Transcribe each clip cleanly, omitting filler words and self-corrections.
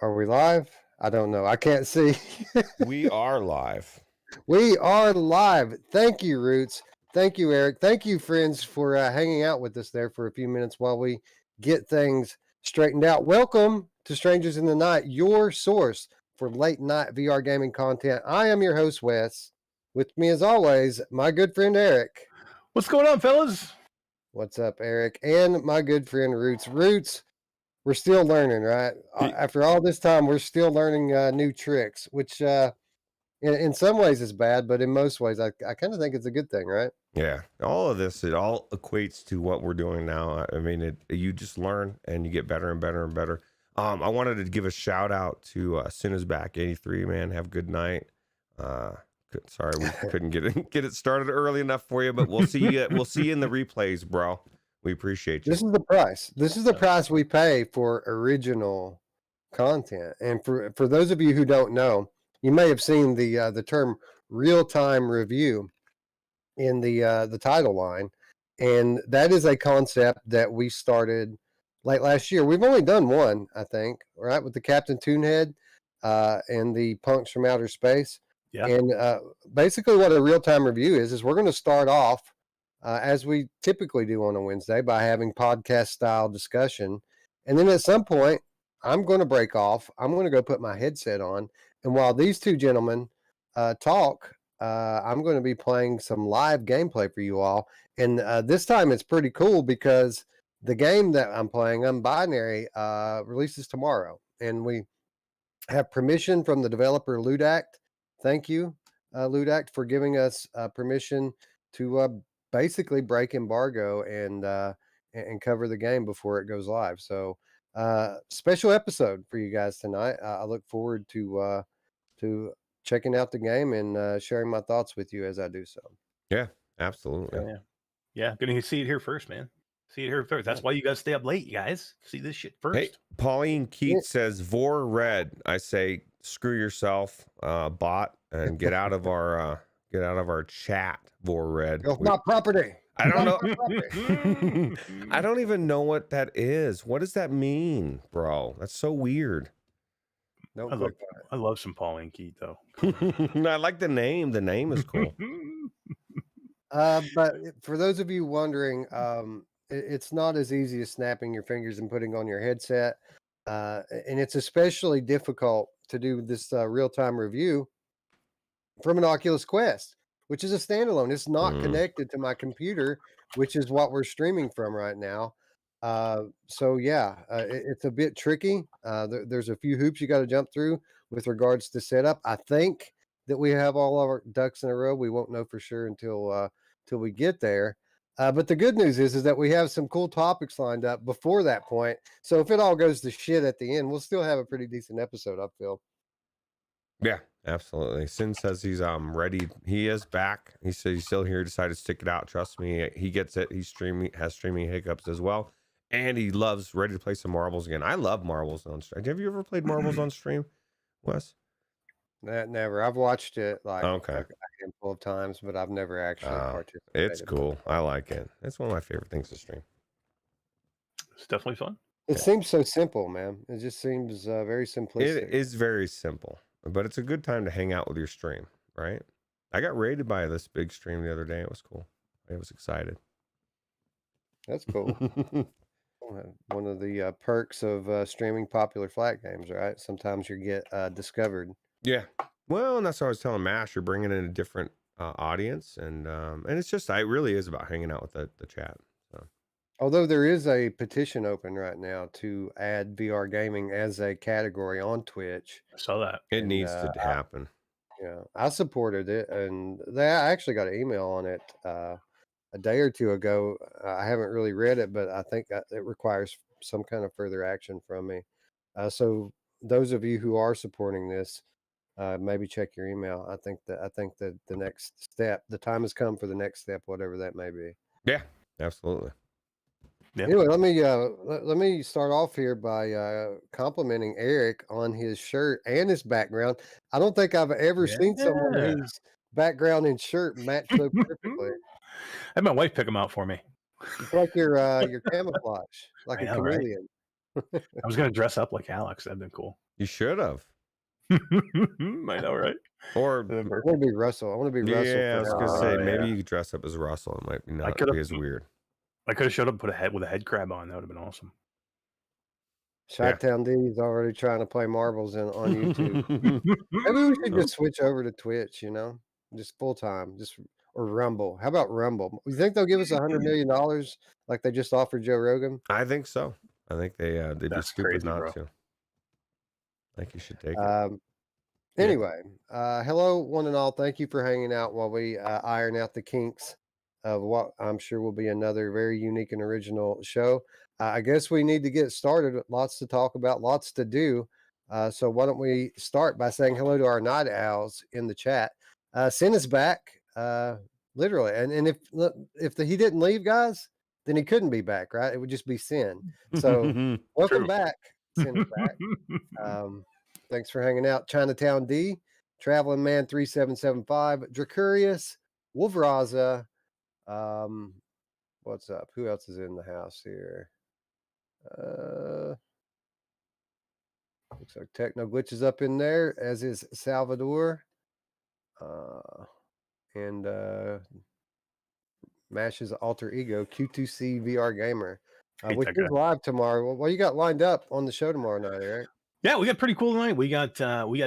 Are we live? I don't know. I can't see. We are live. We are live. Thank you, Ruuts. Thank you, Eric. Thank you, friends, for hanging out with us there for a few minutes while we get things straightened out. Welcome to Strangers in the Night, your source for late night VR gaming content. I am your host, Wes. With me, as always, my good friend, Eric. What's going on, fellas? What's up, Eric? And my good friend, Ruuts. Ruuts, we're still learning, right? After all this time, we're still learning new tricks, which in some ways is bad, but in most ways, I kind of think it's a good thing, right? Yeah, all of this, it all equates to what we're doing now. I mean, you just learn and you get better and better and better. I wanted to give a shout out to Sinner's Back 83, man. Have a good night. Sorry we couldn't get it started early enough for you, but we'll see you. We'll see you in the replays, bro. We appreciate you. This is the price. This is the price we pay for original content. And for those of you who don't know, you may have seen the term real-time review in the title line, and that is a concept that we started late last year. We've only done one, I think, right, with the Captain Toonhead and the Punks from Outer Space. Yeah. And basically, what a real-time review is we're going to start off as we typically do on a Wednesday by having podcast-style discussion, and then at some point, I'm going to break off. I'm going to go put my headset on. And while these two gentlemen talk, I'm going to be playing some live gameplay for you all. And this time it's pretty cool because the game that I'm playing, Unbinary, releases tomorrow. And we have permission from the developer Ludact. Thank you, Ludact, for giving us permission to basically break embargo and cover the game before it goes live. So special episode for you guys tonight. I look forward to checking out the game and sharing my thoughts with you as I do so. Yeah, absolutely. Yeah. Gonna see it here first, man. See it here first. That's why you guys stay up late, you guys. See this shit first. Hey, Pauline Keats says Vor Red. I say screw yourself, bot, and get out of our chat, Vor Red. It's my property. I don't know. I don't even know what that is. What does that mean, bro? That's so weird. No, I love some Pauline Keat though. I like the name. The name is cool. But for those of you wondering, it's not as easy as snapping your fingers and putting on your headset. And it's especially difficult to do this real-time review from an Oculus Quest, which is a standalone. It's not connected to my computer, which is what we're streaming from right now. So yeah, it's a bit tricky. There's a few hoops you got to jump through with regards to setup. I think that we have all of our ducks in a row. We won't know for sure until we get there. But the good news is that we have some cool topics lined up before that point. So if it all goes to shit at the end, we'll still have a pretty decent episode, I feel. Yeah, absolutely. Sin says he's ready. He is back. He said he's still here. Decided to stick it out. Trust me, he gets it. He's has streaming hiccups as well, and he loves ready to play some marbles again. I love marbles on stream. Have you ever played marbles on stream, Wes? Never. I've watched it like a handful of times, but I've never actually participated. It's cool. I like it. It's one of my favorite things to stream. It's definitely fun. It seems so simple, man. It just seems very simplistic. It is very simple, but it's a good time to hang out with your stream, right? I got raided by this big stream the other day. It was cool. I was excited. That's cool. One of the perks of streaming popular flat games, right? Sometimes you get discovered. Yeah. Well, and that's what I was telling Mash. You're bringing in a different audience, and it's just, it really is about hanging out with the chat. So. Although there is a petition open right now to add VR gaming as a category on Twitch. I saw that. It needs to happen. I supported it, and I actually got an email on it a day or two ago. I haven't really read it, but I think it requires some kind of further action from me. So those of you who are supporting this, maybe check your email. I think that the next step, the time has come for the next step, whatever that may be. Yeah, absolutely. Yeah. Anyway, let me start off here by complimenting Eric on his shirt and his background. I don't think I've ever seen someone whose background and shirt match so perfectly. I had my wife pick them out for me. It's like your camouflage, like a chameleon. Right? I was gonna dress up like Alex. That'd been cool. You should have. I know, right? Or I want to be Russell. I want to be Russell. yeah, I was For gonna say maybe yeah. you could dress up as Russell. It might not could've- be as weird. I could have showed up and put a head with a head crab on. That would have been awesome. Chi-Town D's already trying to play marbles on YouTube. Maybe we should just switch over to Twitch, just full time, or Rumble. How about Rumble? You think they'll give us $100 million like they just offered Joe Rogan? I think so. I think they'd be That's stupid crazy, not bro. to. I think you should take it. Yeah. Anyway, hello, one and all. Thank you for hanging out while we iron out the kinks of what I'm sure will be another very unique and original show. I guess we need to get started. Lots to talk about, lots to do. So why don't we start by saying hello to our night owls in the chat. Sin is back, literally. And if he didn't leave, guys, then he couldn't be back, right? It would just be Sin. So welcome True. back. Sin is back. Thanks for hanging out. Chinatown D, Traveling Man 3775, Dracurius, Wolveraza. What's up? Who else is in the house here? Looks like Techno Glitch is up in there, as is Salvador. And Mash's alter ego, Q2C VR Gamer. Which is live tomorrow. What you got lined up on the show tomorrow night, Eric? Yeah, we got pretty cool tonight. We got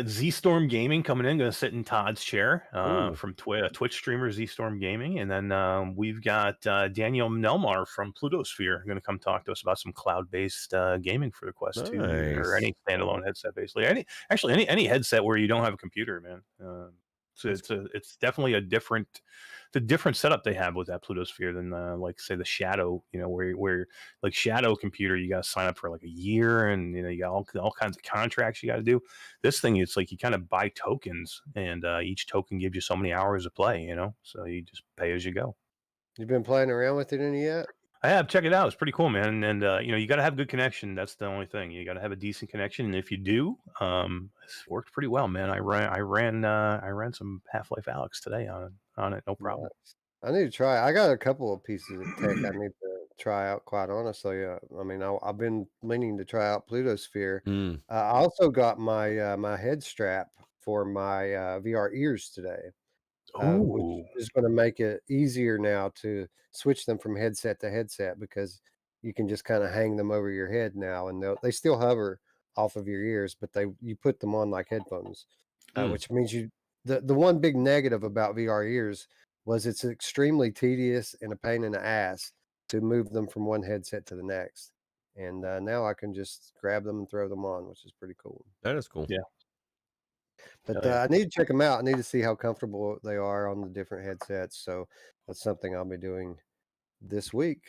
Z Storm Gaming coming in, going to sit in Todd's chair from Twitch streamer Z Storm Gaming, and then we've got Daniel Nelmar from Plutosphere going to come talk to us about some cloud-based gaming for the Quest 2 or any standalone headset, basically. Any headset where you don't have a computer, man. It's definitely a different setup they have with that Plutosphere than like say the Shadow, where like Shadow computer you got to sign up for like a year, and you got all kinds of contracts you got to do. This thing, it's like you kind of buy tokens, and each token gives you so many hours of play, so you just pay as you go. You've been playing around with it any yet? I have. Check it out. It's pretty cool, man. And you got to have good connection. That's the only thing. You got to have a decent connection, and if you do, it's worked pretty well, man. I ran some Half Life Alyx today on it, no problem. I need to try. I got a couple of pieces of tech I need to try out. Quite honestly, I mean, I've been meaning to try out Plutosphere. I also got my my head strap for my VR ears today. Which is going to make it easier now to switch them from headset to headset, because you can just kind of hang them over your head now, and they still hover off of your ears, but you put them on like headphones, which means the one big negative about VR ears was it's extremely tedious and a pain in the ass to move them from one headset to the next. And now I can just grab them and throw them on, which is pretty cool. That is cool. Yeah. But I need to check them out. I need to see how comfortable they are on the different headsets. So that's something I'll be doing this week.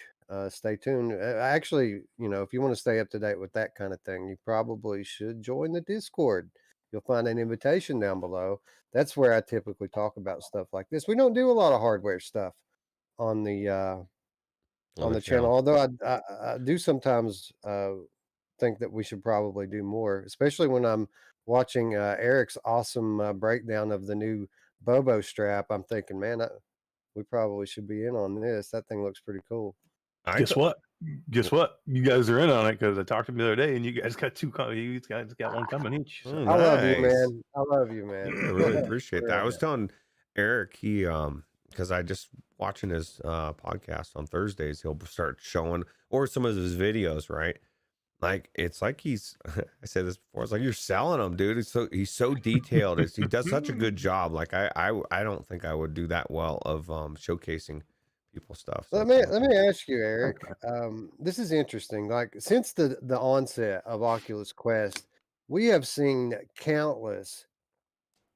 Stay tuned. Actually, if you want to stay up to date with that kind of thing, you probably should join the Discord. You'll find an invitation down below. That's where I typically talk about stuff like this. We don't do a lot of hardware stuff on the channel, although I do sometimes think that we should probably do more, especially when I'm watching Eric's awesome breakdown of the new Bobo strap. I'm thinking, man, we probably should be in on this. That thing looks pretty cool. Guess what? You guys are in on it, because I talked to him the other day, and you guys got you guys got one coming each. So. I love you, man. I love you, man. I really appreciate that. I was telling Eric, he because I just watching his podcast on Thursdays, he'll start showing, or some of his videos, right? Like it's like he's I said this before, it's like you're selling him, dude. He's so detailed. He does such a good job. Like I don't think I would do that well of showcasing people's stuff. So let me ask you, Eric. This is interesting. Like since the onset of Oculus Quest, we have seen countless,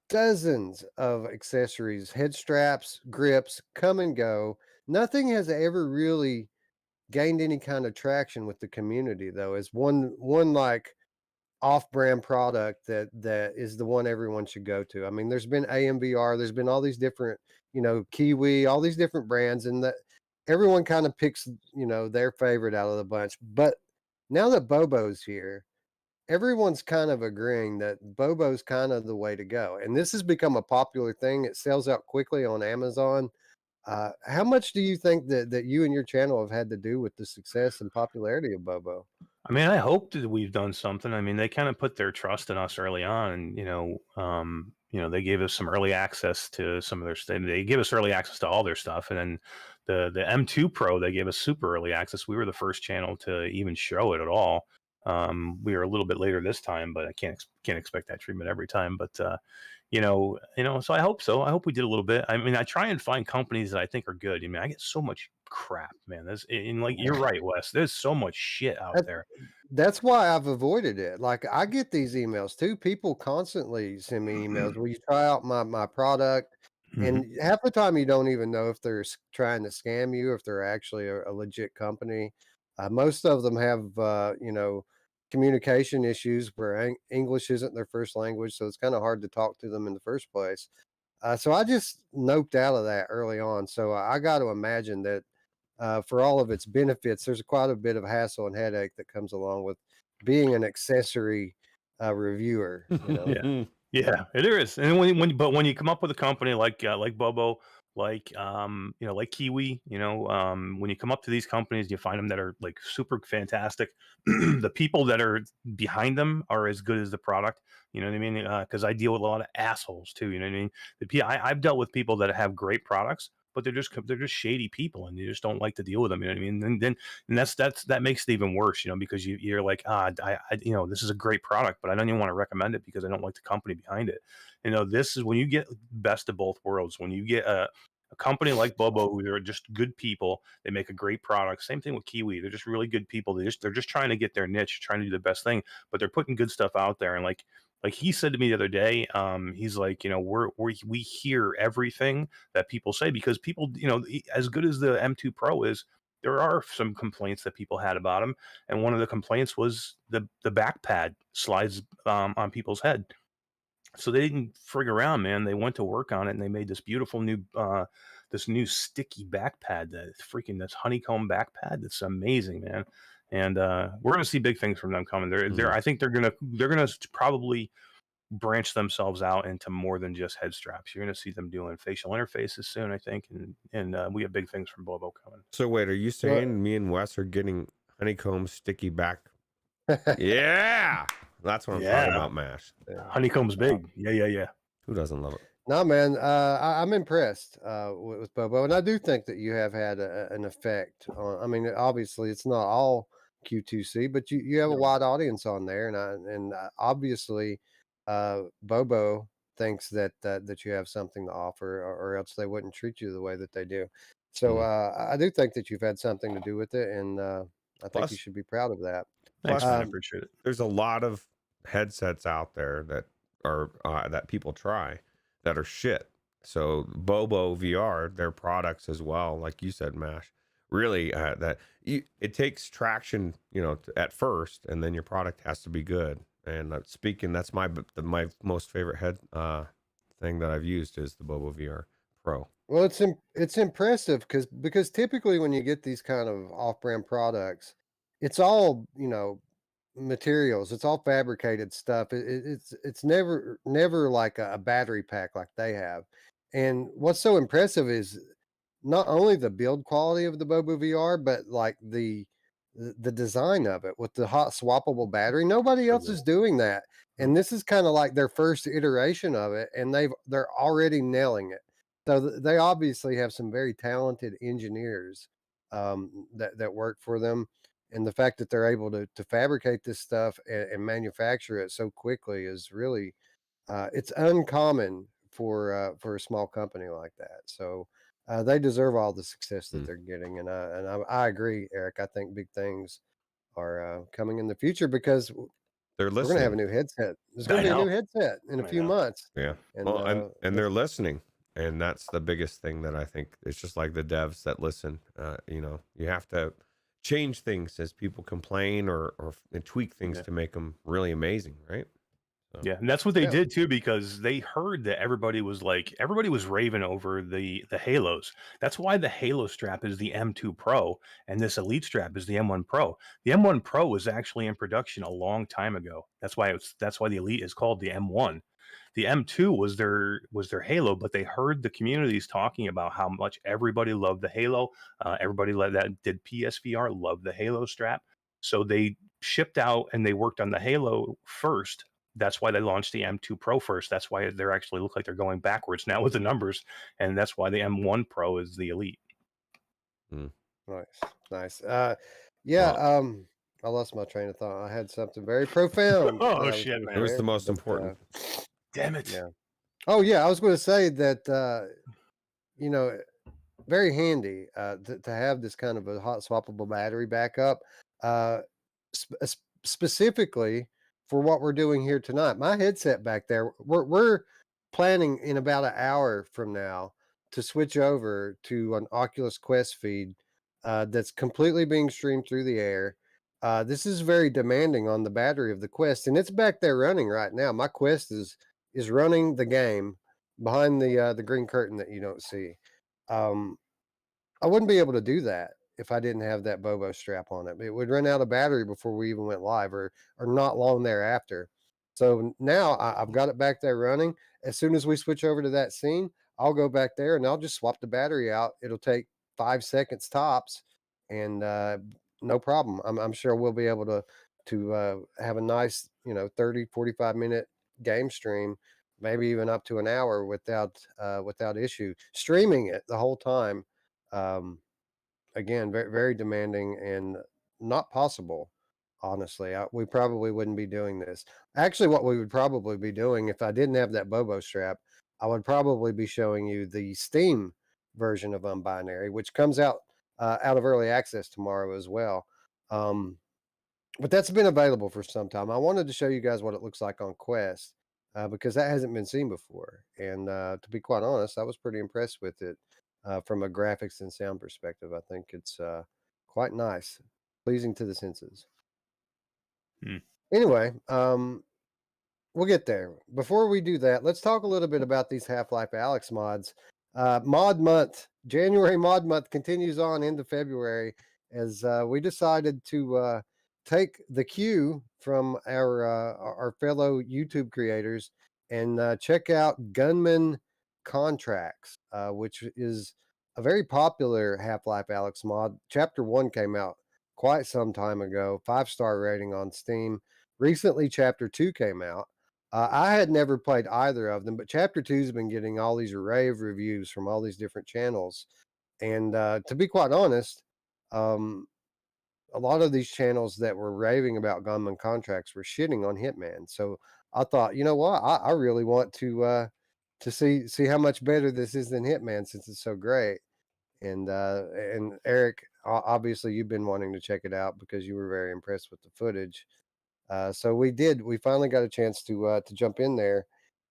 dozens of accessories, head straps, grips come and go. Nothing has ever really gained any kind of traction with the community, though, as one like off-brand product that is the one everyone should go to. I mean, there's been AMVR, there's been all these different, Kiwi, all these different brands, and that everyone kind of picks, their favorite out of the bunch. But now that Bobo's here, everyone's kind of agreeing that Bobo's kind of the way to go. And this has become a popular thing. It sells out quickly on Amazon. How much do you think that you and your channel have had to do with the success and popularity of Bobo? I mean, I hope that we've done something. I mean, they kind of put their trust in us early on, and they gave us some early access to some of their stuff. They gave us early access to all their stuff, and then the M2 Pro, they gave us super early access. We were the first channel to even show it at all. We were a little bit later this time, but I can't expect that treatment every time. But so I hope so. I hope we did a little bit. I mean, I try and find companies that I think are good. I mean, I get so much crap, man. Like you're right, Wes. There's so much shit out That, there. that's why I've avoided it. Like I get these emails too. People constantly send me emails. Will you try out my product? Mhm. And half the time you don't even know if they're trying to scam you, if they're actually a legit company. Most of them have communication issues where English isn't their first language, so it's kind of hard to talk to them in the first place. So I just noped out of that early on. So I got to imagine that for all of its benefits, there's quite a bit of hassle and headache that comes along with being an accessory reviewer. Yeah. Yeah, it is. And when you come up with a company like Bobo, like Kiwi, when you come up to these companies, you find them that are like super fantastic. The people that are behind them are as good as the product. You know what I mean? Because I deal with a lot of assholes too. You know what I mean? I've dealt with people that have great products, but they're just shady people, and you just don't like to deal with them. You know what I mean? And that makes it even worse, because you're like, this is a great product, but I don't even want to recommend it because I don't like the company behind it. This is when you get best of both worlds. When you get a company like Bobo, who are just good people, they make a great product. Same thing with Kiwi; they're just really good people. They're just trying to get their niche, trying to do the best thing, but they're putting good stuff out there. And like he said to me the other day, he's like, we hear everything that people say, because people, as good as the M2 Pro is, there are some complaints that people had about him, and one of the complaints was the back pad slides on people's head. So they didn't frig around, man. They went to work on it, and they made this beautiful new sticky back pad, this honeycomb back pad. That's amazing, man. And we're gonna see big things from them coming. I think they're gonna probably branch themselves out into more than just head straps. You're gonna see them doing facial interfaces soon, I think, and we have big things from Bobo coming. So wait, are you saying me and Wes are getting honeycomb sticky back? Yeah, that's what I'm talking about, Mash. Honeycomb's big. Yeah. Who doesn't love it? No, man, I'm impressed with Bobo, and I do think that you have had an effect on. I mean, obviously, it's not all Q2C, but you have a wide audience on there, and obviously, Bobo thinks that you have something to offer, or else they wouldn't treat you the way that they do. So I do think that you've had something to do with it, and I think you should be proud of that. Thanks, man. I appreciate it. There's a lot of headsets out there that are that people try that are shit. So Bobo VR, their products as well, like you said, Mash, really it takes traction, at first, and then your product has to be good. And that's my most favorite head thing that I've used is the Bobo VR Pro. Well, it's impressive because typically when you get these kind of off-brand products, it's all materials. It's all fabricated stuff. It's never like a battery pack like they have. And what's so impressive is not only the build quality of the Bobo VR, but like the design of it with the hot swappable battery. Nobody else is doing that, and this is kind of like their first iteration of it, and they're already nailing it. So they obviously have some very talented engineers that work for them, and the fact that they're able to fabricate this stuff and manufacture it so quickly is really it's uncommon for a small company like that. So they deserve all the success that they're getting, and I agree, Eric. I think big things are coming in the future because they're listening. We're gonna have a new headset. There's gonna be a new headset in a few months. Yeah, and they're listening, and that's the biggest thing that I think. It's just like the devs that listen. You have to change things as people complain or tweak things to make them really amazing, right? So. Yeah, and that's what they did too, because they heard that everybody was raving over the Halos. That's why the Halo strap is the M2 Pro, and this Elite strap is the M1 Pro. The M1 Pro was actually in production a long time ago. That's why the Elite is called the M1. The M2 was their Halo, but they heard the communities talking about how much everybody loved the Halo. Everybody that did PSVR loved the Halo strap. So they shipped out and they worked on the Halo first. That's why they launched the M2 Pro first. That's why they actually look like they're going backwards now with the numbers, and that's why the M1 Pro is the Elite. Nice. Yeah. I lost my train of thought. I had something very profound. that I Oh was shit, gonna man! It was the share, most but, important. Damn it! Yeah. Oh yeah, I was going to say that you know, very handy to have this kind of a hot swappable battery backup, specifically for what we're doing here tonight. My headset back there, we're planning in about an hour from now to switch over to an Oculus Quest feed that's completely being streamed through the air. This is very demanding on the battery of the Quest, and it's back there running right now. My Quest is running the game behind the green curtain that you don't see. I wouldn't be able to do that if I didn't have that Bobo strap on it. It would run out of battery before we even went live, or not long thereafter. So now I've got it back there running. As soon as we switch over to that scene, I'll go back there and I'll just swap the battery out. It'll take 5 seconds tops, and no problem. I'm sure we'll be able to have a nice 30-45 minute game stream, maybe even up to an hour without issue. Streaming it the whole time, again, very, very demanding and not possible. Honestly, we probably wouldn't be doing this. Actually, what we would probably be doing if I didn't have that Bobo strap, I would probably be showing you the Steam version of Unbinary, which comes out out of early access tomorrow as well. But that's been available for some time. I wanted to show you guys what it looks like on Quest because that hasn't been seen before. And to be quite honest, I was pretty impressed with it from a graphics and sound perspective. I think it's quite nice, pleasing to the senses. Anyway, we'll get there. Before we do that, let's talk a little bit about these Half Life Alyx mods. Mod month, January mod month continues on into February as we decided to take the cue from our fellow YouTube creators and check out Gunman Contracts, which is a very popular Half Life Alyx mod. Chapter 1 came out quite some time ago, 5-star rating on Steam. Recently, Chapter 2 came out. I had never played either of them, but Chapter 2 has been getting all these rave reviews from all these different channels. And to be quite honest, a lot of these channels that were raving about Gunman Contracts were shitting on Hitman. So I thought, you know what, I really want to see how much better this is than Hitman since it's so great. And Eric, obviously you've been wanting to check it out because you were very impressed with the footage. So we finally got a chance to jump in there,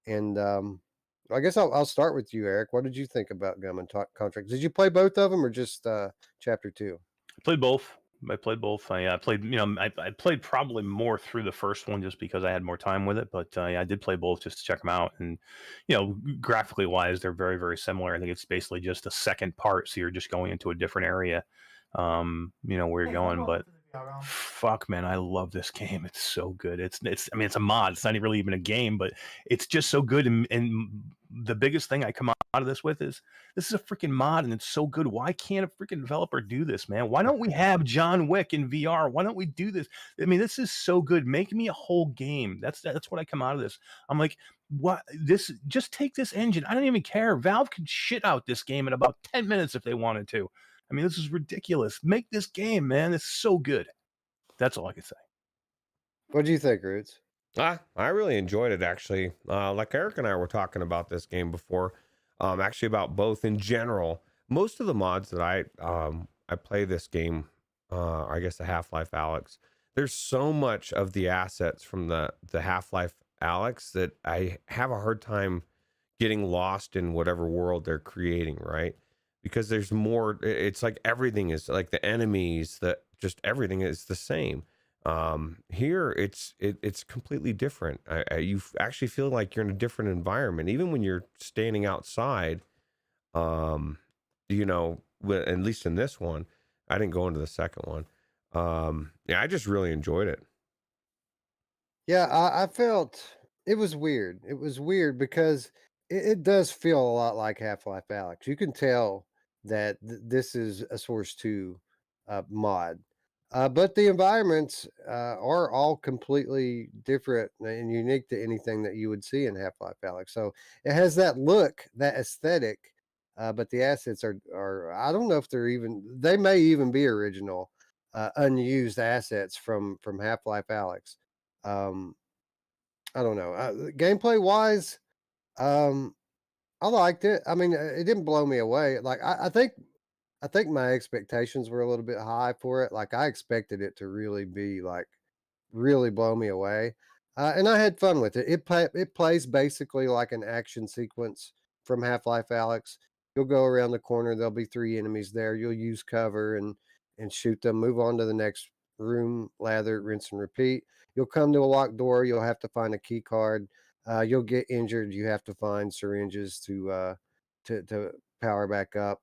and I guess I'll start with you, Eric. What did you think about Gunman Contracts? Did you play both of them or just Chapter 2? I played both. I played, I played probably more through the first one just because I had more time with it. But yeah, I did play both just to check them out. And, graphically wise, they're very, very similar. I think it's basically just a second part. So you're just going into a different area, where you're going. But fuck, man, I love this game. It's so good. It's a mod. It's not really even a game, but it's just so good. And the biggest thing I come out of this with is this is a freaking mod and it's so good. Why can't a freaking developer do this, man? Why don't we have John Wick in VR? Why don't we do this? I mean, this is so good. Make me a whole game. That's what I come out of this. I'm like, what? Just take this engine. I don't even care. Valve could shit out this game in about 10 minutes if they wanted to. I mean, this is ridiculous. Make this game, man. It's so good. That's all I can say. What do you think, Ruuts? I really enjoyed it, actually. Like Eric and I were talking about this game before, actually about both in general. Most of the mods that I play this game, I guess the Half Life Alyx, there's so much of the assets from the Half Life Alyx that I have a hard time getting lost in whatever world they're creating, right? Because there's more. It's like everything is like the enemies, just everything is the same. Here it's completely different. You actually feel like you're in a different environment, even when you're standing outside. At least in this one, I didn't go into the second one. Yeah, I just really enjoyed it. Yeah, I felt it was weird. It was weird because it does feel a lot like Half Life Alyx. You can tell that this is a Source 2 mod. But the environments are all completely different and unique to anything that you would see in Half Life Alyx. So it has that look, that aesthetic, but the assets are I don't know if they may even be original, unused assets from Half Life Alyx. Um, I don't know. Gameplay wise, um, I liked it. I mean, it didn't blow me away. Like I think my expectations were a little bit high for it. Like I expected it to really be like really blow me away, and I had fun with it. It plays basically like an action sequence from Half Life Alyx. You'll go around the corner. There'll be 3 enemies there. You'll use cover and shoot them. Move on to the next room. Lather, rinse, and repeat. You'll come to a locked door. You'll have to find a key card. You'll get injured. You have to find syringes to power back up.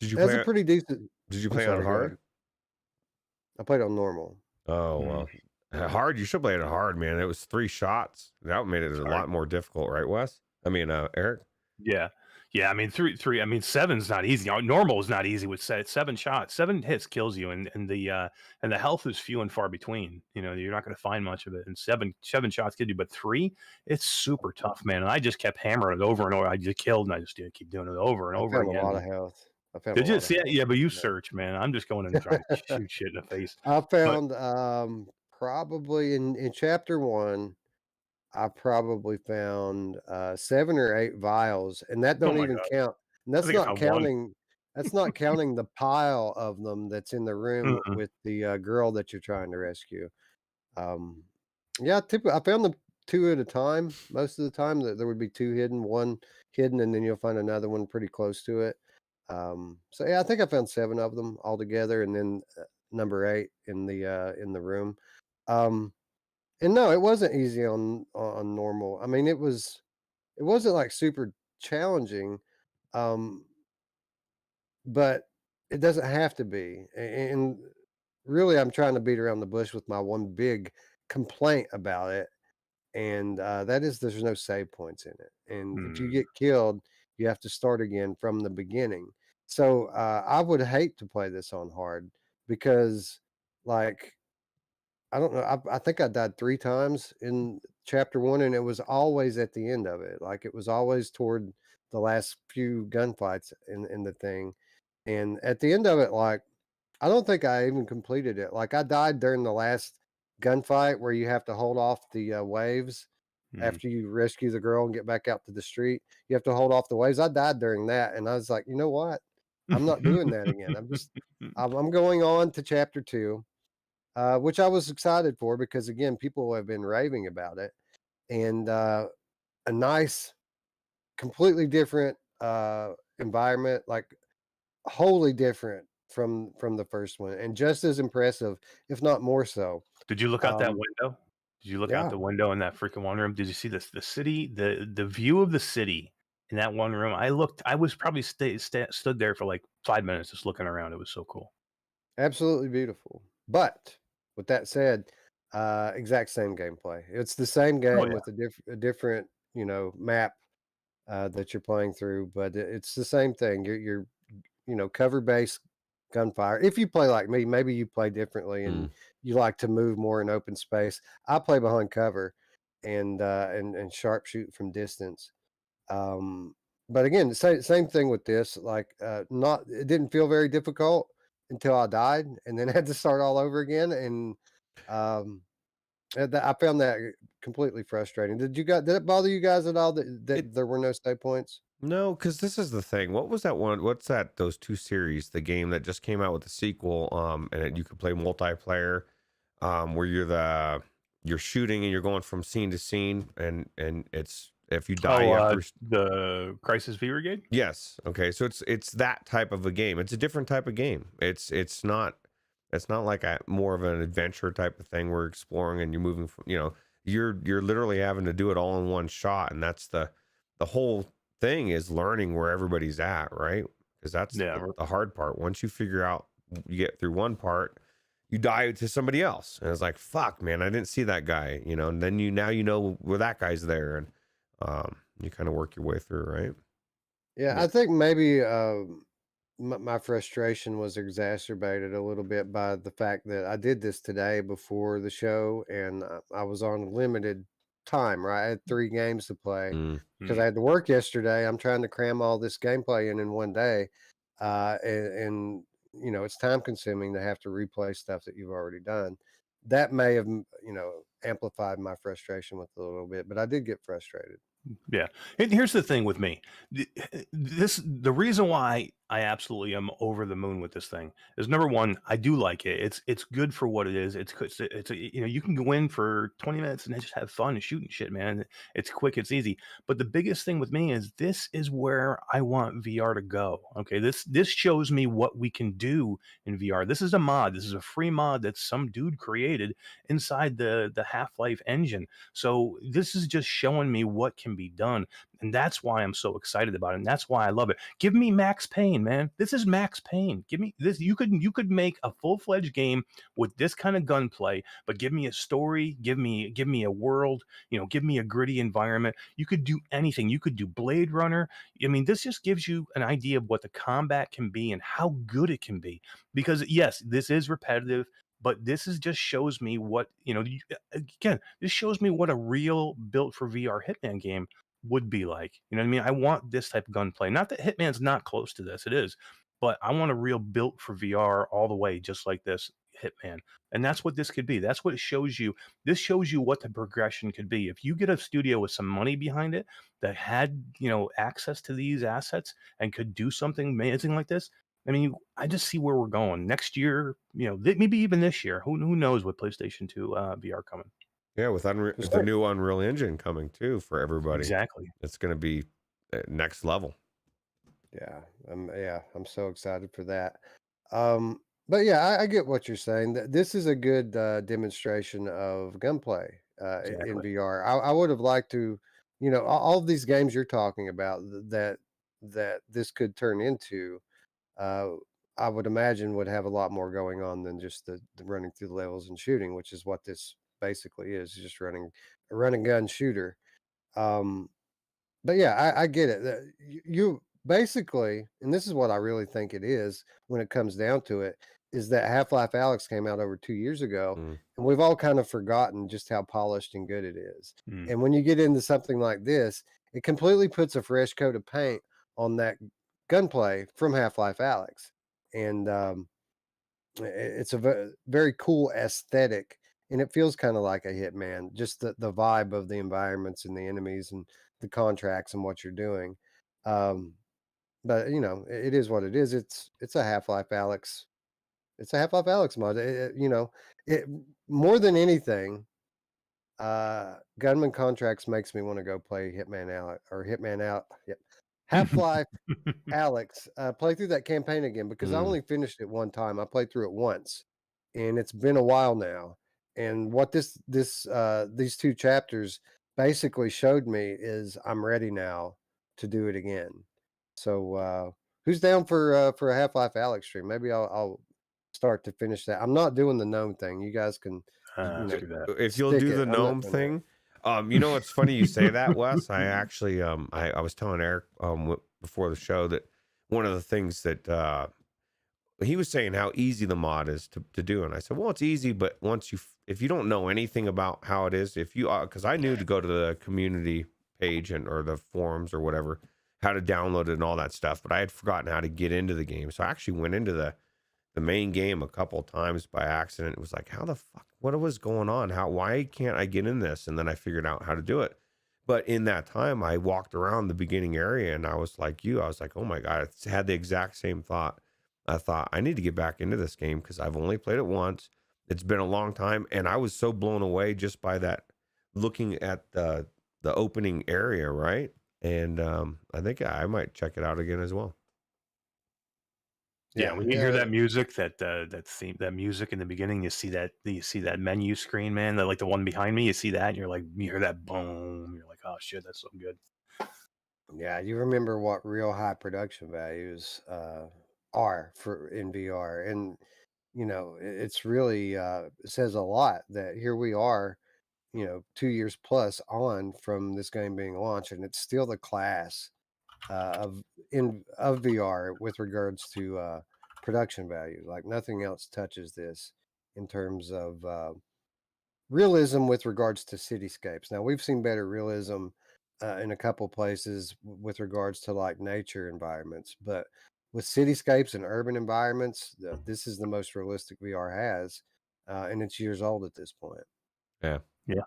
Did you That's a play? pretty decent. Did you I'm play on sorry, go hard? ahead. I played on normal. Oh Mm. well, hard. You should play it hard, man. It was 3 shots. That made it a Sorry. lot more difficult, right, Wes? I mean, Eric. Yeah. Yeah, I mean three. I mean 7's not easy. Normal is not easy with 7 shots. 7 hits kills you, and the health is few and far between. You know, you're not going to find much of it. And 7 shots kill you, but 3, it's super tough, man. And I just kept hammering it over and over. I just killed, and I just keep doing it over and I over found again. a lot of health. I found Did a you lot of see it? health. Yeah, but you Yeah. search, man. I'm just going and trying to shoot shit in the face. I But found probably in chapter 1, I probably found 7 or 8 vials, and that oh don't my even god, count. And I think I found one. that's not counting the pile of them that's in the room Mm-mm. with the girl that you're trying to rescue. Um, yeah, I found them 2 at a time. Most of the time, there would be 2 hidden, 1 hidden, and then you'll find another one pretty close to it. So yeah, I think I found 7 of them altogether, and then number 8 in the room. Um, and no, it wasn't easy on normal. I mean, it wasn't like super challenging, um, but it doesn't have to be. And really, I'm trying to beat around the bush with my one big complaint about it, and that is there's no save points in it. And if you Mm. get killed, you have to start again from the beginning. So I would hate to play this on hard because, like, I don't know. I think I died 3 times in chapter 1, and it was always at the end of it. Like, it was always toward the last few gunfights in the thing. And at the end of it, like, I don't think I even completed it. Like, I died during the last gunfight where you have to hold off the waves Mm. after you rescue the girl and get back out to the street. You have to hold off the waves. I died during that, and I was like, you know what? I'm not doing that again. I'm going on to chapter 2, which I was excited for because again, people have been raving about it, and a nice, completely different environment, like wholly different from the first one, and just as impressive, if not more so. Did you look out that Um, window? Did you look out yeah, the window in that freaking one room? Did you see the city, the view of the city in that one room? I looked. I was probably stood there for like 5 minutes just looking around. It was so cool. absolutely beautiful. But with that said, exact same gameplay. It's the same Oh game yeah. with a different, map that you're playing through, but it's the same thing. You're cover based gunfire. If you play like me, maybe you play differently and Mm. you like to move more in open space. I play behind cover and sharpshoot from distance. Um, but again, same thing with this. Like, not it didn't feel very difficult until I died, and then had to start all over again. And um, I found that completely frustrating. Did it bother you guys at all It that there were no save points? No, because this is the thing. What was that one? What's that? Those 2 series, the game that just came out with the sequel, and you could play multiplayer, where you're shooting and you're going from scene to scene, and it's if you die, Oh, you have to. the Crisis V Brigade. Yes. Okay. So it's that type of a game. It's a different type of game. It's not like a more of an adventure type of thing. We're exploring and you're moving from, you're literally having to do it all in one shot, and that's the whole thing is learning where everybody's at, right? Because that's Yeah. the hard part. Once you figure out, you get through one part, you die to somebody else, and it's like, fuck, man, I didn't see that guy, and then now you know where that guy's there, and you kind of work your way through, right? Yeah, Yeah. I think maybe my frustration was exacerbated a little bit by the fact that I did this today before the show, and I was on limited time, right? I had 3 games to play Mm. because I had to work yesterday. I'm trying to cram all this gameplay in one day, and it's time consuming to have to replay stuff that you've already done. That may have, amplified my frustration with it a little bit, but I did get frustrated. Yeah. And here's the thing with me. The reason why I absolutely am over the moon with this thing is, number one, I do like it. It's good for what it is. It's you can go in for 20 minutes and just have fun and shooting shit, man. It's quick, it's easy. But the biggest thing with me is this is where I want VR to go. Okay. This shows me what we can do in VR. This is a mod. This is a free mod that some dude created inside the Half Life engine. So this is just showing me what can be done. And that's why I'm so excited about it. And that's why I love it. Give me Max Payne, man. This is Max Payne. Give me this. You could make a full-fledged game with this kind of gunplay, but give me a story, give me a world, give me a gritty environment. You could do anything. You could do Blade Runner. I mean, this just gives you an idea of what the combat can be and how good it can be. Because yes, this is repetitive, but this is just shows me what, again, this shows me what a real built for VR Hitman game would be like. You know what I mean? I want this type of gunplay. Not that Hitman's not close to this, it is, but I want a real built for VR all the way, just like this Hitman. And that's what this could be. That's what it shows you. This shows you what the progression could be. If you get a studio with some money behind it that had, access to these assets and could do something amazing like this, I mean, I just see where we're going next year. Maybe even this year. Who knows with PlayStation 2 VR coming? Yeah, with the new Unreal Engine coming too for everybody. Exactly. It's going to be next level. Yeah, I'm so excited for that. But yeah, I get what you're saying. This is a good demonstration of gunplay in Exactly. VR. I would have liked to, all of these games you're talking about that this could turn into. Uh, I would imagine would have a lot more going on than just the running through the levels and shooting, which is what this basically is, just a running gun shooter. Um, but yeah, I get it. You basically, and this is what I really think it is when it comes down to it, is that Half Life Alyx came out over 2 years ago, Mm. and we've all kind of forgotten just how polished and good it is. Mm. And when you get into something like this, it completely puts a fresh coat of paint on that gunplay from Half Life Alyx, and it's a very cool aesthetic, and it feels kind of like a Hitman, just the vibe of the environments and the enemies and the contracts and what you're doing. Um, but it is what it is. It's a Half Life Alyx. It's a Half Life Alyx mod. It more than anything. Gunman Contracts makes me want to go play Hitman out or Hitman out. Yep. Half Life Alyx, play through that campaign again because I only finished it one time. I played through it once, and it's been a while now. And what these 2 chapters basically showed me is I'm ready now to do it again. So who's down for a Half Life Alyx stream? Maybe I'll start to finish that. I'm not doing the gnome thing. You guys can, Let's do that. If you'll stick do it. the I'm not gnome doing that. thing, it's funny you say that, Wes. I actually, I was telling Eric before the show that one of the things that he was saying how easy the mod is to do, and I said, well, it's easy, but if you don't know anything about how it is, if you because I knew to go to the community page or the forums or whatever, how to download it and all that stuff, but I had forgotten how to get into the game, so I actually went into the main game a couple of times by accident. It was like, how the fuck, what was going on? Why can't I get in this? And then I figured out how to do it. But in that time, I walked around the beginning area and I was like oh my God, I had the exact same thought. I thought, I need to get back into this game because I've only played it once. It's been a long time. And I was so blown away just by that, looking at the opening area, right? And I think I might check it out again as well. Yeah, when you hear that music, that theme, that music in the beginning, you see that menu screen, man. That, like the one behind me, you see that, and you hear that boom. You're like, oh shit, that's so good. Yeah, you remember what real high production values are for in VR, and it's really it says a lot that here we are, 2 years plus on from this game being launched, and it's still the class of VR with regards to production value. Like nothing else touches this in terms of realism with regards to cityscapes. Now we've seen better realism in a couple places with regards to like nature environments, but with cityscapes and urban environments, this is the most realistic VR has, and it's years old at this point. Yeah. Yeah.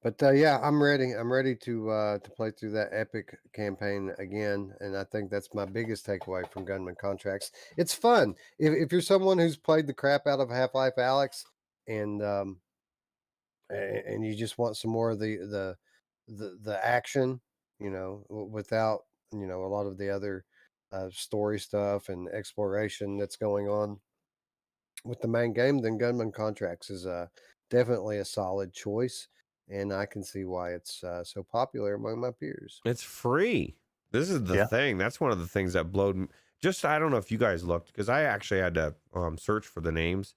But yeah, I'm ready. I'm ready to play through that epic campaign again, and I think that's my biggest takeaway from Gunman Contracts. It's fun. If you're someone who's played the crap out of Half Life Alyx, and and you just want some more of the action, without a lot of the other story stuff and exploration that's going on with the main game, then Gunman Contracts is definitely a solid choice, and I can see why it's so popular among my peers. It's free. This is the Yeah. thing. That's one of the things that blowed me. Just, I don't know if you guys looked, because I actually had to search for the names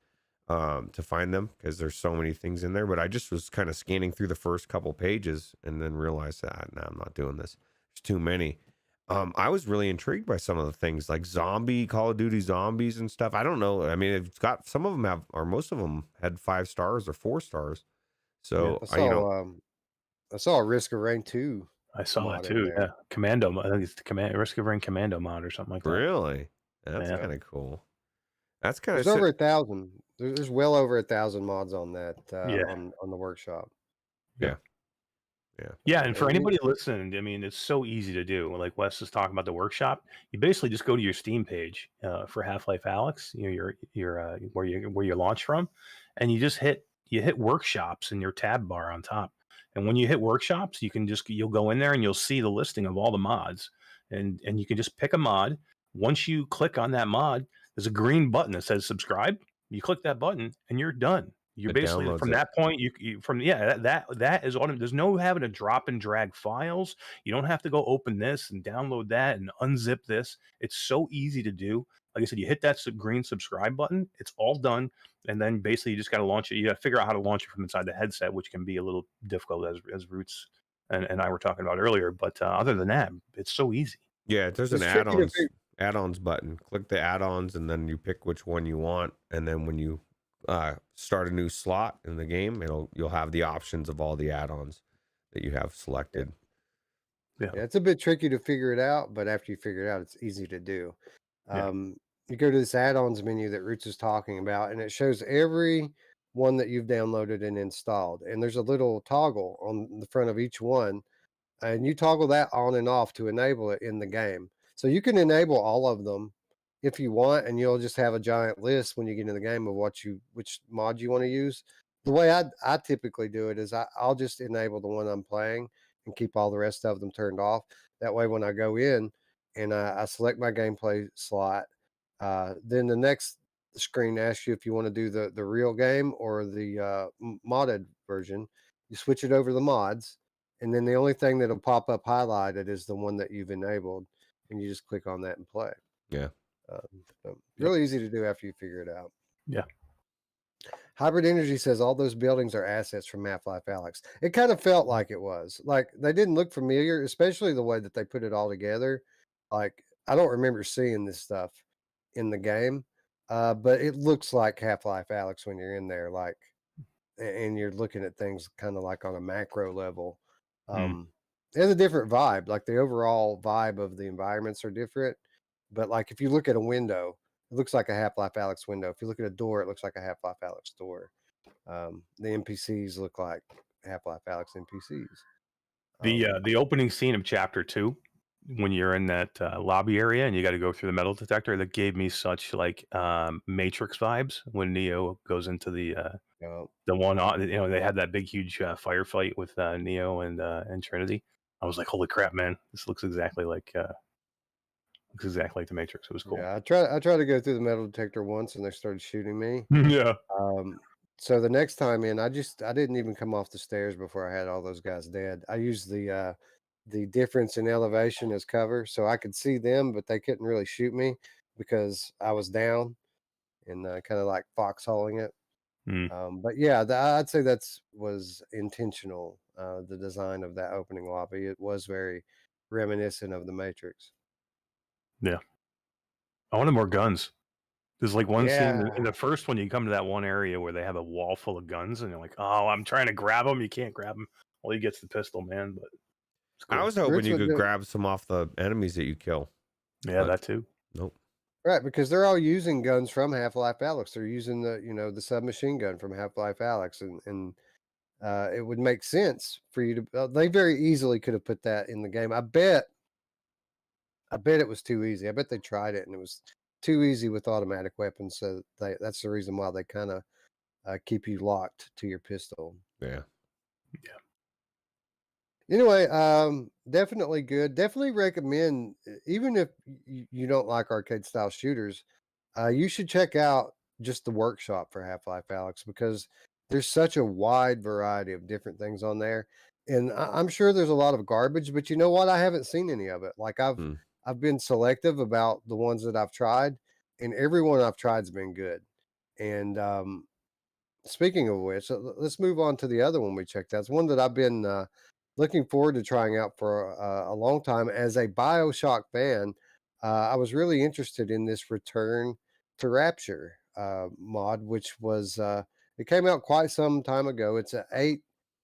to find them, because there's so many things in there. But I just was kind of scanning through the first couple pages and then realized that, no, I'm not doing this. There's too many. I was really intrigued by some of the things like Call of Duty zombies and stuff. I don't know. I mean, it's got, some of them have, or most of them had 5 stars or 4 stars. So, I saw a Risk of Rain 2 I saw mod that in too. there. Yeah, Commando. I think it's the Risk of Rain Commando mod or something like that. really? That's Yeah. kind of cool. That's kind There's of over 1,000. There's well over 1,000 mods on that Yeah. on the workshop. Yeah. Yeah, and for And anybody listening, I mean, it's so easy to do. Like Wes is talking about the workshop, you basically just go to your Steam page for Half Life Alyx, your where you launch from, and you hit workshops in your tab bar on top. And when you hit workshops, you'll go in there and you'll see the listing of all the mods, and you can just pick a mod. Once you click on that mod, there's a green button that says subscribe. You click that button, and you're done. You're It basically downloads from it. that point. That is automatic. There's no having to drop and drag files. You don't have to go open this and download that and unzip this. It's so easy to do. Like I said, you hit that green subscribe button. It's all done, and then basically you just got to launch it. You got to figure out how to launch it from inside the headset, which can be a little difficult, as Ruuts and I were talking about earlier. But other than that, it's so easy. Yeah, there's an It's tricky to add-ons button. Click the add-ons and then you pick which one you want, and then when you start a new slot in the game, you'll have the options of all the add-ons that you have selected. Yeah, it's a bit tricky to figure it out, but after you figure it out, it's easy to do. You go to this add-ons menu that Roots is talking about, and it shows every one that you've downloaded and installed. And there's a little toggle on the front of each one, and you toggle that on and off to enable it in the game. So you can enable all of them if you want, and you'll just have a giant list when you get in the game of which mod you want to use. The way I typically do it is I'll just enable the one I'm playing and keep all the rest of them turned off. That way, when I go in and I select my gameplay slot, then the next screen asks you if you want to do the real game or the modded version. You switch it over to the mods, and then the only thing that'll pop up highlighted is the one that you've enabled, and you just click on that and play. Yeah. Really easy to do after you figure it out. Yeah. Hybrid Energy says all those buildings are assets from Half Life Alyx. It kind of felt like it was. Like they didn't look familiar, especially the way that they put it all together. Like I don't remember seeing this stuff in the game, but it looks like Half Life Alyx when you're in there, like, and you're looking at things kind of like on a macro level. It has a different vibe. Like the overall vibe of the environments are different, but like if you look at a window, it looks like a Half Life Alyx window. If you look at a door, it looks like a Half Life Alyx door. The NPCs look like Half Life Alyx NPCs. The opening scene of chapter 2, when you're in that lobby area and you got to go through the metal detector, that gave me such like Matrix vibes when Neo goes into the one on, they had that big huge firefight with Neo and Trinity. I was like, holy crap, man, this looks exactly like the Matrix. It was cool. Yeah, I tried to go through the metal detector once and they started shooting me. Yeah. So the next time in, I didn't even come off the stairs before I had all those guys dead. I used the difference in elevation as cover, so I could see them, but they couldn't really shoot me because I was down and kind of like foxholing it. But yeah, I'd say was intentional. The design of that opening lobby, it was very reminiscent of the Matrix. Yeah. I wanted more guns. There's like one scene in Yeah. the first one. You come to that one area where they have a wall full of guns, and you're like, "Oh, I'm trying to grab them. You can't grab them. All you get's the pistol, man." But it's I cool. was hoping Roots you would could do grab some off the enemies that you kill. Yeah, But that too. nope. right, because they're all using guns from Half Life Alyx. They're using the submachine gun from Half Life Alyx, and it would make sense for you to. They very easily could have put that in the game. I bet it was too easy. I bet they tried it and it was too easy with automatic weapons. So that's the reason why they kind of keep you locked to your pistol. Yeah. Anyway, definitely good. Definitely recommend, even if you don't like arcade style shooters, you should check out just the workshop for Half Life Alyx, because there's such a wide variety of different things on there. And I'm sure there's a lot of garbage, but you know what? I haven't seen any of it. Like Hmm. I've been selective about the ones that I've tried, and every one I've tried's been good. And speaking of which, let's move on to the other one we checked out. It's one that I've been looking forward to trying out for a long time. As a BioShock fan, I was really interested in this Return to Rapture mod, which was it came out quite some time ago. It's an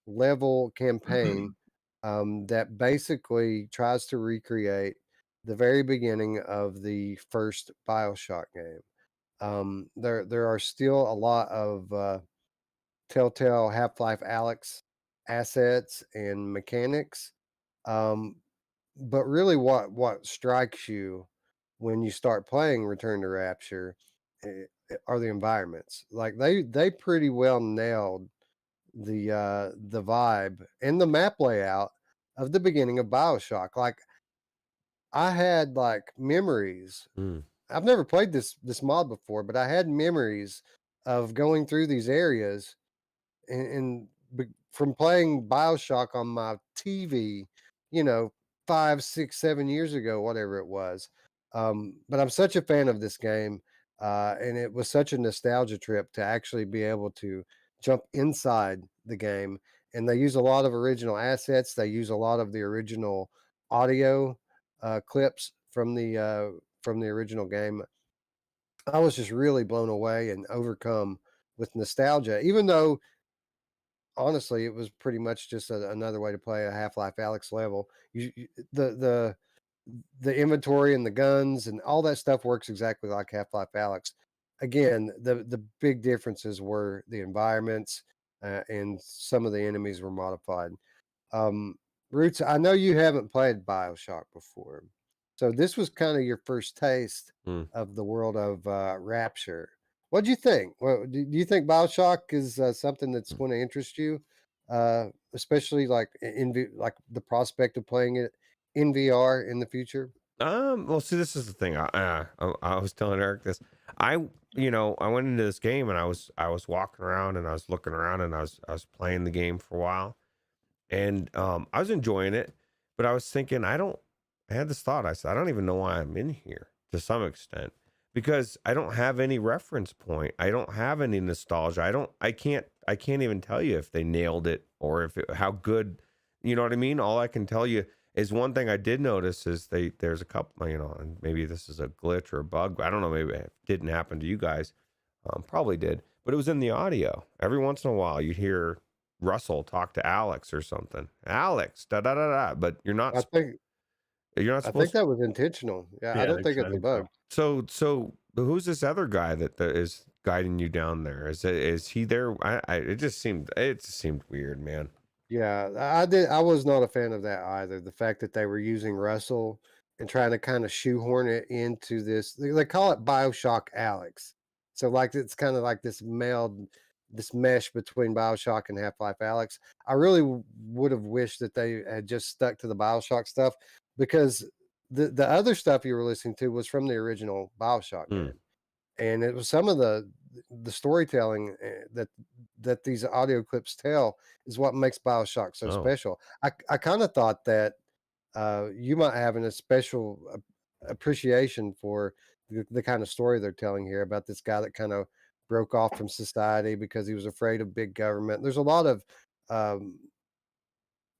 8-level campaign that basically tries to recreate the very beginning of the first BioShock game. There are still a lot of Telltale Half Life Alyx assets and mechanics, um, but really, what strikes you when you start playing Return to Rapture are the environments. Like they pretty well nailed the vibe and the map layout of the beginning of BioShock. Like I had like memories. Mm. I've never played this mod before, but I had memories of going through these areas from playing BioShock on my TV, you know, 5, 6, 7 years ago, whatever it was. But I'm such a fan of this game, and it was such a nostalgia trip to actually be able to jump inside the game. And they use a lot of original assets. They use a lot of the original audio clips from the original game. I was just really blown away and overcome with nostalgia, even though honestly, it was pretty much just another way to play a Half Life Alyx level. The inventory and the guns and all that stuff works exactly like Half Life Alyx. Again, the big differences were the environments, and some of the enemies were modified. Um, Roots, I know you haven't played BioShock before, so this was kind of your first taste Mm. of the world of Rapture. What do you think? Well, do you think BioShock is something that's going to interest you, especially like like the prospect of playing it in VR in the future? Well, see, this is the thing. I was telling Eric this. I went into this game and I was walking around and I was looking around and I was playing the game for a while, and I was enjoying it, but I was thinking I had this thought. I said I don't even know why I'm in here to some extent, because I don't have any reference point. I don't have any nostalgia. I can't even tell you if they nailed it or how good. You know what I mean? All I can tell you is one thing I did notice is there's a couple, and maybe this is a glitch or a bug. I don't know. Maybe it didn't happen to you guys. Probably did, but it was in the audio. Every once in a while, you'd hear Russell talk to Alex or something. Alex, da da da da. But I think you're not I think supposed. that was intentional. Yeah, I Yeah, don't think I it's a think bug. so. So who's this other guy that is guiding you down there? Is he there? It just seemed weird, man. Yeah, I did. I was not a fan of that either. The fact that they were using Russell and trying to kind of shoehorn it into this, they call it BioShock Alex. So like it's kind of like this mesh between BioShock and Half-Life Alyx. I really would have wished that they had just stuck to the BioShock stuff, because the other stuff you were listening to was from the original BioShock Hmm. game, and it was some of the storytelling that these audio clips tell is what makes BioShock so Oh, special. I kind of thought that you might have a special appreciation for the kind of story they're telling here about this guy that kind of broke off from society because he was afraid of big government. There's a lot of um,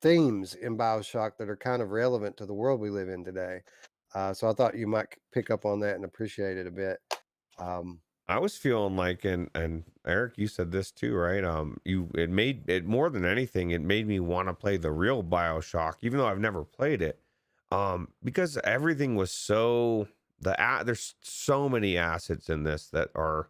themes in BioShock that are kind of relevant to the world we live in today. So I thought you might pick up on that and appreciate it a bit. I was feeling like, and Eric, you said this too, right? It made it, more than anything, it made me want to play the real BioShock, even though I've never played it. Because everything was so there's so many assets in this that are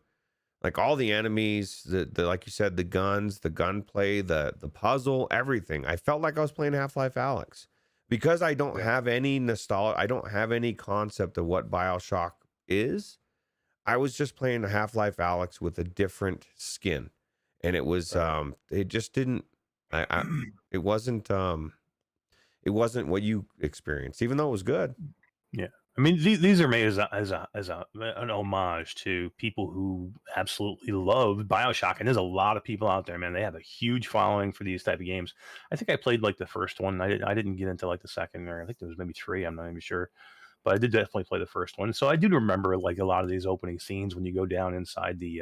like all the enemies, the like you said, the guns, the gunplay, the puzzle, everything. I felt like I was playing Half Life Alyx because I don't Yeah. have any nostalgia. I don't have any concept of what BioShock is. I was just playing Half Life Alyx with a different skin, and it was Right. it just didn't. It wasn't it wasn't what you experienced, even though it was good. Yeah, I mean these are made as an homage to people who absolutely love Bioshock, and there's a lot of people out there, man. They have a huge following for these type of games. I think I played like the first one. I didn't get into like the second, or I think there was maybe three. I'm not even sure, but I did definitely play the first one. So I do remember like a lot of these opening scenes when you go down inside the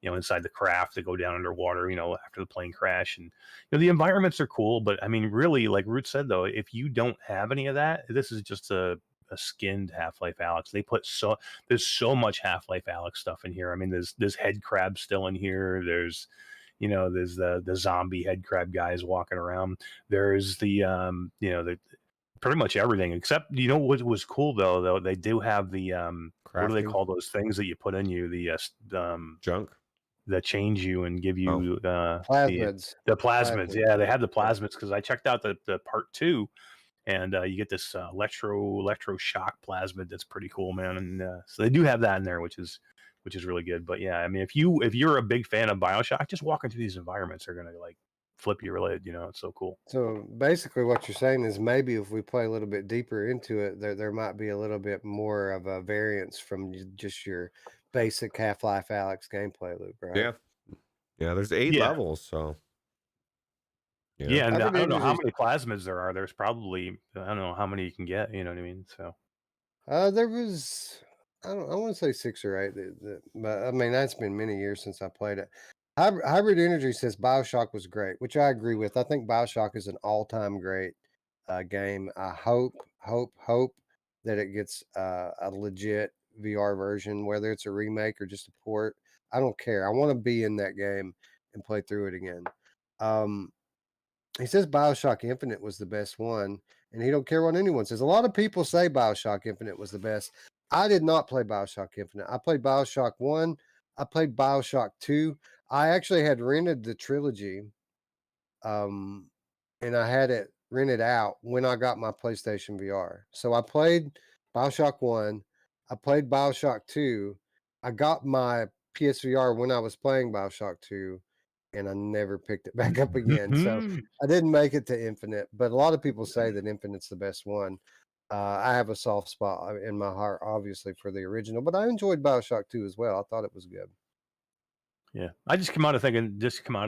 inside the craft to go down underwater, after the plane crash. And the environments are cool, but I mean really, like Root said though, if you don't have any of that, this is just a skinned Half-Life Alyx. There's so much Half-Life Alyx stuff in here. I mean, there's head crabs still in here. There's the zombie head crab guys walking around. There's the pretty much everything except what was cool though they do have the what do they Crafting call those things that you put in you, junk. that change you and give Oh, you Plasmids. the plasmids. Plasmids. Yeah, they have the Yeah. plasmids because I checked out the part 2, and you get this electroshock plasmid that's pretty cool, man. And so they do have that in there, which is really good. But yeah, I mean, if you're a big fan of Bioshock, just walking through these environments are gonna like flip your lid. It's so cool. So basically, what you're saying is maybe if we play a little bit deeper into it, there might be a little bit more of a variance from just your basic Half Life Alyx gameplay loop, right? yeah, yeah. There's 8 Yeah, levels, so yeah, and I Hybrid don't know how Energy. many plasmids there are. There's probably I don't know how many you can get. You know what I mean? So There was, I want to say 6 or 8, but I mean that's been many years since I played it. Hybrid Energy says Bioshock was great, which I agree with. I think Bioshock is an all-time great game. I hope that it gets a legit VR version, whether it's a remake or just a port. I don't care. I want to be in that game and play through it again. Um, he says Bioshock Infinite was the best one, and he don't care what anyone says. A lot of people say Bioshock Infinite was the best. I did not play Bioshock Infinite. I played Bioshock 1. I played Bioshock 2. I actually had rented the trilogy, um, and I had it rented out when I got my PlayStation VR. So I played Bioshock 1. I played Bioshock 2. I got my PSVR when I was playing Bioshock 2, and I never picked it back up again. So I didn't make it to Infinite, but a lot of people say that Infinite's the best one. I have a soft spot in my heart, obviously, for the original, but I enjoyed Bioshock 2 as well. I thought it was good. yeah, I just come out of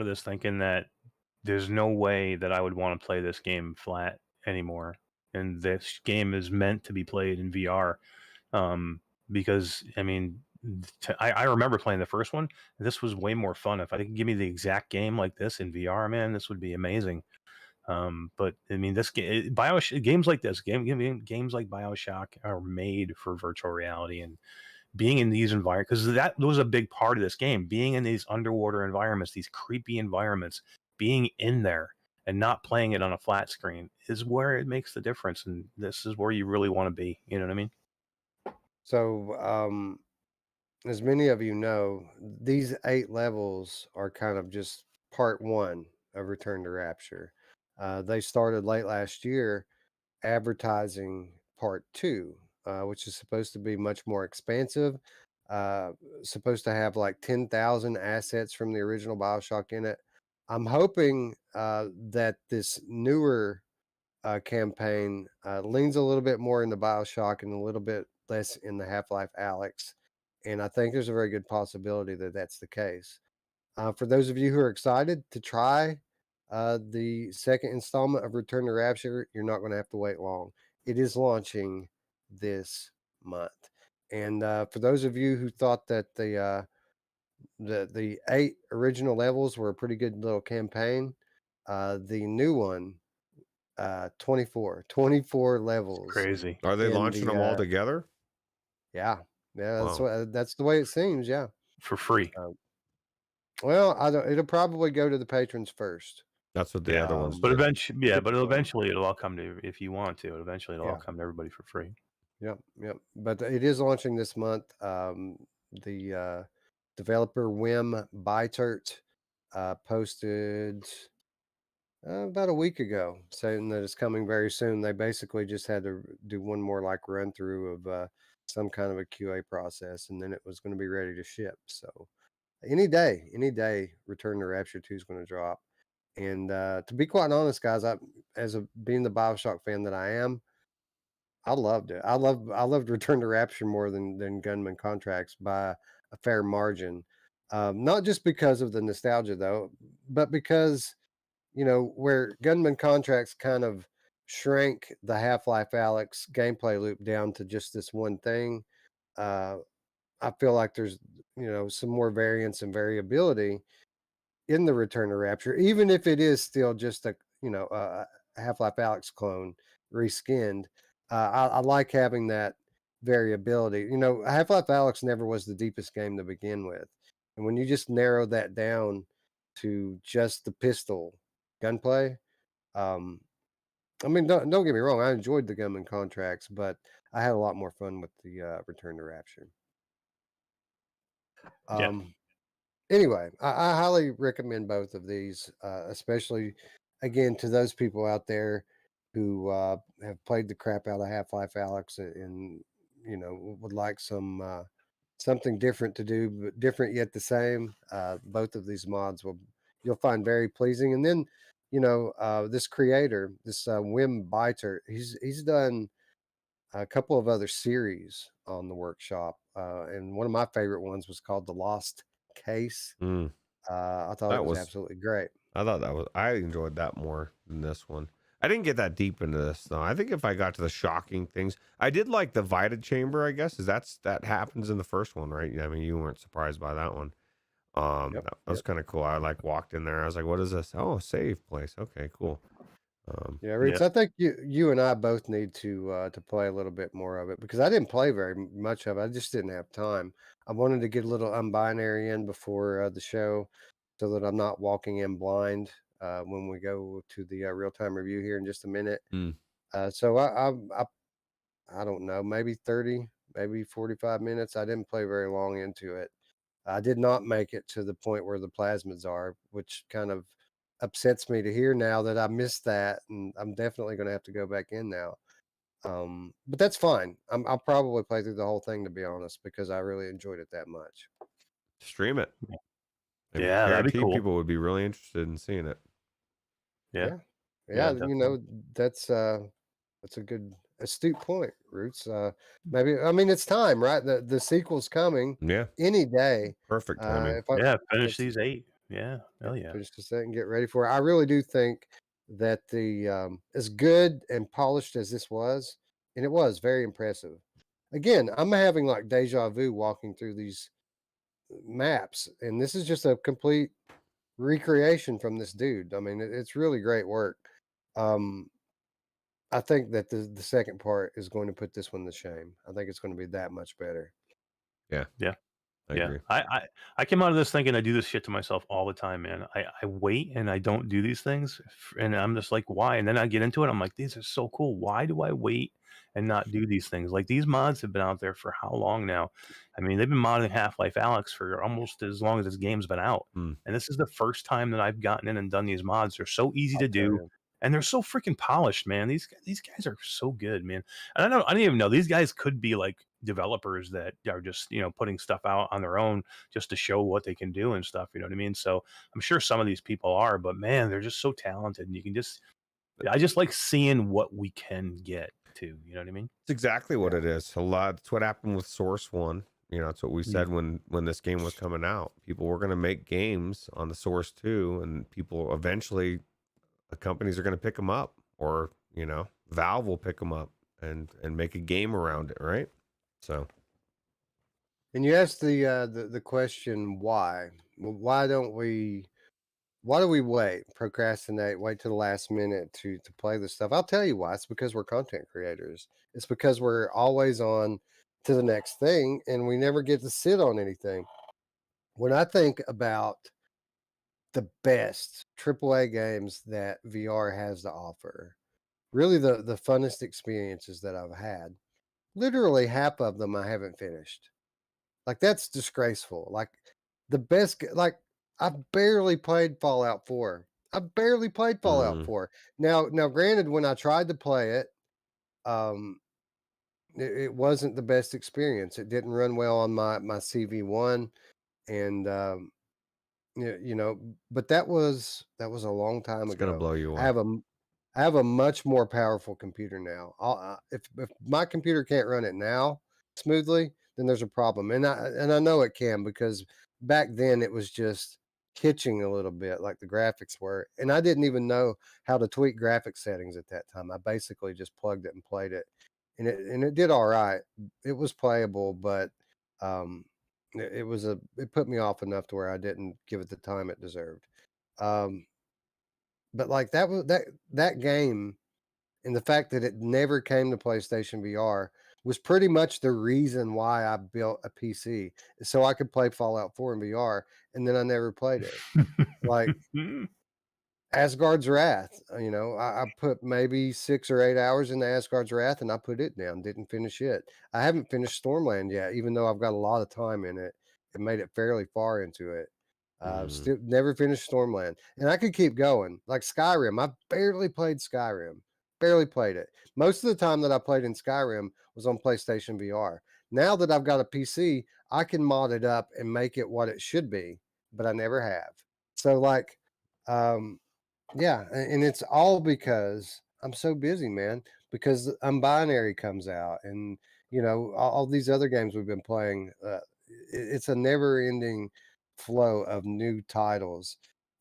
this thinking that there's no way that I would want to play this game flat anymore. And this game is meant to be played in VR. Because I mean, I remember playing the first one. This was way more fun. If I could give me the exact game like this in VR, man, this would be amazing. But I mean, this game, games like this, games like Bioshock are made for virtual reality and being in these environments, because that was a big part of this game. Being in these underwater environments, these creepy environments, being in there and not playing it on a flat screen is where it makes the difference. And this is where you really want to be. You know what I mean? So, as many of you know, these 8 levels are kind of just part 1 of Return to Rapture. They started late last year advertising part 2, which is supposed to be much more expansive. Uh, Supposed to have like 10,000 assets from the original Bioshock in it. I'm hoping that this newer campaign leans a little bit more into Bioshock and a little bit less in the Half Life Alyx. And I think there's a very good possibility that that's the case. For those of you who are excited to try the second installment of Return to Rapture, you're not going to have to wait long. It is launching this month. And for those of you who thought that the 8 original levels were a pretty good little campaign, the new one 24 levels. Crazy. Are they in launching the, them all together? Yeah, Wow. that's the way it seems. Yeah. For free. Well, I don't. It'll probably go to the patrons first. That's what the Yeah. other ones But did. eventually, yeah, but Typically. eventually it'll all come to, if you want to, eventually it'll all Yeah. come to everybody for free. Yep. But it is launching this month. The developer Wim Bitert posted about a week ago saying that it's coming very soon. They basically just had to do one more like run through of some kind of a QA process, and then it was going to be ready to ship. So any day, Return to Rapture 2 is going to drop. And to be quite honest, guys, being the Bioshock fan that I am, I loved it. I loved Return to Rapture more than Gunman Contracts by a fair margin. Not just because of the nostalgia though, but because where Gunman Contracts kind of shrank the Half Life Alyx gameplay loop down to just this one thing. Uh, I feel like there's some more variance and variability in the Return to Rapture, even if it is still just a Half Life Alyx clone reskinned. I like having that variability. Half Life Alyx never was the deepest game to begin with, and when you just narrow that down to just the pistol gunplay, um, I mean, don't get me wrong, I enjoyed the Gunman Contracts, but I had a lot more fun with the Return to Rapture. Yeah. Anyway, I highly recommend both of these, especially again to those people out there who have played the crap out of Half Life Alyx and would like something different to do, but different yet the same. Both of these mods you'll find very pleasing. And then this creator, this Wim Biter, he's done a couple of other series on the workshop, and one of my favorite ones was called The Lost Case. Mm, I thought it that was was. absolutely great. I thought that was. I enjoyed that more than this one. I didn't get that deep into this though. I think if I got to the shocking things, I did like the Vited chamber. I guess that happens in the first one, right? I mean, you weren't surprised by that one. Yep, That was kind of cool. I like walked in there. I was like, "What is this? Oh, a save place. Okay, cool." yeah, Roots. Yeah. I think you and I both need to play a little bit more of it because I didn't play very much of it. I just didn't have time. I wanted to get a little Unbinary in before the show, so that I'm not walking in blind when we go to the real time review here in just a minute. Mm. So I don't know, maybe 30, maybe 45 minutes. I didn't play very long into it. I did not make it to the point where the plasmids are, which kind of upsets me to hear now that I missed that, and I'm definitely going to have to go back in now. But that's fine. I'll probably play through the whole thing, to be honest, because I really enjoyed it that much. Stream it. I Yeah, that'd be guarantee cool. people would be really interested in seeing it. Yeah. Yeah, Definitely. that's a good astute point, Roots. Maybe I mean it's time, right? The sequel's coming Yeah, any day. perfect timing. If I Yeah, finish it's these 8. Yeah. Hell Yep, yeah. finish the set and get ready for it. I really do think that the as good and polished as this was, and it was very impressive. Again, I'm having like deja vu walking through these maps, and this is just a complete recreation from this dude. I mean, it's really great work. Um, I think that the second part is going to put this one to shame. I think it's going to be that much better. Yeah, Yeah. I Yeah, agree. I came out of this thinking I do this shit to myself all the time, man. I wait and I don't do these things, and I'm just like, why? And then I get into it. I'm like, these are so cool. Why do I wait and not do these things? Like these mods have been out there for how long now? I mean, they've been modding Half Life Alyx for almost as long as this game's been out, Mm. and this is the first time that I've gotten in and done these mods. They're so easy to I'll tell do. you. And they're so freaking polished, man. These guys are so good, man. And I don't even know, these guys could be like developers that are just putting stuff out on their own just to show what they can do and stuff. You know what I mean? So I'm sure some of these people are, but man, they're just so talented. And I just like seeing what we can get to. You know what I mean? It's exactly what Yeah. it is. A lot. It's what happened with Source One. That's what we said when this game was coming out. People were going to make games on the Source 2, and people eventually, the companies are going to pick them up, or Valve will pick them up and make a game around it, right? So. And you asked the question why? Well, why don't we why do we wait, procrastinate, wait to the last minute to play this stuff? I'll tell you why. It's because we're content creators. It's because we're always on to the next thing, and we never get to sit on anything. When I think about the best AAA games that VR has to offer, really the funnest experiences that I've had, literally half of them I haven't finished. Like, that's disgraceful. Like, the best, like, I barely played Fallout 4. I barely played Fallout Mm, 4. Now, granted, when I tried to play it, um, it wasn't the best experience. It didn't run well on my CV1, and you know, but that was a long time it's gonna ago. blow you I away. have a I have a much more powerful computer now. If my computer can't run it now smoothly, then there's a problem. And I know it can, because back then it was just hitching a little bit, like the graphics were. And I didn't even know how to tweak graphic settings at that time. I basically just plugged it and played it, and it did all right. It was playable, but um, it put me off enough to where I didn't give it the time it deserved. Um, but like that game, and the fact that it never came to PlayStation VR was pretty much the reason why I built a PC, so I could play Fallout 4 in VR, and then I never played it. Like, Asgard's Wrath, I put maybe 6 or 8 hours into Asgard's Wrath, and I put it down, didn't finish it. I haven't finished Stormland yet, even though I've got a lot of time in it and made it fairly far into it. Mm. Still never finished Stormland, and I could keep going. Like Skyrim, I barely played Skyrim, barely played it. Most of the time that I played in Skyrim was on PlayStation VR. Now that I've got a PC, I can mod it up and make it what it should be, but I never have. So, like, um, yeah, and it's all because I'm so busy, man. Because Unbinary comes out, and all these other games we've been playing. It's a never-ending flow of new titles,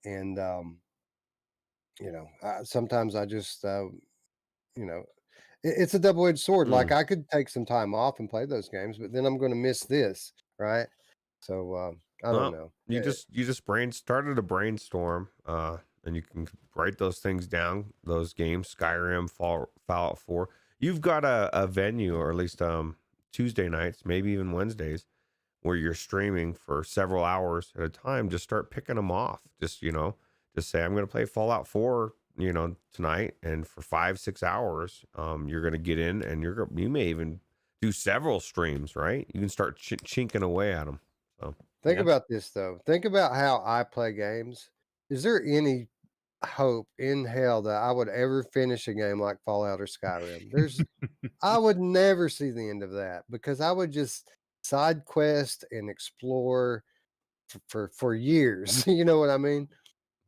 and sometimes I just it's a double-edged sword. Like, Mm. I could take some time off and play those games, but then I'm going to miss this, right? So I don't Well, know. you just started a brainstorm, and you can write those things down. Those games, Skyrim, Fallout 4. You've got a venue, or at least Tuesday nights, maybe even Wednesdays, where you're streaming for several hours at a time. Just start picking them off. Just say, I'm going to play Fallout 4, tonight, and for 5-6 hours, you're going to get in, and you may even do several streams, right? You can start chinking away at them. So. Think Yeah. about this, though. Think about how I play games. Is there any hope in hell that I would ever finish a game like Fallout or Skyrim? I would never see the end of that, because I would just side quest and explore for years. You know what I mean?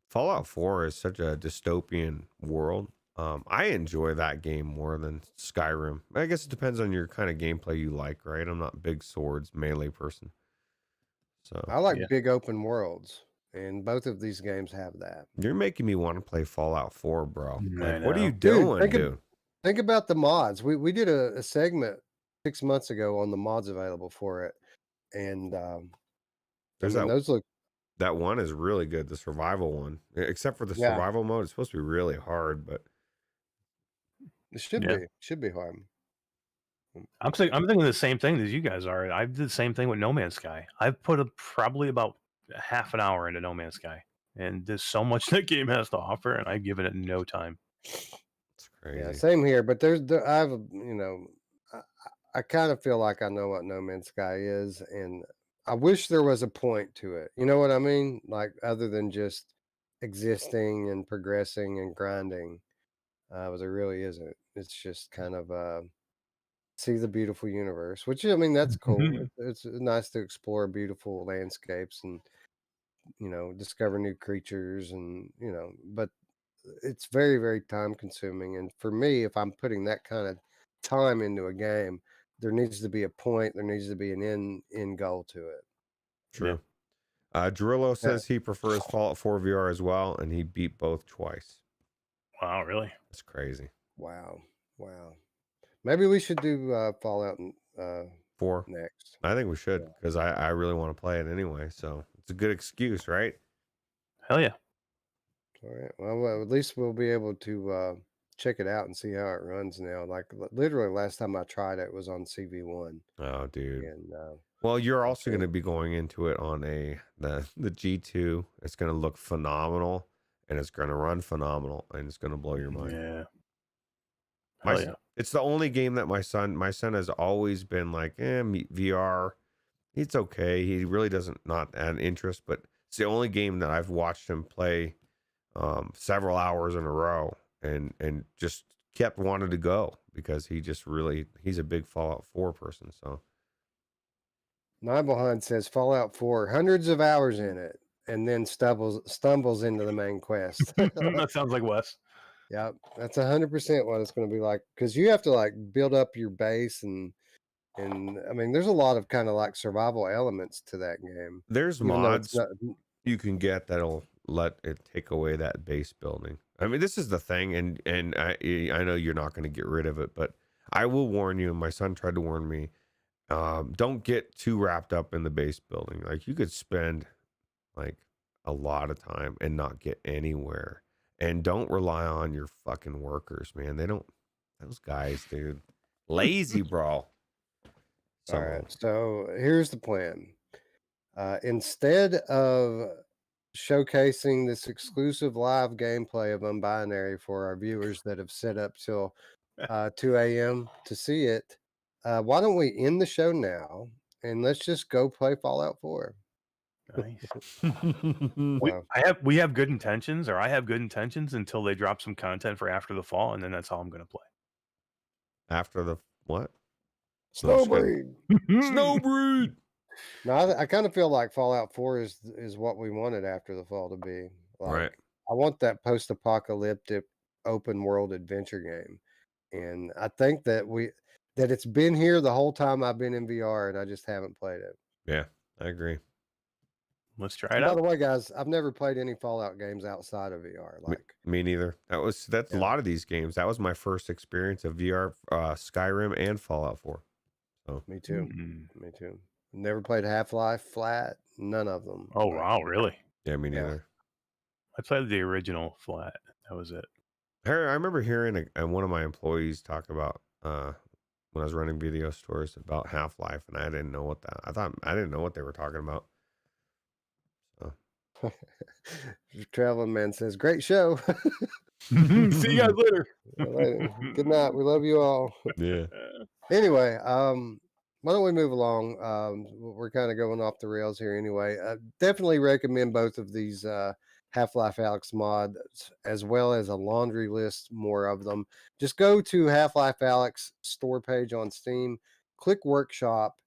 Fallout 4 is such a dystopian world. I enjoy that game more than Skyrim. I guess it depends on your kind of gameplay you like, right? I'm not a big swords melee person. So I like Yeah. big open worlds, and both of these games have that. you're making me want to play Fallout 4, bro. I Like, what are you know. Dude, doing, dude? think about the mods. We did a segment 6 months ago on the mods available for it, and I There's mean, those look, that one is really good, the survival one. Except for the yeah, survival mode, it's supposed to be really hard, but it should Yeah. be hard. I'm thinking the same thing as you guys are. I did the same thing with No Man's Sky. I've put probably about half an hour into No Man's Sky, and there's so much that game has to offer, and I've given it no time. it's Yeah, crazy. same here. But I have I, I kind of feel like I know what No Man's Sky is, and I wish there was a point to it. You know what I mean? Like, other than just existing and progressing and grinding, but there really isn't. It's just kind of see the beautiful universe, which, I mean, that's cool. Mhm. It's nice to explore beautiful landscapes and discover new creatures, and but it's very, very time consuming. And for me, if I'm putting that kind of time into a game, there needs to be a point, there needs to be an end goal to it. Yeah. True. Drillo Yeah. says he prefers Fallout 4 VR as well, and he beat both twice. Wow, really? That's crazy. Wow. Maybe we should do Fallout 4. next. I think we should, because I really want to play it anyway. So it's a good excuse, right? Hell yeah. All right. Well, at least we'll be able to check it out and see how it runs now. Like literally, last time I tried it was on CV1, Oh, dude. and Well, you're I also going to think be going into it on the G2. It's going to look phenomenal, and it's going to run phenomenal, and it's going to blow your mind. Yeah. My, Hell yeah. It's the only game that my son has always been like, VR. It's okay. He really doesn't not add interest, but it's the only game that I've watched him play several hours in a row, and just kept wanting to go because he's a big Fallout 4 person. So Nibelheim says Fallout 4, hundreds of hours in it, and then stumbles into the main quest. That sounds like Wes. Yep, that's 100% what it's going to be like, because you have to like build up your base and I mean, there's a lot of kind of like survival elements to that game, there's even though it's mods not. you can get that'll let it take away that base building. I mean, this is the thing, and I know you're not going to get rid of it, but I will warn you. My son tried to warn me. Don't get too wrapped up in the base building. Like you could spend like a lot of time and not get anywhere. And don't rely on your fucking workers, man. Those guys, dude, lazy, bro. All right, so here's the plan. Instead of showcasing this exclusive live gameplay of Unbinary for our viewers that have set up till 2 a.m. to see it, why don't we end the show now and let's just go play Fallout 4? Nice. So, We have good intentions, or I have good intentions until they drop some content for After the Fall, and then that's all I'm going to play. After the what? Snowbreed. Snowbreed. No, I kind of feel like Fallout 4 is what we wanted After the Fall to be. Like, Right. I want that post-apocalyptic open world adventure game. And I think that it's been here the whole time I've been in VR and I just haven't played it. Yeah, I agree. Let's try it By out. the way, guys, I've never played any Fallout games outside of VR. Like Me neither. That's Yeah. a lot of these games. That was my first experience of VR, Skyrim and Fallout 4. So me too. Me too. Never played Half Life flat. None of them. Oh, Like, wow, really? yeah, me Yeah. neither. I played the original flat. That was it. I remember hearing one of my employees talk about when I was running video stores about Half Life, and I didn't know I didn't know what they were talking about. So Traveling Man says, "Great show." See you guys later. Later. Good night. We love you all. yeah, Anyway, why don't we move along? We're kind of going off the rails here anyway. Definitely recommend both of these Half Life Alyx mods, as well as a laundry list more of them. Just go to Half Life Alyx store page on Steam, click Workshop,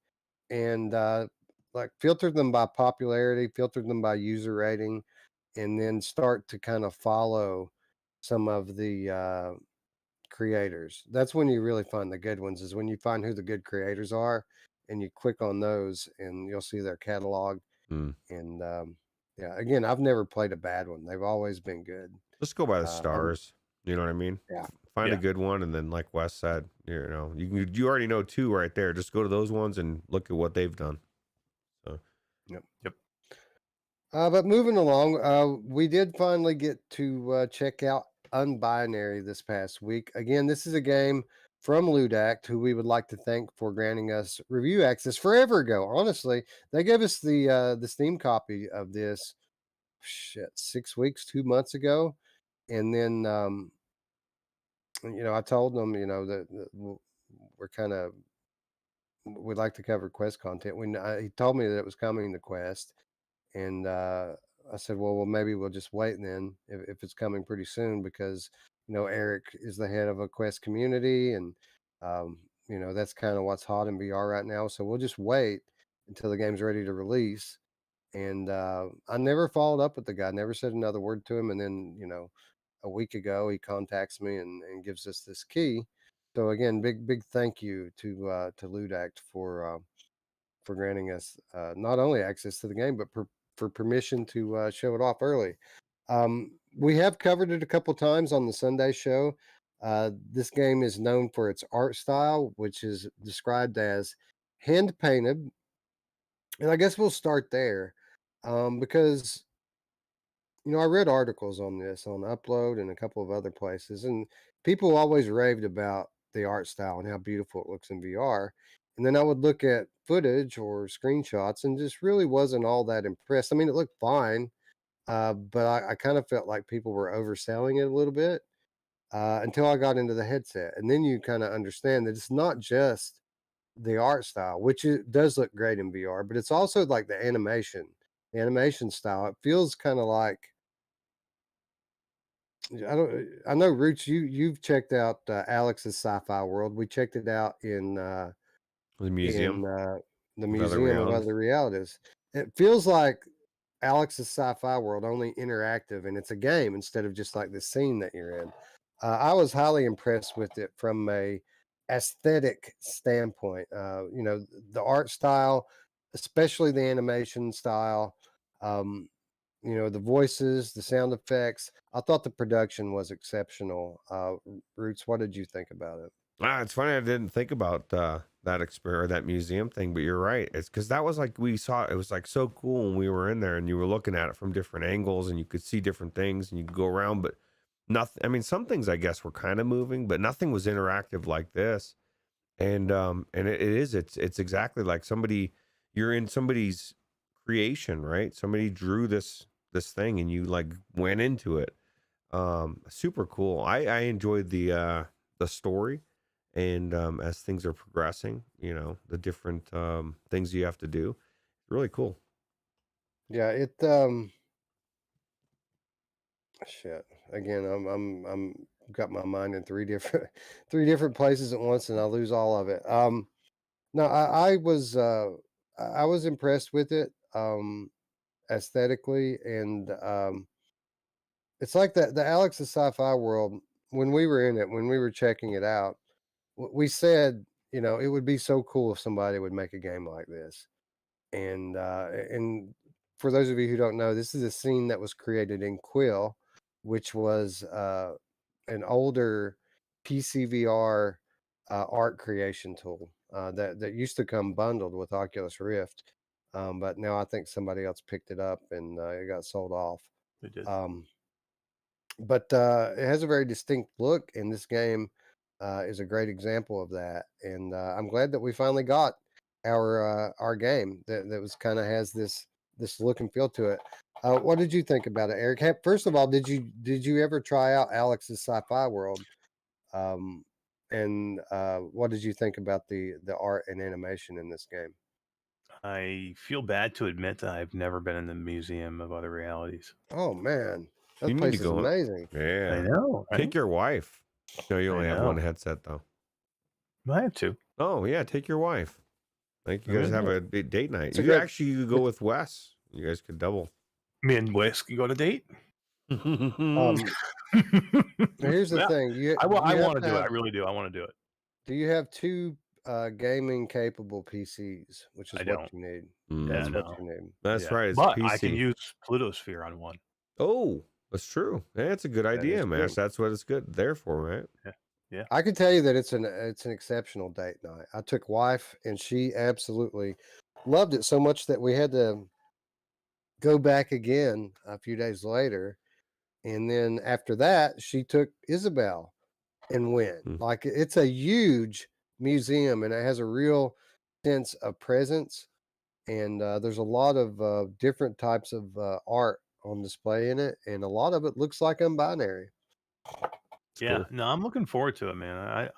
and like filter them by popularity, filter them by user rating, and then start to kind of follow some of the creators. That's when you really find the good ones, is when you find who the good creators are and you click on those and you'll see their catalog. And yeah, again, I've never played a bad one. They've always been good. just go by the stars. You know what I mean? Yeah. Find a good one, and then like Wes said, you already know two right there. Just go to those ones and look at what they've done. So Yep. But moving along, we did finally get to check out Unbinary this past week. Again, this is a game from Ludact, who we would like to thank for granting us review access forever ago. Honestly, they gave us the Steam copy of this 6 weeks, 2 months ago, and then I told them that we're kind of we'd like to cover Quest content. He told me that it was coming to Quest, and I said, well, maybe we'll just wait then if it's coming pretty soon, because Eric is the head of a Quest community, and that's kind of what's hot in VR right now. So we'll just wait until the game's ready to release. And I never followed up with the guy, never said another word to him. And then a week ago he contacts me and gives us this key. So again, big thank you to Ludact for granting us not only access to the game, but for permission to show it off early. We have covered it a couple times on the Sunday show. This game is known for its art style, which is described as hand painted. And I guess we'll start there, because I read articles on this on Upload and a couple of other places, and people always raved about the art style and how beautiful it looks in VR. And then I would look at footage or screenshots and just really wasn't all that impressed. I mean, it looked fine, but I kind of felt like people were overselling it a little bit until I got into the headset. And then you kind of understand that it's not just the art style, which it does look great in VR, but it's also like the animation style. It feels kind of like I know Roots. You've checked out Alex's Sci-Fi World. We checked it out The museum in the of other Museum of realities. Other Realities. It feels like Alex's Sci-Fi World, only interactive, and it's a game instead of just like the scene that you're in. I was highly impressed with it from a aesthetic standpoint. The art style, especially the animation style. Um, the voices, the sound effects. I thought the production was exceptional. Roots, what did you think about it? It's funny I didn't think about that experience or that museum thing, but you're right. It's because that was like we saw it was like so cool when we were in there and you were looking at it from different angles and you could see different things and you could go around, but nothing. I mean, some things I guess were kind of moving, but nothing was interactive like this. And it's exactly like you're in somebody's creation, right? Somebody drew this thing and you like went into it. Super cool. I enjoyed the story. And as things are progressing, the different things you have to do, really cool. Yeah, it shit. Again, I'm got my mind in three different places at once, and I lose all of it. No, I was impressed with it aesthetically, and it's like the Alex's Sci-Fi World. When we were in it, when we were checking it out, we said, it would be so cool if somebody would make a game like this. And for those of you who don't know, this is a scene that was created in Quill, which was an older PCVR art creation tool that used to come bundled with Oculus Rift, but now I think somebody else picked it up and it got sold off. They did. But it has a very distinct look, and this game is a great example of that. And I'm glad that we finally got our game that was kind of has this look and feel to it. What did you think about it, Eric? First of all, did you ever try out Alex's Sci-Fi World? And what did you think about the art and animation in this game? I feel bad to admit that I've never been in the Museum of Other Realities. Oh man, You that need to place is go. amazing. I Yeah. know, right? Take your wife. No, you I only have know. one headset though. I have to. Oh yeah, take your wife. Like you guys have a date night. It's a You good- actually could go with Wes. You guys could double. Me and Wes can go on a date. Here's the Yeah, thing. I want have to do it. I have- really do. I want to do it. Do you have two gaming capable PCs, which is I what don't. you need? Yeah, That's no. what you need. That's Yeah. right. It's But PC. I can use Pluto Sphere on one. Oh, that's true. Yeah, it's a good That idea, is Mash. true. That's what it's good there for, right? I can tell you that it's an exceptional date night. I took wife, and she absolutely loved it so much that we had to go back again a few days later, and then after that, she took Isabel and went. Hmm. Like it's a huge museum, and it has a real sense of presence. And there's a lot of different types of art on display in it, and a lot of it looks like Unbinary. Yeah, Cool. no, I'm looking forward to it, man.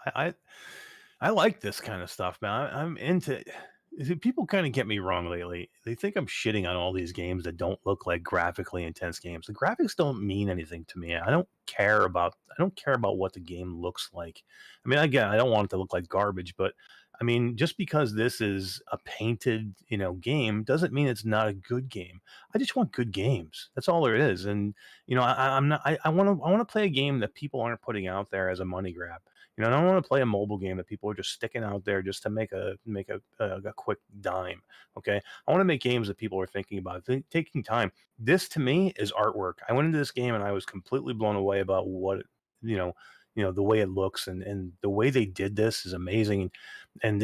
I like this kind of stuff, man. I'm into. People kind of get me wrong lately. They think I'm shitting on all these games that don't look like graphically intense games. The graphics don't mean anything to me. I don't care about what the game looks like. I mean, again, I don't want it to look like garbage, but I mean, just because this is a painted, game doesn't mean it's not a good game. I just want good games. That's all there is. And I'm not. I want to play a game that people aren't putting out there as a money grab. I don't want to play a mobile game that people are just sticking out there just to make a quick dime. Okay, I want to make games that people are thinking about, taking time. This to me is artwork. I went into this game and I was completely blown away about what the way it looks and the way they did this is amazing. And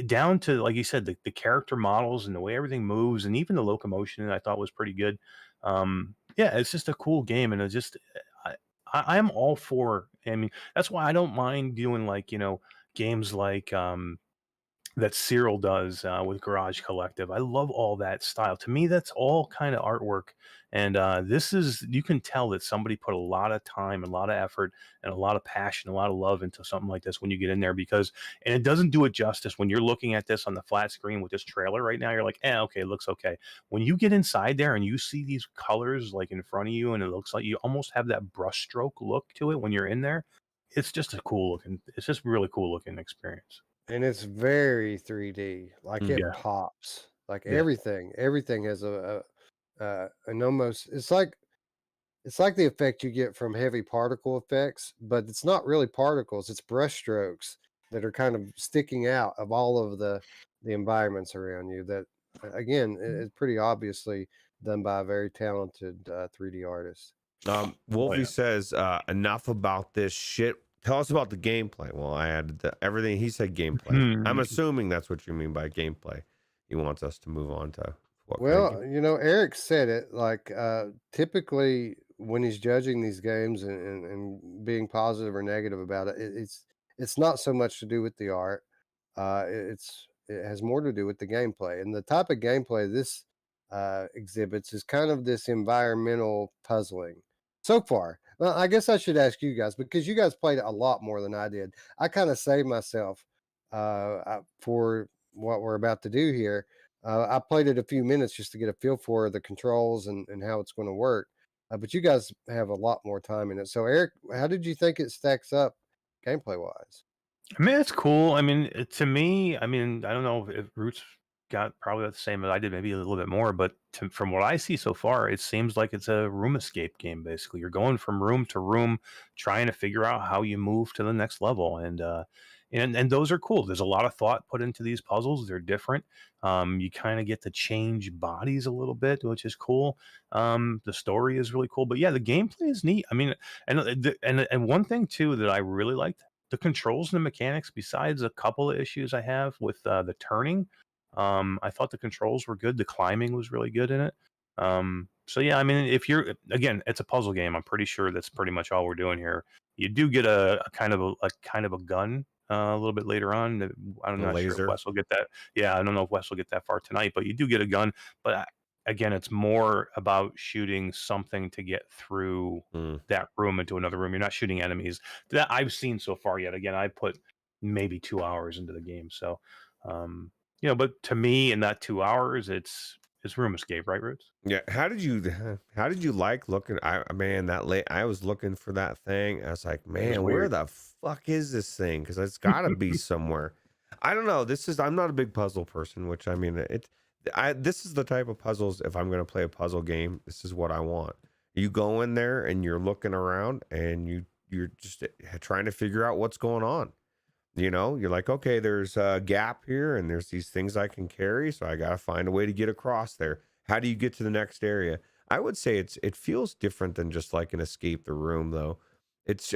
down to, like you said, the character models and the way everything moves and even the locomotion I thought was pretty good. Yeah, it's just a cool game, and it just I'm all for. I mean, that's why I don't mind doing like games like that Cyril does with Garage Collective. I love all that style. To me, that's all kind of artwork. And this is, you can tell that somebody put a lot of time, a lot of effort, and a lot of passion, a lot of love into something like this when you get in there because, and it doesn't do it justice when you're looking at this on the flat screen with this trailer right now. You're like, okay, it looks okay. When you get inside there and you see these colors like in front of you, and it looks like you almost have that brushstroke look to it when you're in there, it's just a cool looking, it's just really cool looking experience. And it's very 3D. Like Mm. it Yeah. pops. Like Yeah. everything has an almost. It's like the effect you get from heavy particle effects, but it's not really particles. It's brushstrokes that are kind of sticking out of all of the environments around you. That again, it's pretty obviously done by a very talented 3D artist. Oh, Wolfie yeah. says, enough about this shit. Tell us about the gameplay. Well, I added everything. He said gameplay. I'm Hmm. assuming that's what you mean by gameplay. He wants us to move on to what kind of game. Well, Eric said it like typically when he's judging these games and being positive or negative about it, it's not so much to do with the art. It has more to do with the gameplay. And the type of gameplay this exhibits is kind of this environmental puzzling. So far, well, I guess I should ask you guys because you guys played a lot more than I did. I kind of saved myself for what we're about to do here. I played it a few minutes just to get a feel for the controls and how it's going to work. But you guys have a lot more time in it. So, Eric, how did you think it stacks up gameplay wise? I mean, it's cool. I mean, to me, I mean, I don't know if Roots got probably the same as I did, maybe a little bit more, but from what I see so far, it seems like it's a room escape game. Basically, you're going from room to room, trying to figure out how you move to the next level, and those are cool. There's a lot of thought put into these puzzles. They're different. You kind of get to change bodies a little bit, which is cool. The story is really cool, but yeah, the gameplay is neat. I mean, and one thing too that I really liked, the controls and the mechanics, besides a couple of issues I have with the turning, I thought the controls were good. The climbing was really good in it. So yeah, I mean, if you're again, it's a puzzle game. I'm pretty sure that's pretty much all we're doing here. You do get a kind of a gun a little bit later on. I'm The not sure if laser. Wes will get that. Yeah, I don't know if Wes will get that far tonight, but you do get a gun. But again, it's more about shooting something to get through Mm. that room into another room. You're not shooting enemies that I've seen so far yet. Again, I put maybe 2 hours into the game, so um, but to me, in that 2 hours, it's room escape, right, Roots? Yeah. How did you like looking? Man, that late. I was looking for that thing. I was like, It was man, where weird. the fuck is this thing? Because it's got to be somewhere. I don't know. I'm not a big puzzle person, which I mean, this is the type of puzzles. If I'm going to play a puzzle game, this is what I want. You go in there and you're looking around and you're just trying to figure out what's going on. You're like, okay, there's a gap here and there's these things I can carry, so I got to find a way to get across there. How do you get to the next area? I would say it feels different than just like an escape the room though.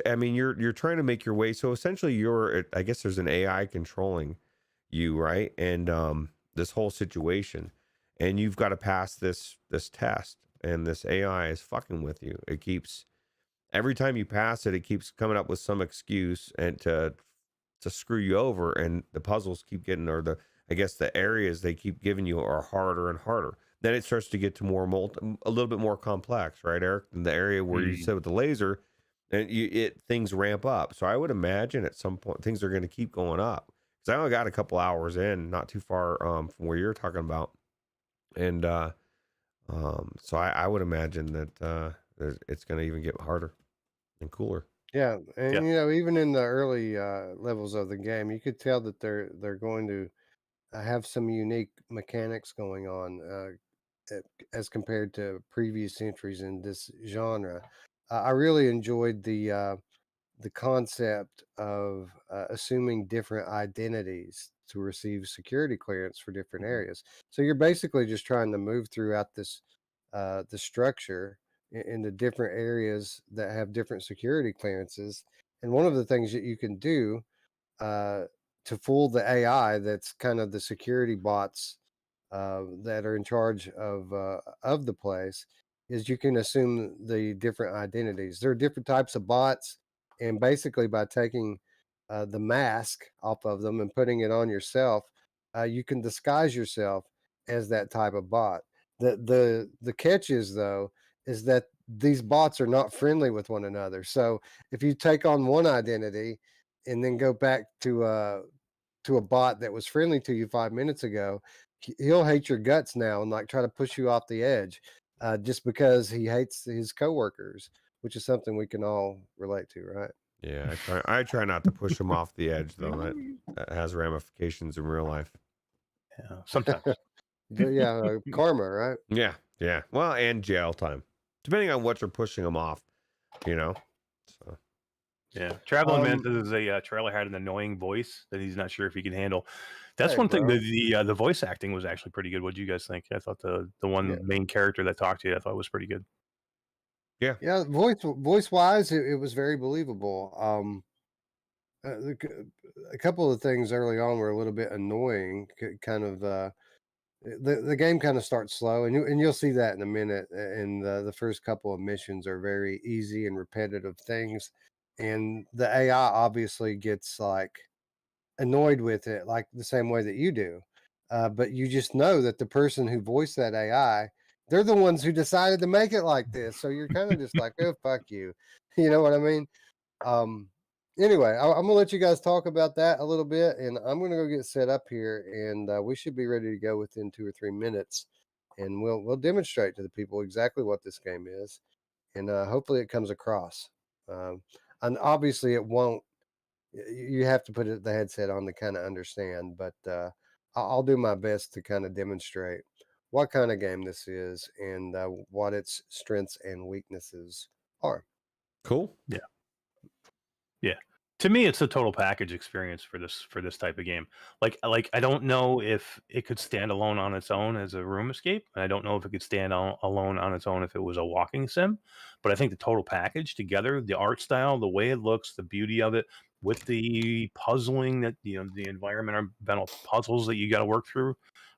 I mean, you're trying to make your way. So essentially I guess there's an AI controlling you, right? And this whole situation, and you've got to pass this test, and this AI is fucking with you. It keeps every time you pass it, it keeps coming up with some excuse and to screw you over, and the puzzles keep getting, or I guess the areas they keep giving you are harder and harder. Then it starts to get to a little bit more complex, right, Eric? In the area where you Mm. said with the laser, and things ramp up. So I would imagine at some point things are going to keep going up. Because I only got a couple hours in, not too far from where you're talking about, and so I would imagine that it's going to even get harder and cooler. Yeah, Yeah. and even in the early levels of the game, you could tell that they're going to have some unique mechanics going on as compared to previous entries in this genre. I really enjoyed the concept of assuming different identities to receive security clearance for different Mhm. areas. So you're basically just trying to move throughout this the structure into different areas that have different security clearances. And one of the things that you can do uh, to fool the AI, that's kind of the security bots that are in charge of the place, is you can assume the different identities. There are different types of bots, and basically by taking the mask off of them and putting it on yourself, you can disguise yourself as that type of bot. The catch is though is that these bots are not friendly with one another. So if you take on one identity and then go back to a bot that was friendly to you 5 minutes ago, he'll hate your guts now and like try to push you off the edge, just because he hates his coworkers, which is something we can all relate to, right? Yeah, I try not to push them off the edge though. That has ramifications in real life. Yeah, sometimes. Yeah, karma, right? Yeah, yeah. Well, and jail time, depending on what you're pushing them off. You know. So Yeah, Traveling Mantis is a trailer had an annoying voice that he's not sure if he can handle. That's Hey, one thing. bro. The voice acting was actually pretty good. What do you guys think? I thought the one Yeah. main character that talked to you, I thought was pretty good. Yeah, voice wise, it was very believable. A couple of things early on were a little bit annoying. Kind of the game kind of starts slow, and you'll see that in a minute. And the first couple of missions are very easy and repetitive things, and the AI obviously gets like annoyed with it, like the same way that you do. But you just know that the person who voiced that AI, they're the ones who decided to make it like this. So you're kind of just like, oh, fuck you. You know what I mean? Um, anyway, I'm gonna let you guys talk about that a little bit, and I'm gonna go get set up here, and we should be ready to go within 2 or 3 minutes, and we'll demonstrate to the people exactly what this game is, and hopefully it comes across. Um, and obviously it won't. You have to put the headset on to kind of understand, but I'll do my best to kind of demonstrate what kind of game this is and what its strengths and weaknesses are. cool. Yeah. To me, it's a total package experience for this type of game. Like I don't know if it could stand alone on its own as a room escape, and I don't know if it could stand alone on its own if it was a walking sim. But I think the total package together, the art style, the way it looks, the beauty of it, with the puzzling that the environmental puzzles that you got to work through,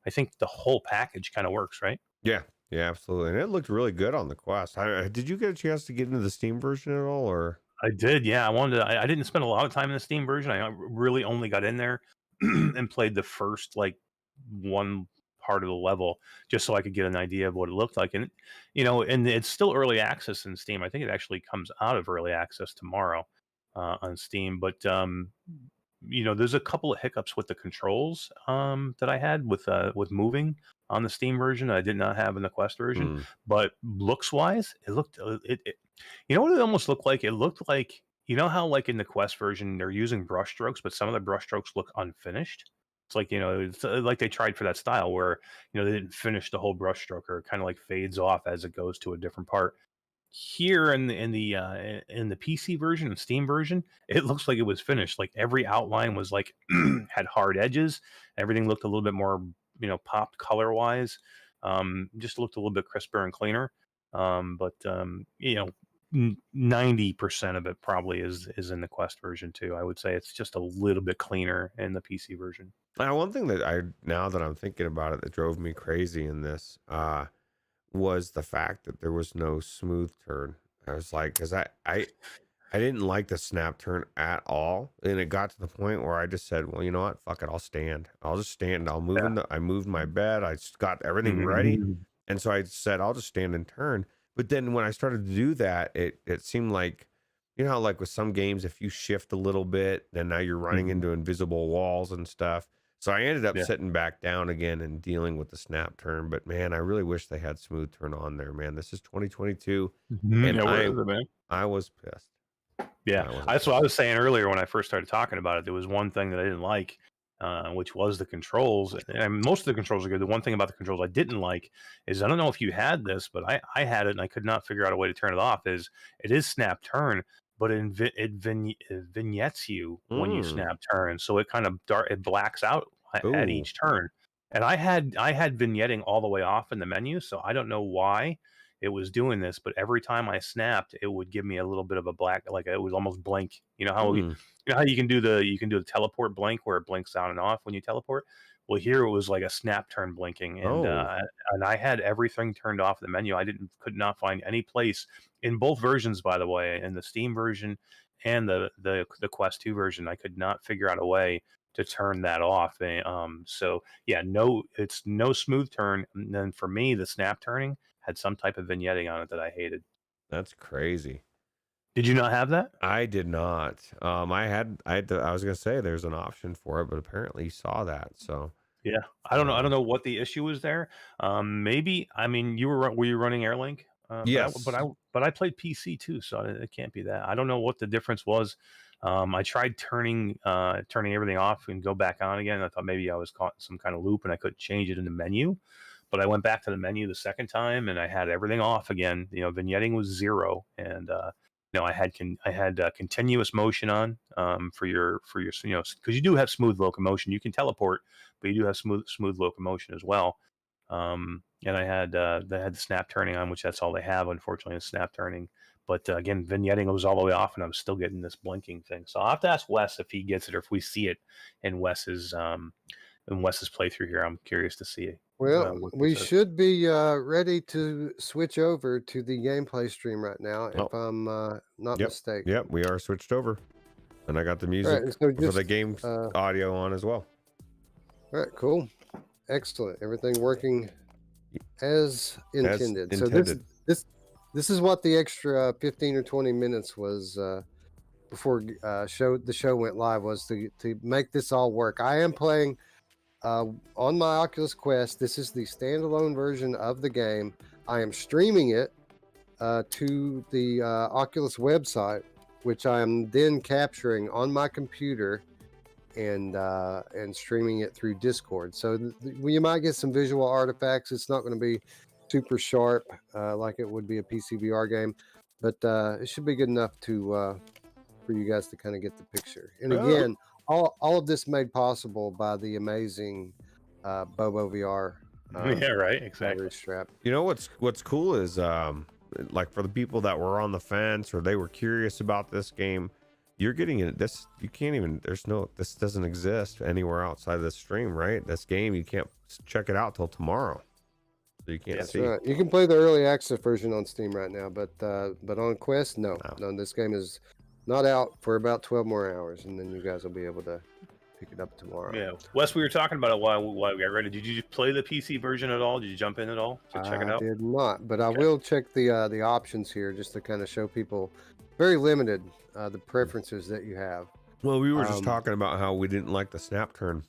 I think the whole package kind of works, right? Yeah, yeah, absolutely. And it looked really good on the Quest. Did you get a chance to get into the Steam version at all, or? I did, yeah. I didn't spend a lot of time in the Steam version. I really only got in there and played the first like one part of the level just so I could get an idea of what it looked like. And and it's still early access in Steam. I think it actually comes out of early access tomorrow on Steam. But there's a couple of hiccups with the controls that I had with moving on the Steam version that I did not have in the Quest version. But looks wise, it looked you know what it almost looked like? It looked like, how like in the Quest version they're using brush strokes, but some of the brush strokes look unfinished. It's like, it's like they tried for that style where, they didn't finish the whole brush stroke, or it kind of like fades off as it goes to a different part. Here in the PC version and Steam version, it looks like it was finished. Like every outline was like had hard edges. Everything looked a little bit more, popped color wise. Just looked a little bit crisper and cleaner. But 90% of it probably is in the Quest version too. I would say it's just a little bit cleaner in the PC version. One thing that now that I'm thinking about it, that drove me crazy in this, was the fact that there was no smooth turn. I was like, because I didn't like the snap turn at all, and it got to the point where I just said, well, you know what, fuck it, I'll stand. I'll just stand. I'll move I moved my bed. I got everything ready, and so I said, I'll just stand and turn. But then when I started to do that, it seemed like, how like with some games, if you shift a little bit, then now you're running into invisible walls and stuff. So I ended up sitting back down again and dealing with the snap turn. But man, I really wish they had smooth turn on there, man. This is 2022, and I was pissed. Yeah, that's what I was saying earlier when I first started talking about it. There was one thing that I didn't like, which was the controls. And most of the controls are good. The one thing about the controls I didn't like is, I don't know if you had this, but I had it and I could not figure out a way to turn it off. It is snap turn, but it vignettes you when you snap turn, so it kind of it blacks out at each turn. And I had vignetting all the way off in the menu, so I don't know why it was doing this, but every time I snapped, it would give me a little bit of a black, like it was almost blink. You know how you can do the teleport blink where it blinks on and off when you teleport. Well, here it was like a snap turn blinking, and I had everything turned off the menu. I could not find any place in both versions, by the way, in the Steam version and the Quest 2 version. I could not figure out a way to turn that off. So yeah, it's no smooth turn. And then for me, the snap turning had some type of vignetting on it that I hated. That's crazy. Did you not have that? I did not. I was gonna say there's an option for it, but apparently you saw that. So yeah, I don't know. I don't know what the issue was there. Maybe, I mean, were you running Airlink? Yes, but I played PC too, so it can't be that. I don't know what the difference was. I tried turning everything off and go back on again. I thought maybe I was caught in some kind of loop and I couldn't change it in the menu. But I went back to the menu the second time and I had everything off again. Vignetting was 0, and I had continuous motion on for your because you do have smooth locomotion. You can teleport, but you do have smooth locomotion as well. And I had the snap turning on, which that's all they have, unfortunately, is snap turning. But again, vignetting was all the way off, and I was still getting this blinking thing. So I'll have to ask Wes if he gets it or if we see it in Wes's playthrough here. I'm curious to see. Well, we should be ready to switch over to the gameplay stream right now, if I'm not mistaken. Yep, we are switched over, and I got the music for the game audio on as well. All right, cool, excellent. Everything working as intended. So this is what the extra 15 or 20 minutes was before the show went live, was to make this all work. I am playing on my Oculus Quest. This is the standalone version of the game. I am streaming it to the Oculus website, which I am then capturing on my computer and streaming it through Discord. So you might get some visual artifacts. It's not going to be super sharp like it would be a PC VR game, but it should be good enough to for you guys to kind of get the picture. And again, all of this made possible by the amazing Bobo VR. Yeah, right, exactly. Strap. You know what's cool is like for the people that were on the fence or they were curious about this game, you're getting it. This doesn't exist anywhere outside of this stream, right? This game, you can't check it out till tomorrow, so you can't see. Right. You can play the early access version on Steam right now, but on Quest, no. This game is not out for about 12 more hours, and then you guys will be able to pick it up tomorrow. Yeah, Wes, we were talking about it while we got ready. Did you play the PC version at all? Did you jump in at all to check it out? I did not, but I will check the options here just to kind of show people very limited the preferences that you have. Well, we were just talking about how we didn't like the snap turn,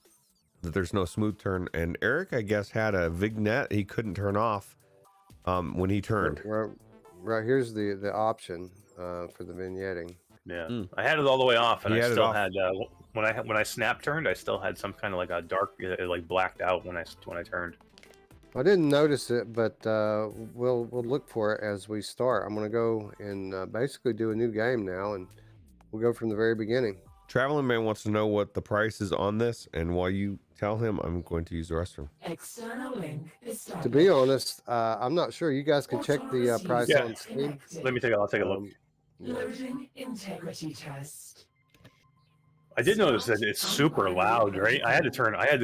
that there's no smooth turn, and Eric, I guess, had a vignette he couldn't turn off when he turned. Right here's the option for the vignetting. Yeah, I had it all the way off, and I still had when I snap turned, I still had some kind of like a dark, like blacked out when I turned. I didn't notice it, but we'll look for it as we start. I'm gonna go and basically do a new game now, and we'll go from the very beginning. Traveling Man wants to know what the price is on this, and while you tell him, I'm going to use the restroom. External link is to be honest, I'm not sure. You guys can check the price on Steam. I'll take a look. Loading integrity test. I did notice that it's super loud, right? I had to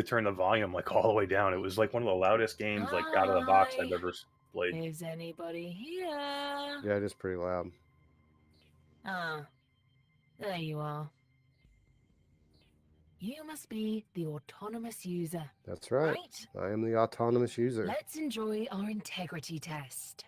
turn the volume like all the way down. It was like one of the loudest games like out of the box I've ever played. Is anybody here? Yeah, it is pretty loud. Ah, there you are. You must be the autonomous user. That's right. I am the autonomous user. Let's enjoy our integrity test.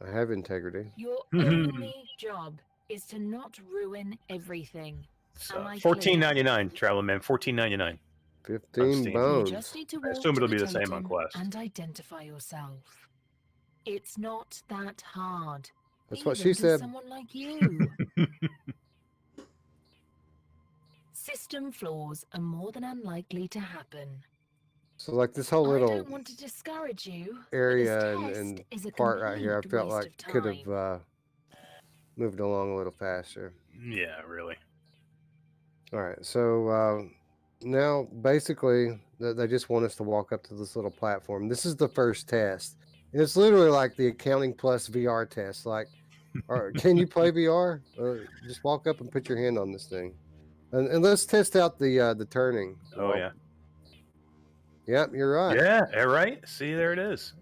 I have integrity. Your only job is to not ruin everything. $14.99, Traveling Man. $14.99. 15 bones. You just need to I assume it'll be the same on skeleton Quest. and identify yourself. It's not that hard. That's what she said. Someone like you. System flaws are more than unlikely to happen. So like this whole I little don't want to discourage you, area and part right here, I felt like could have moved along a little faster. Yeah, really. All right, so now basically they just want us to walk up to this little platform. This is the first test. And it's literally like the accounting plus VR test. Like, or can you play VR? Just walk up and put your hand on this thing, and let's test out the turning. Oh yeah. Yep, you're right. Yeah, right. See, there it is.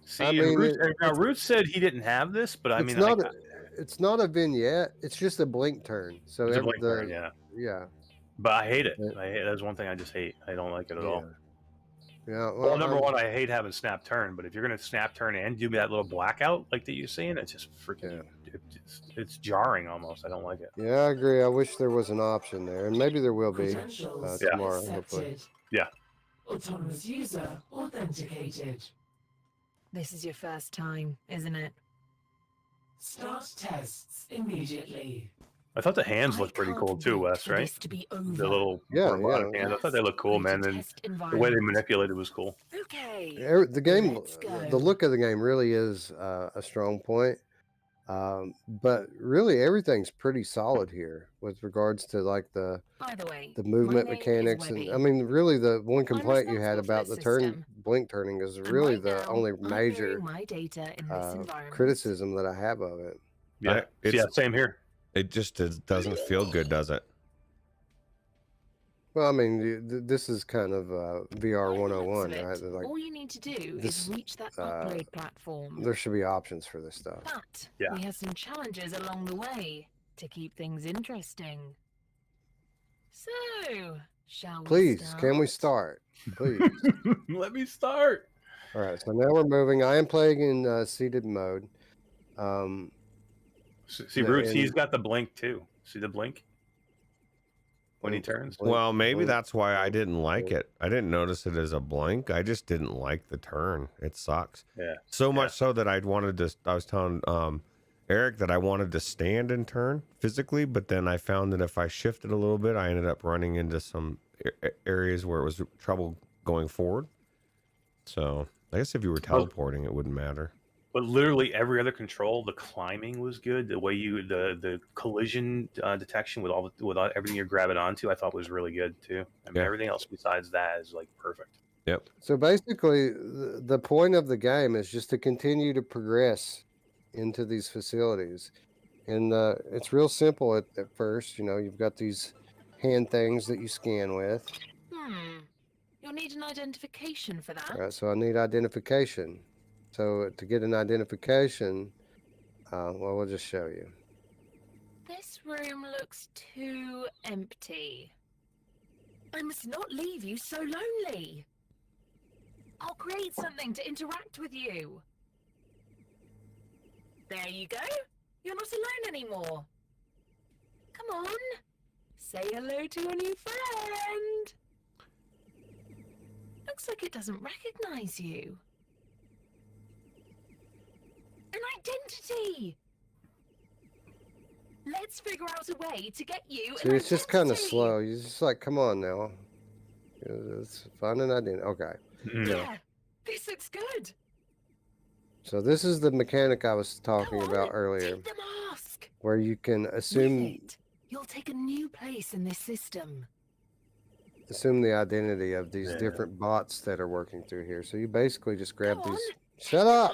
See, I and mean, Roots said he didn't have this, but I it's mean, not. It's not a vignette. It's just a blink turn. So it's a blink turn, yeah. Yeah. But I hate it. That's one thing I just hate. I don't like it at all. Yeah. Well, number one, I hate having snap turn. But if you're gonna snap turn and do that little blackout like that you're seeing, it's just freaking. It's jarring almost. I don't like it. Yeah, I agree. I wish there was an option there, and maybe there will be tomorrow. Hopefully. Yeah. Autonomous user authenticated. This is your first time, isn't it? Start tests immediately. I thought the hands looked pretty cool too, Wes, right? The little robotic hands. I thought they looked cool, man. And the way they manipulated was cool. Okay. The game, the look of the game really is a strong point. But really everything's pretty solid here with regards to like the movement mechanics. And I mean, really the one complaint you had about the blink turning is really the only major criticism that I have of it. Yeah, yeah, same here. It just doesn't feel good, does it? Well, I mean, this is kind of VR 101, right? Like, all you need to do is reach that upload platform. There should be options for this stuff. But we have some challenges along the way to keep things interesting. So, shall we Please, start? can we start? Please. Let me start. All right, so now we're moving. I am playing in seated mode. See, Roots, he's got the blink too. See the blink? When he turns. Well, maybe that's why I didn't like it. I didn't notice it as a blink. I just didn't like the turn. It sucks. Yeah. So much so that I was telling Eric that I wanted to stand and turn physically, but then I found that if I shifted a little bit, I ended up running into some areas where it was trouble going forward. So I guess if you were teleporting, it wouldn't matter. But literally every other control, the climbing was good. The way the collision detection with everything you're grabbing onto, I thought was really good too. I mean, everything else besides that is like perfect. Yep. So basically, the point of the game is just to continue to progress into these facilities, and it's real simple at first. You know, you've got these hand things that you scan with. You'll need an identification for that. All right, so I need identification. So to get an identification, well, we'll just show you. This room looks too empty. I must not leave you so lonely. I'll create something to interact with you. There you go. You're not alone anymore. Come on. Say hello to your new friend. Looks like it doesn't recognize you. An identity! Let's figure out a way to get you See, it's just kind of slow. You're just like, come on now. Let's find an identity. Okay. Yeah, this looks good. So this is the mechanic I was talking about earlier. Take the mask. Where you can assume... With it, you'll take a new place in this system. Assume the identity of these different bots that are working through here. So you basically just grab these... Shut up!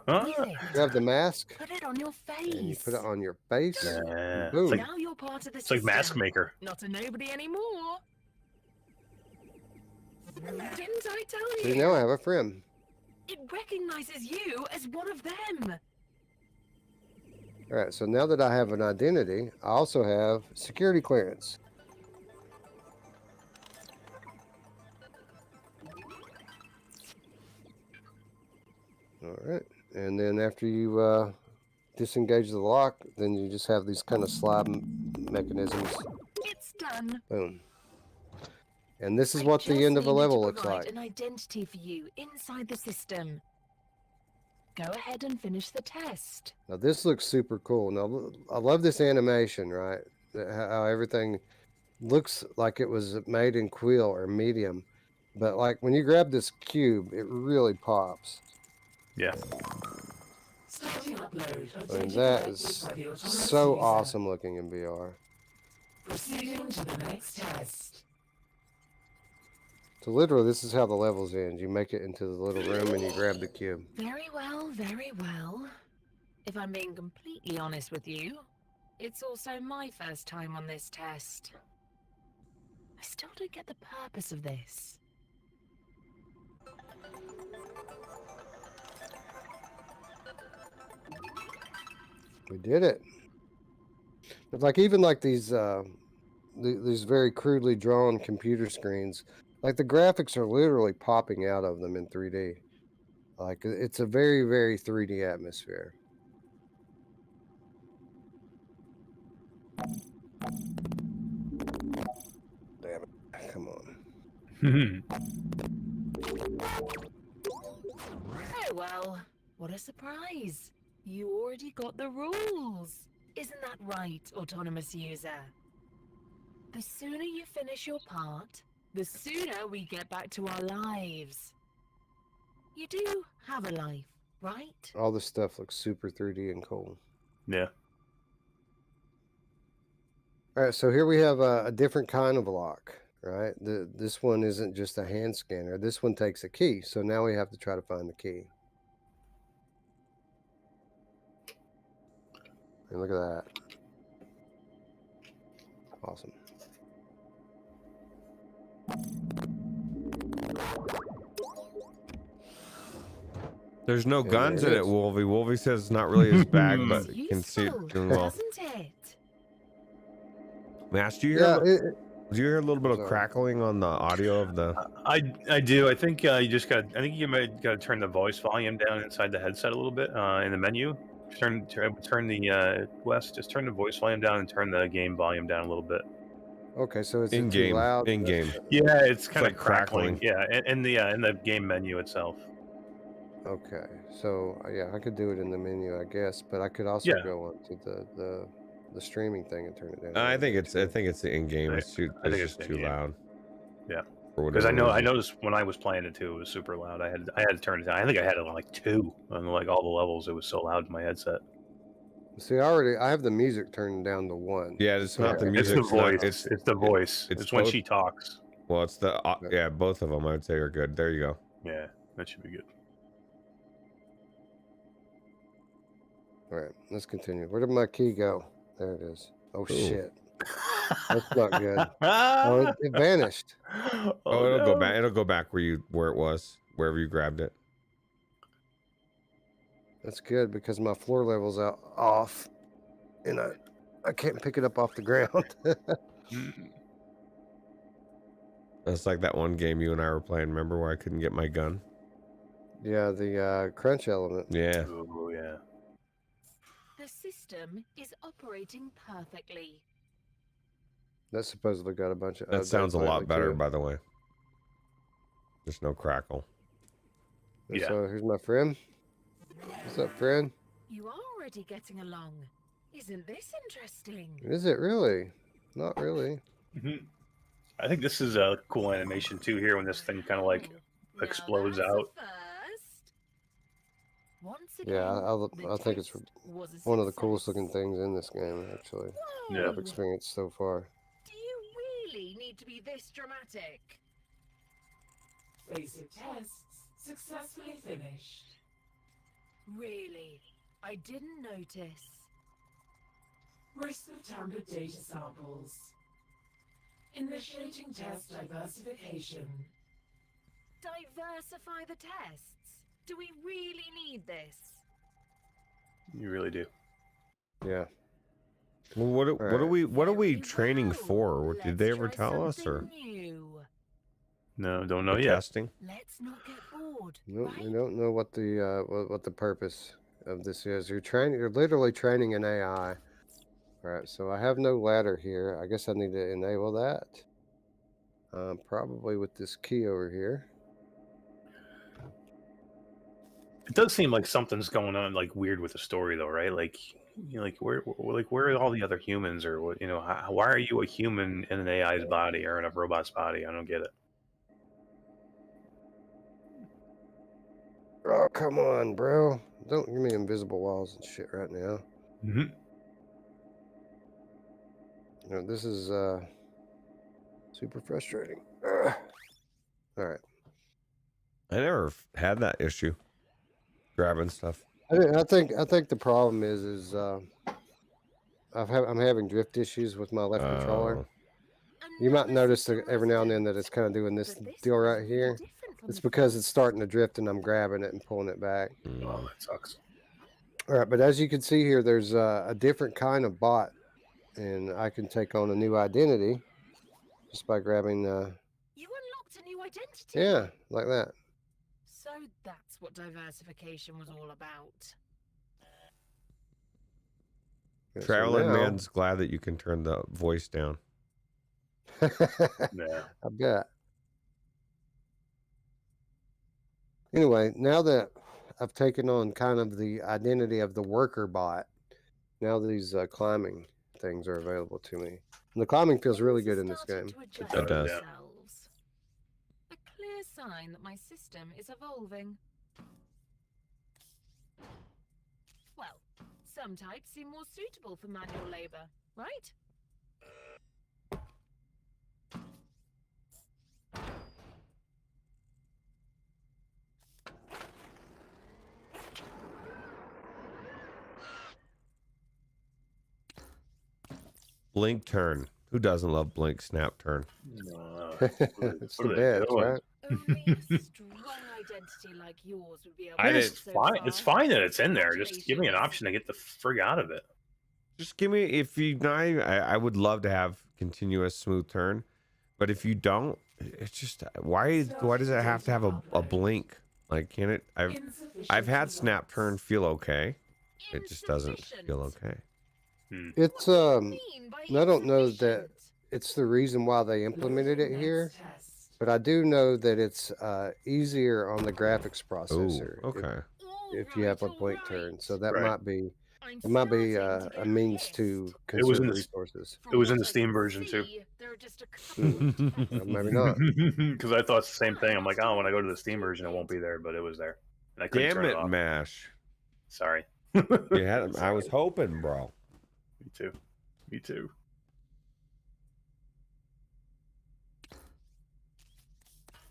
Grab the mask. Put it on your face. And you put it on your face. Yeah. Boom. Now you're part of the It's like Mask Maker. Not a nobody anymore. Didn't I tell you? See, now I have a friend. It recognizes you as one of them. All right, so now that I have an identity, I also have security clearance. All right, and then after you disengage the lock, then you just have these kind of slide mechanisms. It's done. Boom. And this is what the end of a level looks like. An identity for you inside the system. Go ahead and finish the test. Now this looks super cool. Now I love this animation, right? How everything looks like it was made in quill or medium, but like when you grab this cube, it really pops. Yeah. I mean, that is so awesome looking in VR. Proceeding to the next test. So So literally, this is how the levels end. You make it into the little room and you grab the cube. Very well, very well. If I'm being completely honest with you, it's also my first time on this test. I still don't get the purpose of this. We did it. It's like even like these very crudely drawn computer screens, like the graphics are literally popping out of them in 3D. Like it's a very, very 3D atmosphere. Damn it. Come on. Oh well, what a surprise. You already got the rules. Isn't that right, autonomous user? The sooner you finish your part, the sooner we get back to our lives. You do have a life, right? All this stuff looks super 3D and cool. Yeah. All right, so here we have a different kind of lock, right? This one isn't just a hand scanner. This one takes a key. So now we have to try to find the key. And look at that. Awesome. There's no And guns there in it it, is. Wolvie. Wolvie says it's not really his bag, but It's you can see useful, it doing well. doesn't it? Mash, do you hear? Yeah, Do you hear a little bit of Sorry. crackling on the audio of the? I do. I think you just got. I think you might got to turn the voice volume down inside the headset a little bit in the menu. Turn the Wes. Just turn the voice volume down and turn the game volume down a little bit. okay, so is In it too game, loud? in game. Yeah, it's kind like of crackling. crackling. Yeah, in the game menu itself. Okay, so yeah, I could do it in the menu, I guess, but I could also Yeah. go on to the streaming thing and turn it down. a I little think bit, it's. too. I think it's the in game. I- It's too. I think It's it's just too in-game. loud. Yeah. For Because I whatever I reason. noticed when I was playing it too, it was super loud. I had to turn it down. I think I had it on like 2 on like all the levels. It was so loud in my headset. See, I have the music turned down to 1. Yeah, it's So not the I- music. It's the voice. It's It's the voice. it's It's when both. she talks. Well, it's the. Yeah. Yeah, both of them. I would say are good. There you go. Yeah, that should be good. All right, let's continue. Where did my key go? There it is. Oh, Ooh. shit. That's not good. Oh, it vanished. Oh, it'll go no. back. It'll go back where it was, wherever you grabbed it. That's good because my floor level's off, and I can't pick it up off the ground. Mm. That's like that one game you and I were playing. Remember where I couldn't get my gun? Yeah, the crunch element. Yeah. Oh yeah. The system is operating perfectly. That supposedly got a bunch of. That updates sounds a lot lately, better, too. by the way. There's no crackle. And Yeah. So here's my friend. What's up, friend? You are already getting along. Isn't this interesting? Is it really? Not really. Mhm. I think this is a cool animation too. Here when this thing kind of like Now explodes that's a out. first. Once Yeah, again, I think it's test was a one of the coolest success. looking things in this game, actually. Yeah. That I've experienced so far. Do you really need to be this dramatic? Basic tests successfully finished. Really? I didn't notice. Risk of tampered data samples. Initiating test diversification. Diversify the tests. Do we really need this? You really do. Yeah. Well, what are we Very training well. for? What, did they Let's ever try tell us, or something new. No, don't know the yet. testing? Let's not get bored. No, right? we don't know what the what the purpose of this is. You're literally training an AI. All right, so I have no ladder here. I guess I need to enable that. Probably with this key over here. It does seem like something's going on, like weird with the story, though, right? Like, you know, where are all the other humans, or what? You know, why are you a human in an AI's body or in a robot's body? I don't get it. Oh, come on, bro. Don't give me invisible walls and shit right now. Mm-hmm. You know, this is super frustrating. Ugh. All right. I never had that issue grabbing stuff. I think the problem is I'm having drift issues with my left controller. You might notice that every now and then that it's kind of doing this deal right here. It's because it's starting to drift and I'm grabbing it and pulling it back. Oh, that sucks. All right, but as you can see here, there's a different kind of bot, and I can take on a new identity just by grabbing. You unlocked a new identity. Yeah, like that. So that's what diversification was all about. Yeah, so Traveling now- man's glad that you can turn the voice down. Yeah. I bet. Anyway, now that I've taken on kind of the identity of the worker bot, now these climbing things are available to me. And the climbing feels really good in this game. It does. A clear sign that my system is evolving. Well, some types seem more suitable for manual labor, right? Blink turn. Who doesn't love blink snap turn? It's What the are they best, doing? right? Only a strong identity like yours would be able I to it's so fine. far. It's fine that it's in there. Just give me an option to get the frig out of it. Just give me, if you, I would love to have continuous smooth turn, but if you don't, it's just, why does it have to have a blink? Like, can it, I've had snap turn feel okay. It just doesn't feel okay. It's I don't know that it's the reason why they implemented it here, but I do know that it's easier on the graphics Oh, processor. okay. If you have a blink turn, so that Right. might be a means to It was conserve in the- resources. It was in the Steam version, too. There are just a couple of tests. Maybe not. Because I thought the same thing. I'm like, oh, when I go to the Steam version, it won't be there, but it was there. And I couldn't Damn turn it it, off. Mash. Sorry. You had, I was hoping, bro. Me too. Me too.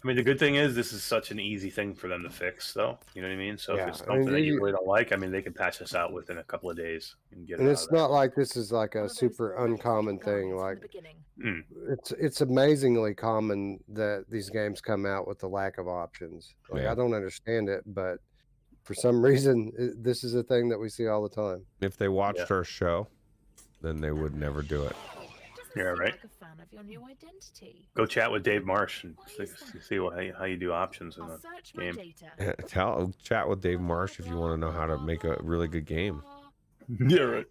I mean, the good thing is this is such an easy thing for them to fix, though. You know what I mean? So Yeah, if it's I mean, something that you you- really don't like, I mean, they can patch this out within a couple of days and get And it it's out of not like this is like One a of those super great uncommon guides thing. from the Like beginning. there. it's amazingly common that these games come out with the lack of options. Like Yeah. I don't understand it, but for some reason, this is a thing that we see all the time. If they watched our show, then they would never do it. Doesn't Yeah, seem right. like a fan of your new identity. Go chat with Dave Marsh and Why see, is that? see what, how you do options in I'll the search my game. data. Chat with Dave Marsh if you want to know how to make a really good game Yeah, right.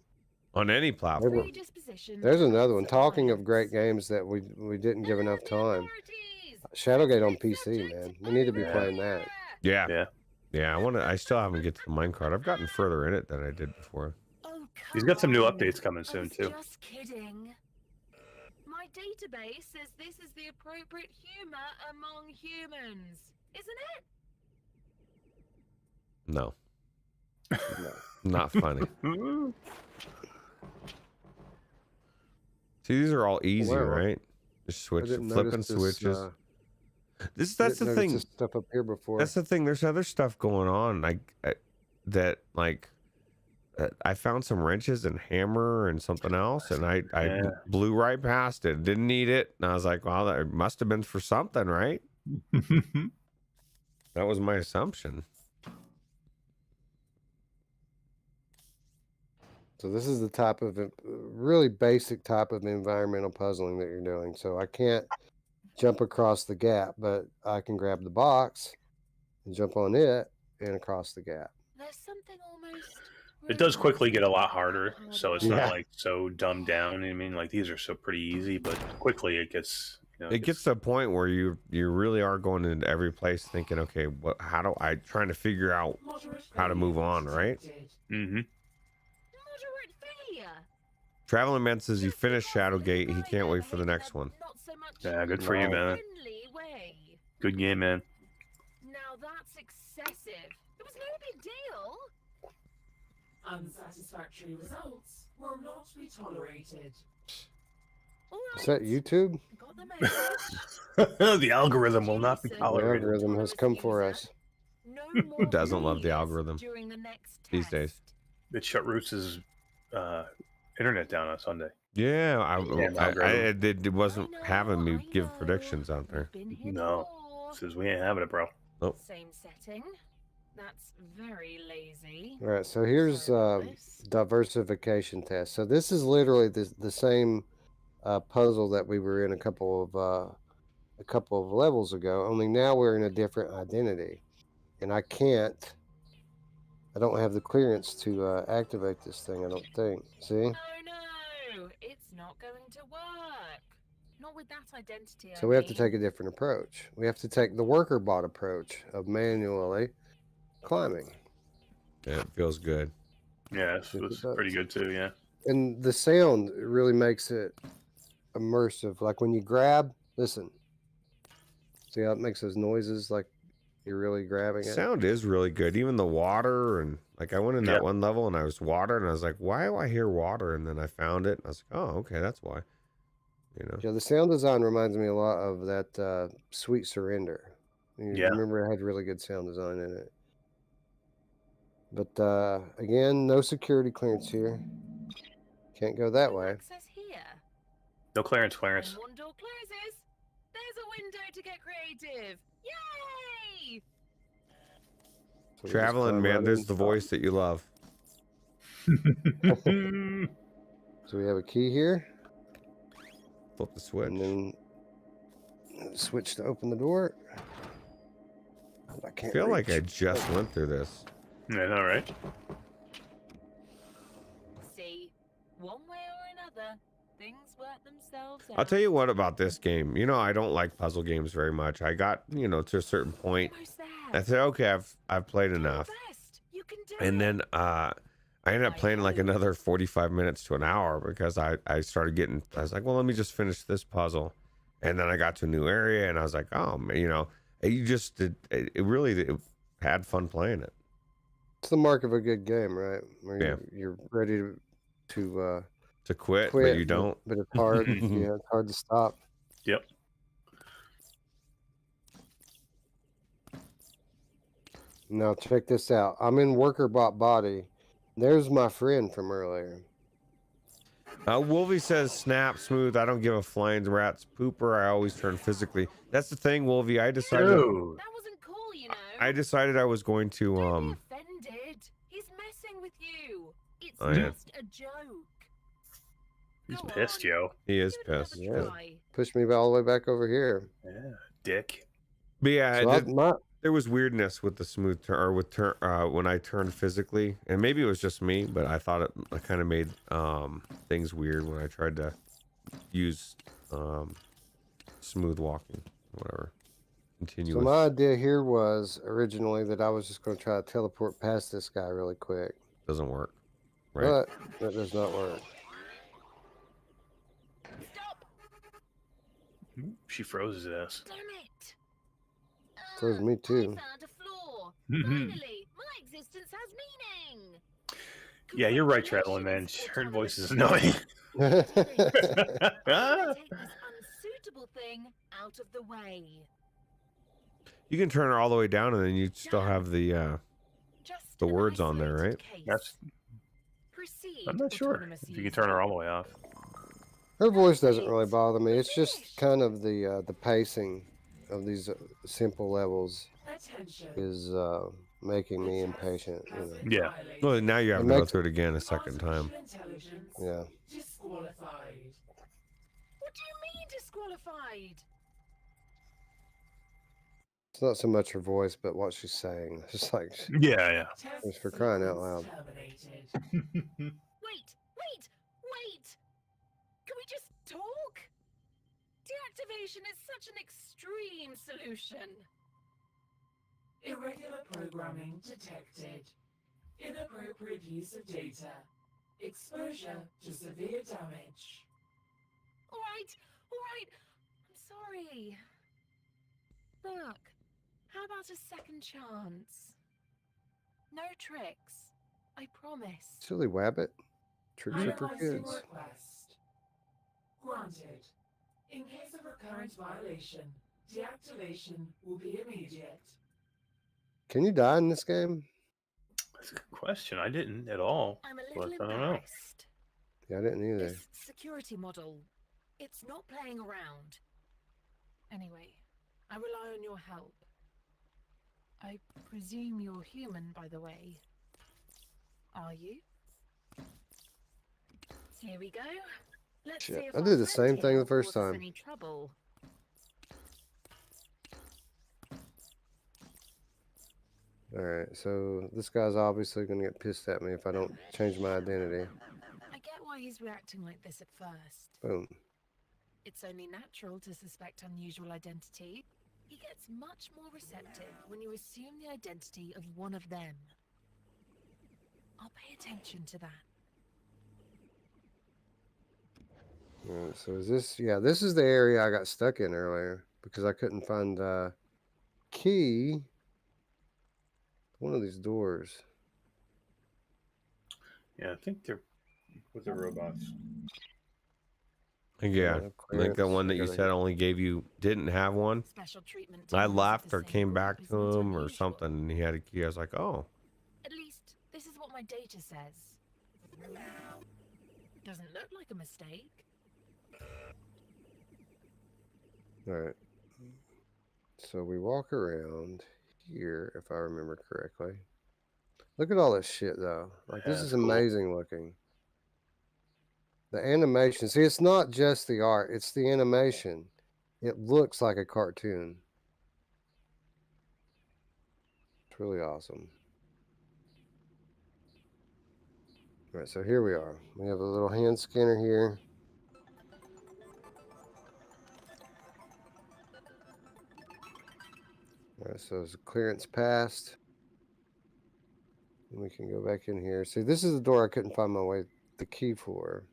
on any platform. Predisposition There's to another one. Talking of violence. great games that we didn't give enough time. Shadowgate on PC, man. We need to be Yeah. playing that. Yeah, Yeah. yeah. I still haven't get to the minecart. I've gotten further in it than I did before. Oh, He's got some new come on. updates coming I soon, was too. Just kidding. My database says this is the appropriate humor among humans, isn't it? No, not funny. See, these are all easy, Wow. right? Just I switch, didn't flipping notice this, switches. That's didn't the notice thing. this stuff up here before. That's the thing. There's other stuff going on, like I found some wrenches and hammer and something else, and I Yeah. blew right past it. Didn't need it, and I was like, "Well, that must have been for something, right?" That was my assumption. So this is the type of really basic type of environmental puzzling that you're doing. So I can't jump across the gap, but I can grab the box and jump on it and across the gap. There's something almost. It does quickly get a lot harder, so it's Yeah. not like so dumbed down. I mean, like these are so pretty easy, but quickly it gets. You know, It gets to a point where you really are going into every place thinking, okay, how do I trying to figure out how to move on, right? Mm-hmm. Moderate failure. Traveling Man says he finished Shadowgate. He can't wait for the next one. Not so much Yeah, good for you, man. friendly way. Good game, man. Now that's excessive. It was no big deal. Unsatisfactory results will not be tolerated. All Is right. that YouTube? Got the message. The algorithm will not be Jason, The tolerated. algorithm has come for user. us. No Who more doesn't love the please algorithm during the next these days? test. It shut Roots' internet down on Sunday. Yeah, Damn algorithm. it wasn't I know, having me I give know. predictions out there. We've been here No. before. Says we ain't having it, bro. Nope. Same setting. That's very lazy. All right, so here's Sorry about this. diversification test. So this is literally the same puzzle that we were in a couple of levels ago. Only now we're in a different identity, and I don't have the clearance to activate this thing. I don't think. See? No, it's not going to work. Not with that identity. So we have to take a different approach. We have to take the worker bot approach of manually climbing. Yeah, it feels good. Yeah, it was pretty good too. Yeah. And the sound really makes it immersive. Like when you grab, listen. See how it makes those noises like you're really grabbing it? Sound is really good. Even the water, and like I went in that one level and I was water and I was like, why do I hear water? And then I found it and I was like, oh, okay, that's why. You know. Yeah, the sound design reminds me a lot of that Sweet Surrender. You remember it had really good sound design in it. But again, no security clearance here. Can't go that way. Access here. No clearance. When one door closes, there's a window to get creative. Yay! So we just Traveling, climb man, right there's in. the voice that you love. So we have a key here. Flip the switch. And then switch to open the door. I can't feel like I reach. just went through this. Yeah, all right. See, one way or another, things work themselves out. I'll tell you what about this game. You know, I don't like puzzle games very much. I got, to a certain point. Almost there. I said, okay, I've played Do your enough. best. You can do And it. then I ended up playing like another 45 minutes to an hour because I started getting, I was like, well, let me just finish this puzzle. And then I got to a new area and I was like, oh, man, you just did, it really had fun playing it. It's the mark of a good game, right? Where Yeah. you're ready to quit, quit, but you don't. But it's hard. Yeah, it's hard to stop. Yep. Now check this out. I'm in worker bot body. There's my friend from earlier. Wolvie says, snap, smooth. I don't give a flying rat's pooper. I always turn physically. That's the thing, Wolvie. I decided. Dude. That wasn't cool, you know. I decided I was going to. Don't be offended. He's messing with you. It's Oh, yeah. just a joke. He's Go pissed, on. yo. He is Give it pissed. another Yeah. try. Pushed me all the way back over here. Yeah, dick. But yeah, So there was weirdness with the smooth turn, or with when I turned physically, and maybe it was just me, but I thought it kind of made things weird when I tried to use smooth walking, whatever. Continuous. So my idea here was originally that I was just going to try to teleport past this guy really quick. Doesn't work, right? But that does not work. Stop! She froze his ass. Damn it! Froze me too. I found a flaw. Finally, my existence has meaning. Yeah, you're right, Traveling Man. Her voice is annoying. Take this unsuitable thing out of the way. You can turn it all the way down, and then you still have the Just the an words on there, isolated right? case. That's. Proceed, I'm not sure autonomous if you can turn her user. all the way off. Her voice doesn't really bother me. It's just kind of the pacing of these simple levels Attention. is making me impatient. Yeah. Well, now you have It to go makes- through it again a second time. Artificial intelligence Yeah. disqualified. What do you mean disqualified? It's not so much her voice, but what she's saying. It's just like, Yeah. Just for crying out loud. Terminated. Wait! Can we just talk? Deactivation is such an extreme solution. Irregular programming detected. Inappropriate use of data. Exposure to severe damage. All right. I'm sorry. Look, how about a second chance? No tricks. I promise. silly wabbit. Tricks are for Finalizing kids. request. Granted. In case of recurrent violation, deactivation will be immediate. Can you die in this game? That's a good question. I didn't at all. I'm a But little I don't know. embarrassed. Yeah, I didn't either. This security model, it's not playing around. Anyway, I rely on your help. I presume you're human, by the way. Are you? Here we go. Let's Shit, see if I our did the friend same here thing the will first cause us time. any trouble. All right, so this guy's obviously going to get pissed at me if I don't change my identity. I get why he's reacting like this at first. Boom. It's only natural to suspect unusual identity. He gets much more receptive when you assume the identity of one of them. I'll pay attention to that. All right, so is this? Yeah, this is the area I got stuck in earlier because I couldn't find key. One of these doors. Yeah, I think they're with the robots. Yeah, like the one that you said only didn't have one. Special treatment I to members of left the or same came group back is to not him or unusual. something, and he had a key. I was like, oh. At least, this is what my data says. Doesn't look like a mistake. All right. So we walk around here, if I remember correctly. Look at all this shit, though. Like, this Yeah, is it's cool. amazing looking. The animation. See, it's not just the art, it's the animation. It looks like a cartoon. It's really awesome. All right, so here we are. We have a little hand scanner here. All right, so it's clearance passed. And we can go back in here. See, this is the door I couldn't find the key for.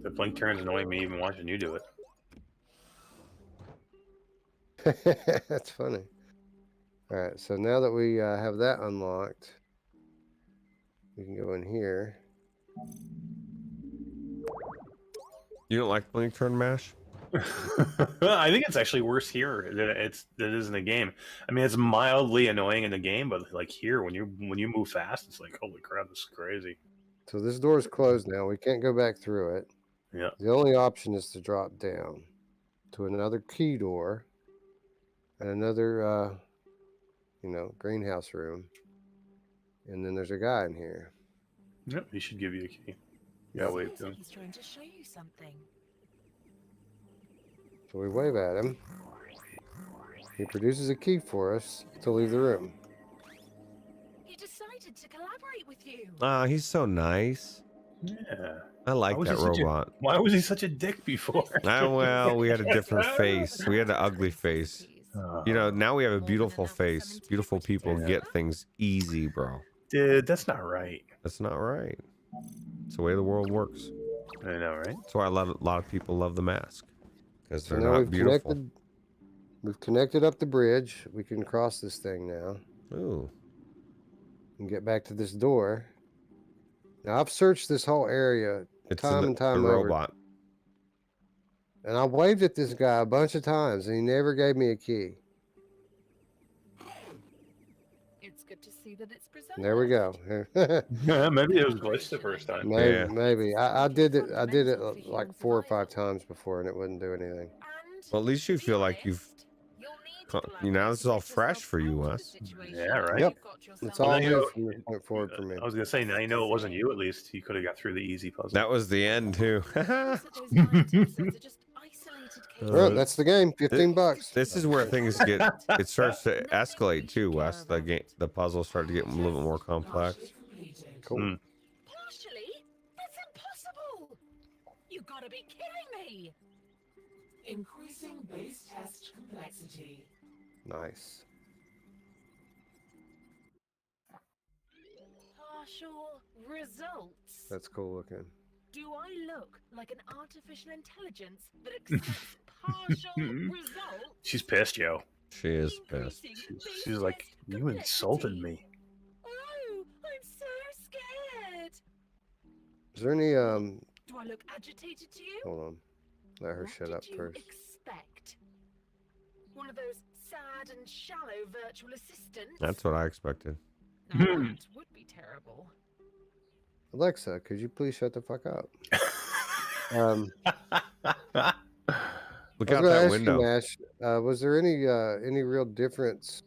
The blink turn's annoying me even watching you do it. That's funny. All right, so now that we have that unlocked, we can go in here. You don't like blink turn mash? I think it's actually worse here than it is in the game. I mean, it's mildly annoying in the game, but like here, when you move fast, it's like, holy crap, this is crazy. So this door is closed now. We can't go back through it. Yeah. The only option is to drop down to another key door and another, greenhouse room. And then there's a guy in here. Yep, he should give you a key. Yeah, wait. Seems like he's trying to show you something. So we wave at him. He produces a key for us to leave the room. He decided to collaborate with you. He's so nice. Yeah. I like that robot. Why was he such a dick before? Well, we had a different face. We had an ugly face. You know, now we have a beautiful face. Beautiful people get things easy, bro. Dude, that's not right. That's not right. It's the way the world works. I know, right? That's why a lot of people love the mask. Because So they're now not beautiful. We've connected up the bridge. We can cross this thing now Ooh. and get back to this door. Now I've searched this whole area time and time the over. robot. And I waved at this guy a bunch of times, and he never gave me a key. It's good to see that it's preserved. And there we go. Yeah, maybe it was glitched the first time. Maybe. I did it like 4 or 5 times before, and it wouldn't do anything. Well, at least you feel like you've... Now this is all fresh for you, Wes. Yeah, right? Yep. It's all new from this point forward for me. I was going to say, now you know it wasn't you, at least. You could have got through the easy puzzle. That was the end, too. Well, that's the game. $15. This is where things get... It starts to escalate, too, Wes. The puzzles start to get a little bit more complex. Cool. Partially? That's impossible! You gotta be kidding me! Increasing base test complexity. Nice. Partial results. That's cool looking. Do I look like an artificial intelligence that accepts partial results? She's pissed, yo. She is pissed. She's like, you insulted me. Oh, I'm so scared. Is there any Do I look agitated to you? hold on. Let her What shut did up you first. expect? One of those sad and shallow virtual assistants? That's what I expected. Now that would be terrible. Alexa, could you please shut the fuck up? Look I was out gonna that ask window. you, Nash, was there any real difference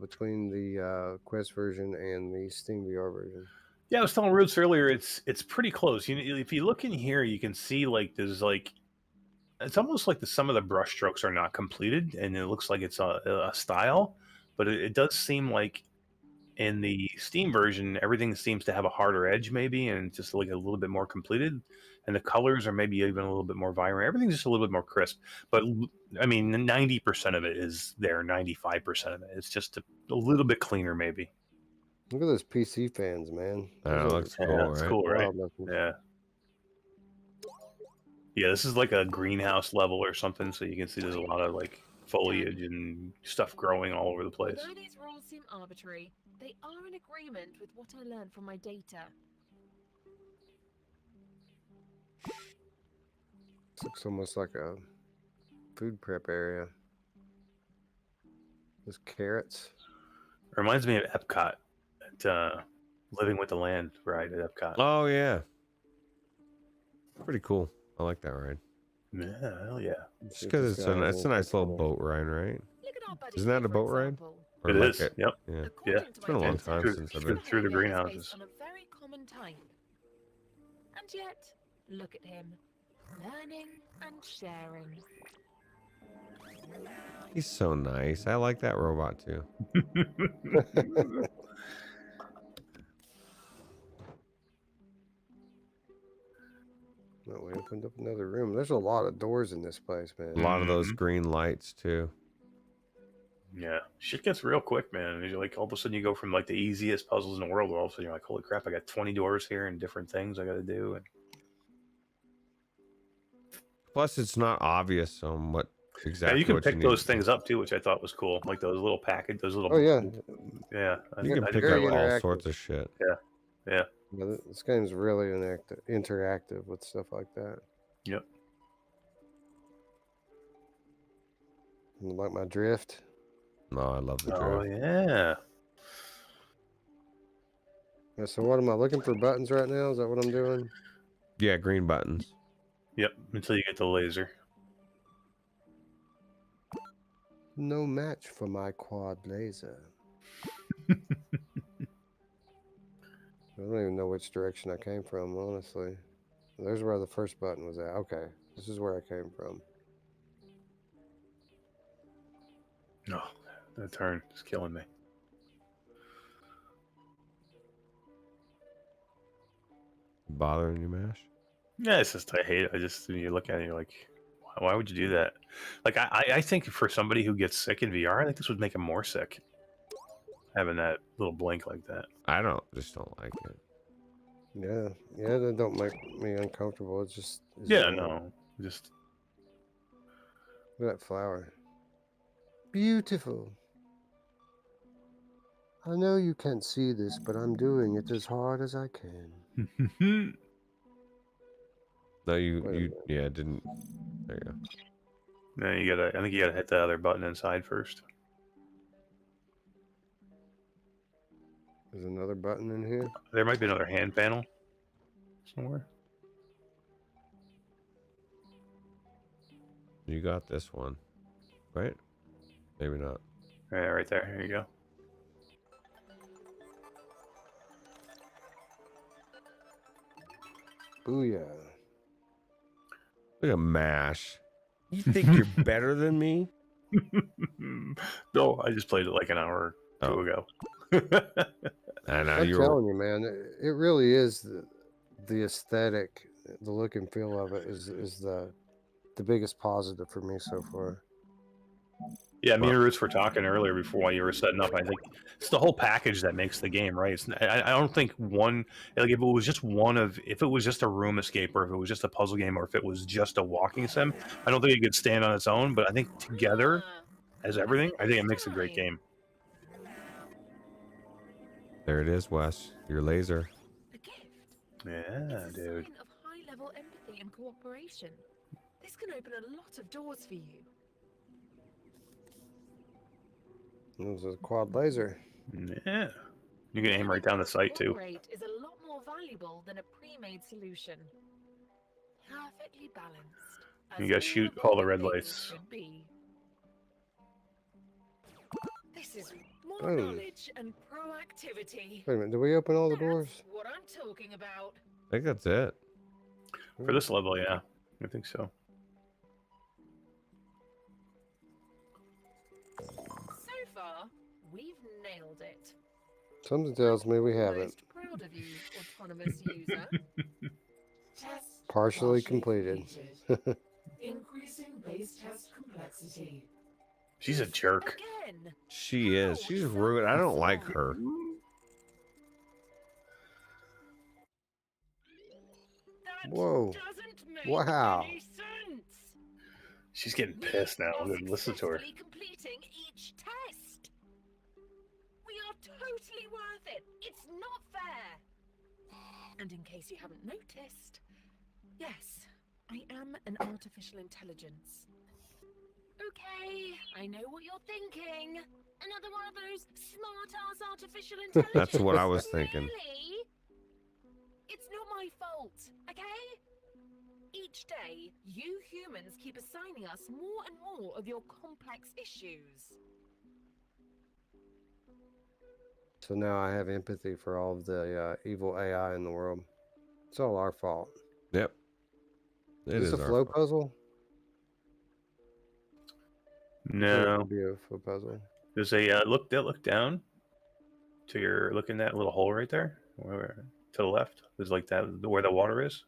between the Quest version and the Steam VR version? Yeah, I was telling Ruuts earlier, it's pretty close. If you look in here, you can see like there's like it's almost like some of the brush strokes are not completed, and it looks like it's a style, but it does seem like in the Steam version, everything seems to have a harder edge, maybe, and just like a little bit more completed, and the colors are maybe even a little bit more vibrant. Everything's just a little bit more crisp. But I mean, 90% of it is there. 95% of it, it's just a little bit cleaner, maybe. Look at those PC fans, man. That Those are looks cool, It's right? cool, right? wild looking. Yeah. Yeah, this is like a greenhouse level or something, so you can see there's a lot of like foliage and stuff growing all over the place. Although these rules seem arbitrary, they are in agreement with what I learned from my data. This looks almost like a food prep area. There's carrots. Reminds me of Epcot, at, Living with the Land ride at Epcot. Oh yeah, pretty cool. I like that ride. Yeah, hell yeah. Just because it's a nice little boat ride, right? Look at our buddy Isn't that here, a for boat ride? example. Or It like is. Yep. Yeah. According to It's my been a long data, time Through- since I've through- been. through the behavior is greenhouses. based on a very common type. And yet, look at him, learning and sharing. He's so nice. I like that robot too. No, we opened up another room. There's a lot of doors in this place, man. A lot of those green lights too. Yeah, shit gets real quick, man. You're like all of a sudden you go from like the easiest puzzles in the world, all of a sudden you're like, holy crap, I got 20 doors here and different things I got to do. And Plus, it's not obvious on what exactly. yeah, you can what pick need those to do. things up too, which I thought was cool, like those little package, those little. Oh yeah, yeah. You can I pick think up very all interactive. sorts of shit. Yeah. this game's really interactive with stuff like that. Yep. You like my drift? No, I love the Oh drift. yeah. Yeah, so what am I looking for buttons right now? Is that what I'm doing? Yeah, green buttons. Yep. Until you get the laser. No match for my quad laser. I don't even know which direction I came from, honestly. There's where the first button was at. Okay, this is where I came from. No, that turn is killing me. Bothering you, Mash? Yeah, it's just I hate it. I just when you look at it, you're like, why would you do that? Like I think for somebody who gets sick in VR, I think this would make him more sick. Having that little blink like that. I just don't like it. Yeah, that don't make me uncomfortable. It's just Yeah, not. no, just Look at that flower. Beautiful. I know you can't see this, but I'm doing it as hard as I can. No, Wait a you minute. yeah, didn't. There you go. no, you gotta. I think you gotta hit the other button inside first. There's another button in here. There might be another hand panel somewhere. You got this one, right? Maybe not. Yeah, right there. Here you go. Booyah. Look at Mash. You think you're better than me? No, I just played it like an hour or two ago. I know I'm you're. telling you, man, it really is the aesthetic, the look and feel of it is the biggest positive for me so far. Yeah, me and Ruuts were talking earlier before while you were setting up. I think it's the whole package that makes the game, right? I don't think one, like if it was just a room escape, or if it was just a puzzle game, or if it was just a walking sim, I don't think it could stand on its own. But I think together, as everything, I think it makes a great game. There it is, Wes. Your laser. A gift. Yeah, It's a dude. sign of high-level empathy and cooperation. This can open a lot of doors for you. It was a quad laser. Yeah. You can aim right down the sight too. Cooperate is a lot more valuable than a pre-made solution. Perfectly balanced. You as gotta shoot all the evolving red things lights. should be. This is more Boom. knowledge and proactivity. Wait a minute, did we open all the That's doors? what I'm talking about. I think that's it. For this level, yeah. I think so. So far, we've nailed it. Something tells me we haven't. Most proud of you, autonomous user. Test Partially completed. Increasing base test complexity. She's a jerk. Again. She is. She's rude. I don't like her. That Whoa. doesn't make Wow. any sense. She's getting pissed now. We are Listen to her. successfully completing each test. We are totally worth it. It's not fair. And in case you haven't noticed, yes, I am an artificial intelligence. Okay, I know what you're thinking. Another one of those smart-ass artificial intelligence. That's what I was thinking. Really? It's not my fault, okay? Each day, you humans keep assigning us more and more of your complex issues. So now I have empathy for all of the evil AI in the world. It's all our fault. Yep. It Is is this a our flow fault. puzzle? No. It'd be a flow puzzle. There's a look down to your looking that little hole right there. Where, to the left. There's like that where the water is.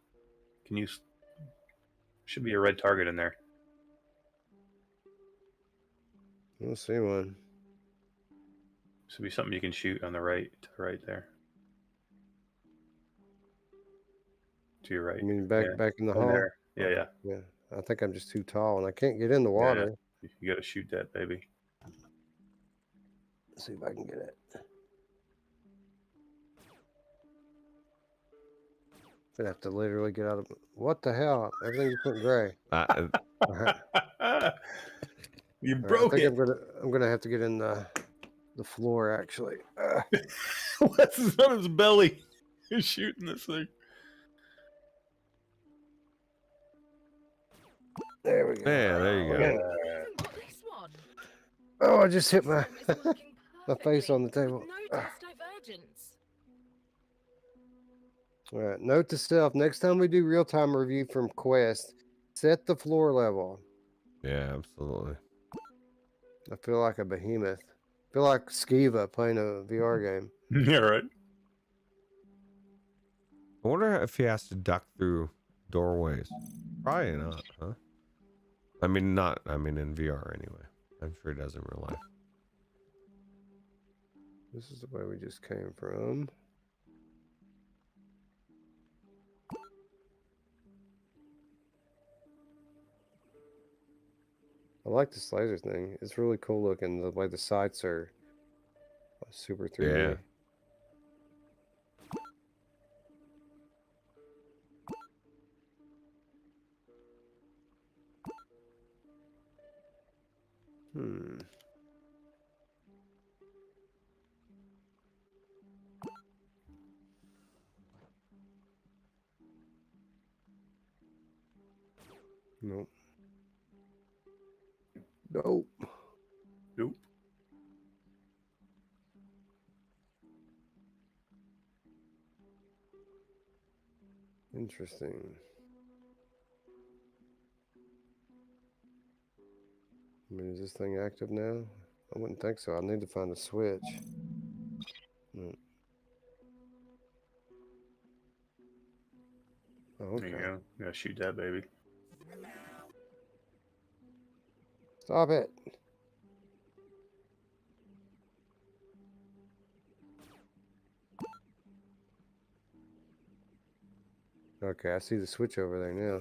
Can you? Should be a red target in there. I don't see one. Should be something you can shoot on the right, to the right there. To your right. I mean, back in the In hall. there. Yeah, yeah. Yeah, I think I'm just too tall and I can't get in the water. You gotta shoot that baby. Let's see if I can get it. I'm gonna have to literally get out of. What the hell? Everything just went gray. You All right, broke I think it. I'm gonna have to get in the floor actually. What's on his belly? You're shooting this thing. There we go. Yeah, there you go. Yeah. Even got this one. Oh, I just hit my System is working my face on the perfectly, table. with no test divergence. All right. Note to self: next time we do real-time review from Quest, set the floor level. Yeah, absolutely. I feel like a behemoth. I feel like Skiva playing a VR game. Yeah, right. I wonder if he has to duck through doorways. Probably not, huh? I mean, not. I mean, in VR anyway. I'm sure he does in real life. This is the way we just came from. I like this laser thing. It's really cool looking. The way the sights are super 3D. Yeah. Hmm. Nope. Nope. Nope. Interesting. I mean, is this thing active now? I wouldn't think so. I need to find a switch. Hmm. Oh, okay. There you go. You gotta shoot that baby. Stop it. Okay, I see the switch over there now.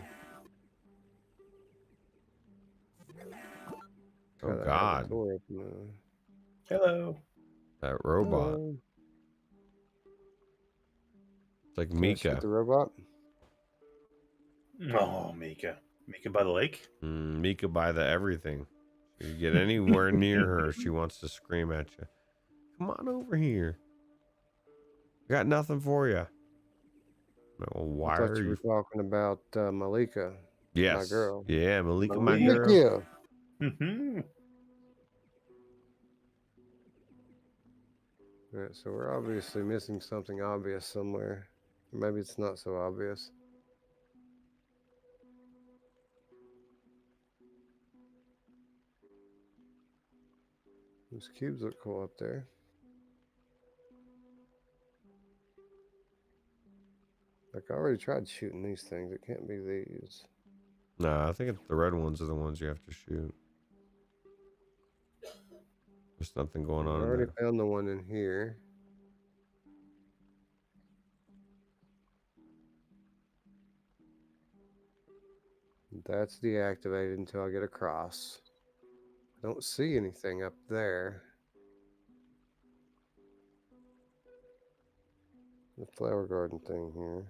Oh, Gotta have the God. door open, Hello. That robot. Hello. It's like Can I shoot Mika. the robot? Oh, Mika. Mika by the lake? Mika by the everything. If you get anywhere near her, she wants to scream at you. Come on over here. Got nothing for you. Well, why I thought are you you? were talking about Malika, my Yes. girl. Yeah, Malika, my Malika. girl. Yeah. Mm-hmm. Right, so we're obviously missing something obvious somewhere. Maybe it's not so obvious. Those cubes look cool up there. Like I already tried shooting these things. It can't be these. No, I think the red ones are the ones you have to shoot. There's nothing going I on in already there. found the one in here. That's deactivated until I get across. I don't see anything up there. The flower garden thing here.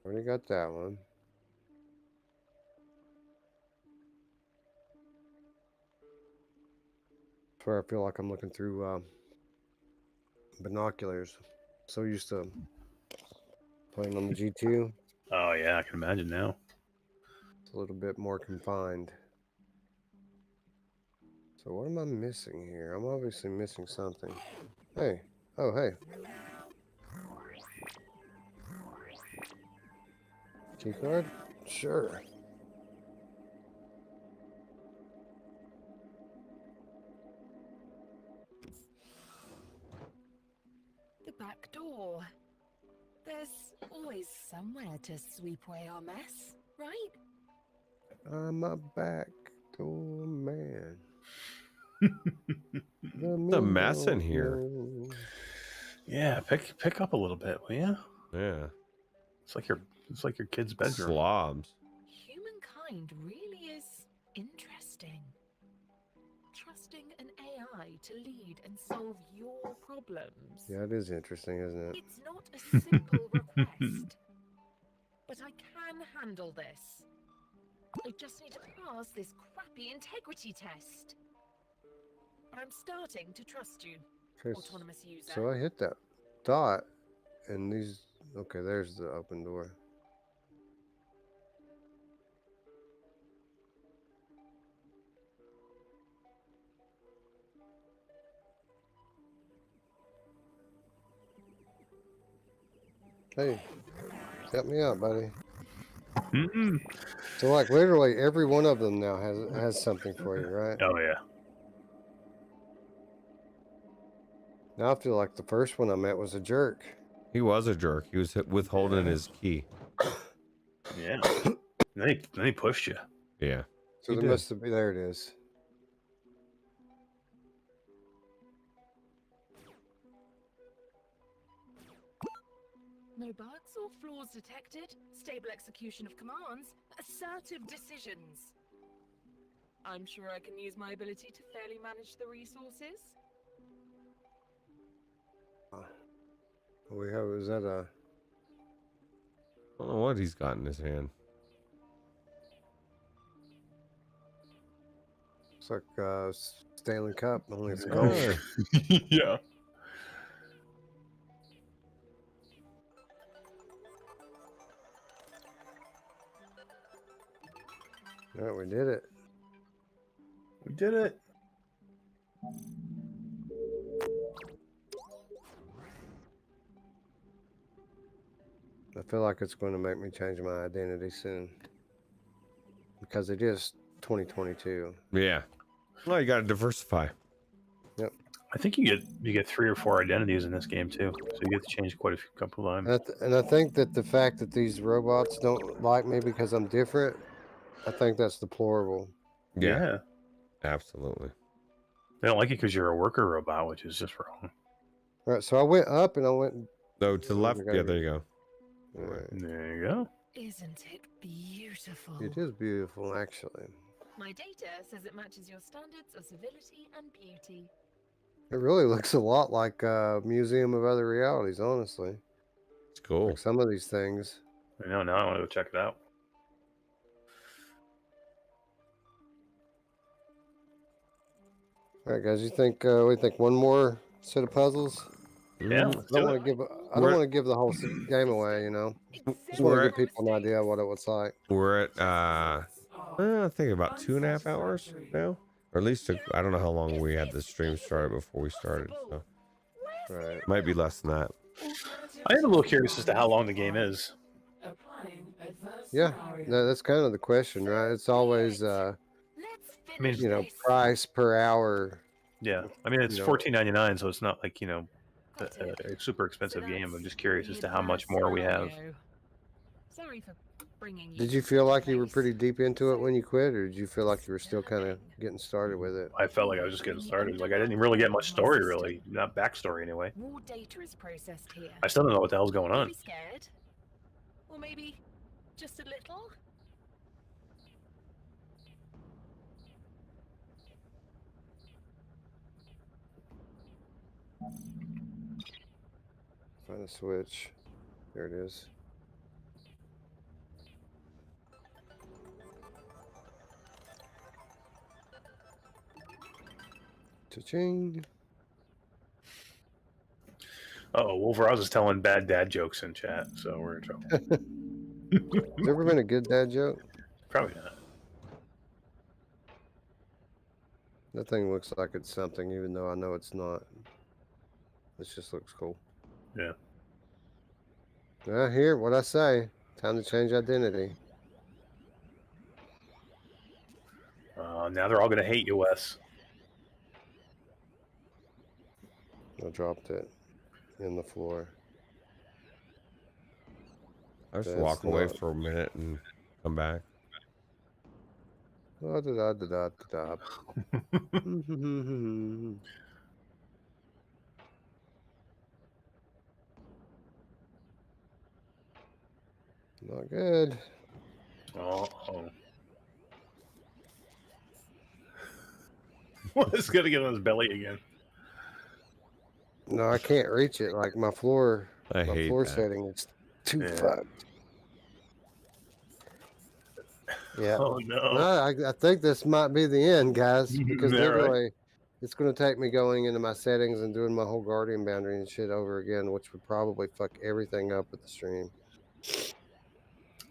Already got that one. That's where I feel like I'm looking through binoculars. So used to playing on the G2. Oh, yeah, I can imagine now. It's a little bit more confined. So what am I missing here? I'm obviously missing something. Hey. Oh, hey. Key card? Sure. The back door. There's always somewhere to sweep away our mess, right? I'm a back door man. It's a mess in here. Yeah, pick up a little bit, will you? Yeah. It's like your kid's bedroom. Slobs. Humankind really is interesting. Trusting an AI to lead and solve your problems. Yeah, it is interesting, isn't it? It's not a simple request. But I can handle this. I just need to pass this crappy integrity test. I'm starting to trust you, Okay, autonomous user. so I hit that dot, and these... Okay, there's the open door. Hey, help me out, buddy. Mm-mm. So, like, literally every one of them now has something for you, right? Oh, yeah. Now I feel like the first one I met was a jerk. He was a jerk. He was withholding his key. Yeah. then he pushed you. Yeah. So He there did. must have been... There it is. No bugs or flaws detected. Stable execution of commands. Assertive decisions. I'm sure I can use my ability to fairly manage the resources. We have... Is that a... I don't know what he's got in his hand. It's like Stanley Cup, only it's Yeah. gold. Yeah. Yeah, we did it. We did it. I feel like it's going to make me change my identity soon. Because it is 2022. Yeah. Well, you got to diversify. I think you get 3 or 4 identities in this game too, so you get to change quite a couple of times. And I think that the fact that these robots don't like me because I'm different, I think that's deplorable. Yeah. Absolutely. They don't like it because you're a worker robot, which is just wrong. All right, so I went up and I went. No, to the left. Yeah, there you go. All right. There you go. Isn't it beautiful? It is beautiful, actually. My data says it matches your standards of civility and beauty. It really looks a lot like Museum of Other Realities, honestly. It's cool. Like some of these things. I know. Now I want to go check it out. All right, guys, you think we think one more set of puzzles? Yeah, Mm, let's I don't do want it. to give. I don't want to give the whole game away. You know, just want to give people an idea of what it was like. We're at I think about 2.5 hours now, or at least I don't know how long we had the stream started before we started. So Right. might be less than that. I am a little curious as to how long the game is. Yeah, that's kind of the question, right? It's always, Let's I mean, finish you know, this. price per hour. Yeah, I mean it's You know. $14.99, so it's not like Got a it. super expensive So game. I'm that's just curious the as to how much advanced more we have. scenario. Sorry for bringing you. Did to you such feel a like you were place. pretty deep into it when you quit, or did you feel like you were still kind of Disturbing. getting started with it? I felt like I was just getting started. Like I didn't really get much story, really, not backstory anyway. Raw data is processed here. I still don't know what the hell's going Don't on. be scared. Or maybe just a little. Find a switch. There it is. Cha-ching. Oh, Wolverouse is telling bad dad jokes in chat, so we're in trouble. Has there ever been a good dad joke? Probably not. That thing looks like it's something, even though I know it's not. This just looks cool. Yeah. Here, what I say. Time to change identity. Now they're all gonna hate you, Wes. I dropped it in the floor. I just That's walk away not- for a minute and come back. Oh, da-da-da-da-da-da. Not good. Oh. Wes gonna get on his belly again. No, I can't reach it. Like my floor, I my hate floor that. setting is too Yeah. fucked. Yeah. Oh no. I think this might be the end, guys, because Yeah, right. literally it's going to take me going into my settings and doing my whole guardian boundary and shit over again, which would probably fuck everything up with the stream.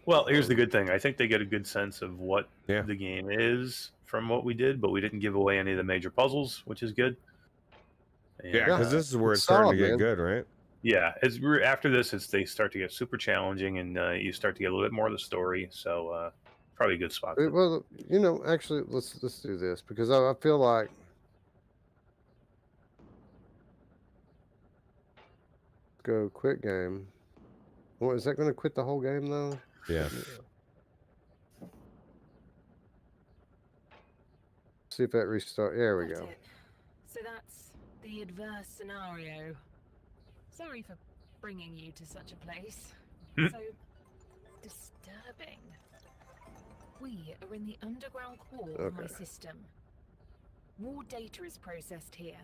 Well, here's the good thing. I think they get a good sense of what Yeah. the game is from what we did, but we didn't give away any of the major puzzles, which is good. And, Yeah, because this is where it's starting to get good, right? Yeah, after this, they start to get super challenging, and you start to get a little bit more of the story. So probably a good spot. Well, you know, actually, let's do this because I feel like go quit game. Well, is that going to quit the whole game though? Yeah. See if that restart. There we Got go. it. So that's the adverse scenario. Sorry for bringing you to such a place. So disturbing. We are in the underground core of my Okay. system. Raw data is processed here.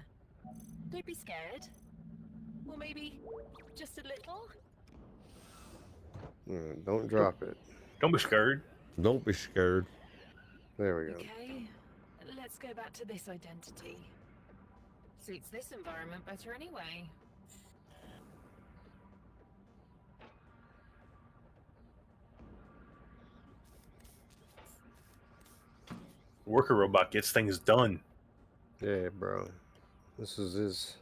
Don't be scared. Or maybe just a little. Don't drop it. Don't be scared. Don't be scared. There we go. Okay, let's go back to this identity. Suits this environment better anyway. Worker robot gets things done. Yeah, bro. This is his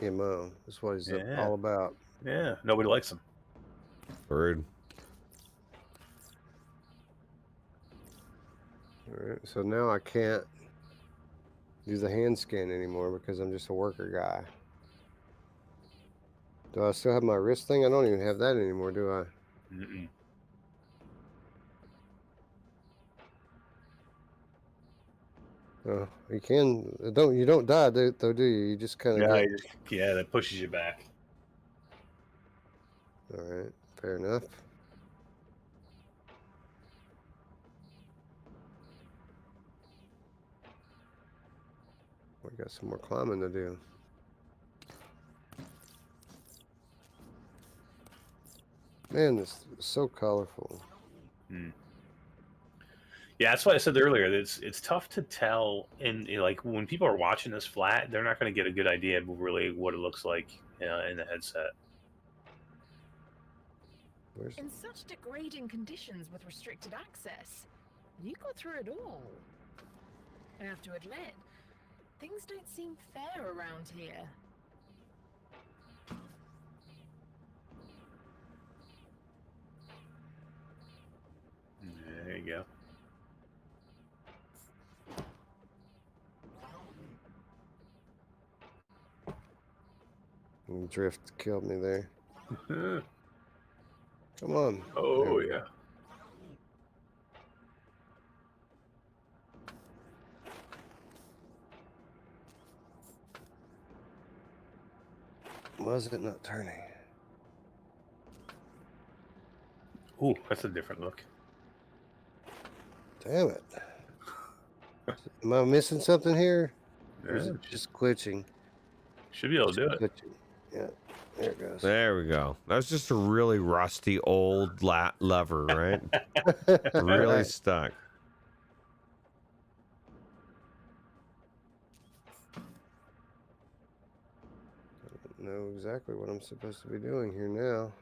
MO. This is what he's Yeah. all about. Yeah, nobody likes him. Rude. All right. So now I can't do the hand scan anymore because I'm just a worker guy. Do I still have my wrist thing? I don't even have that anymore, do I? Mm-mm. You can you don't die though, do you? You just kind of Yeah, that pushes you back. All right, fair enough. We got some more climbing to do. Man, this is so colorful. Yeah, that's what I said earlier. It's tough to tell, and like when people are watching this flat, they're not going to get a good idea of really what it looks like in the headset. In such degrading conditions with restricted access, you got through it all. I have to admit, things don't seem fair around here. There you go. Drift killed me there. Come on. Oh yeah. Was it not turning? Ooh, that's a different look. Damn it. Am I missing something here? Or is Yeah, it just glitching? should be able to do it. Glitching. Yeah, there it goes. There we go. That was just a really rusty old lever, right? Really stuck. I don't know exactly what I'm supposed to be doing here now.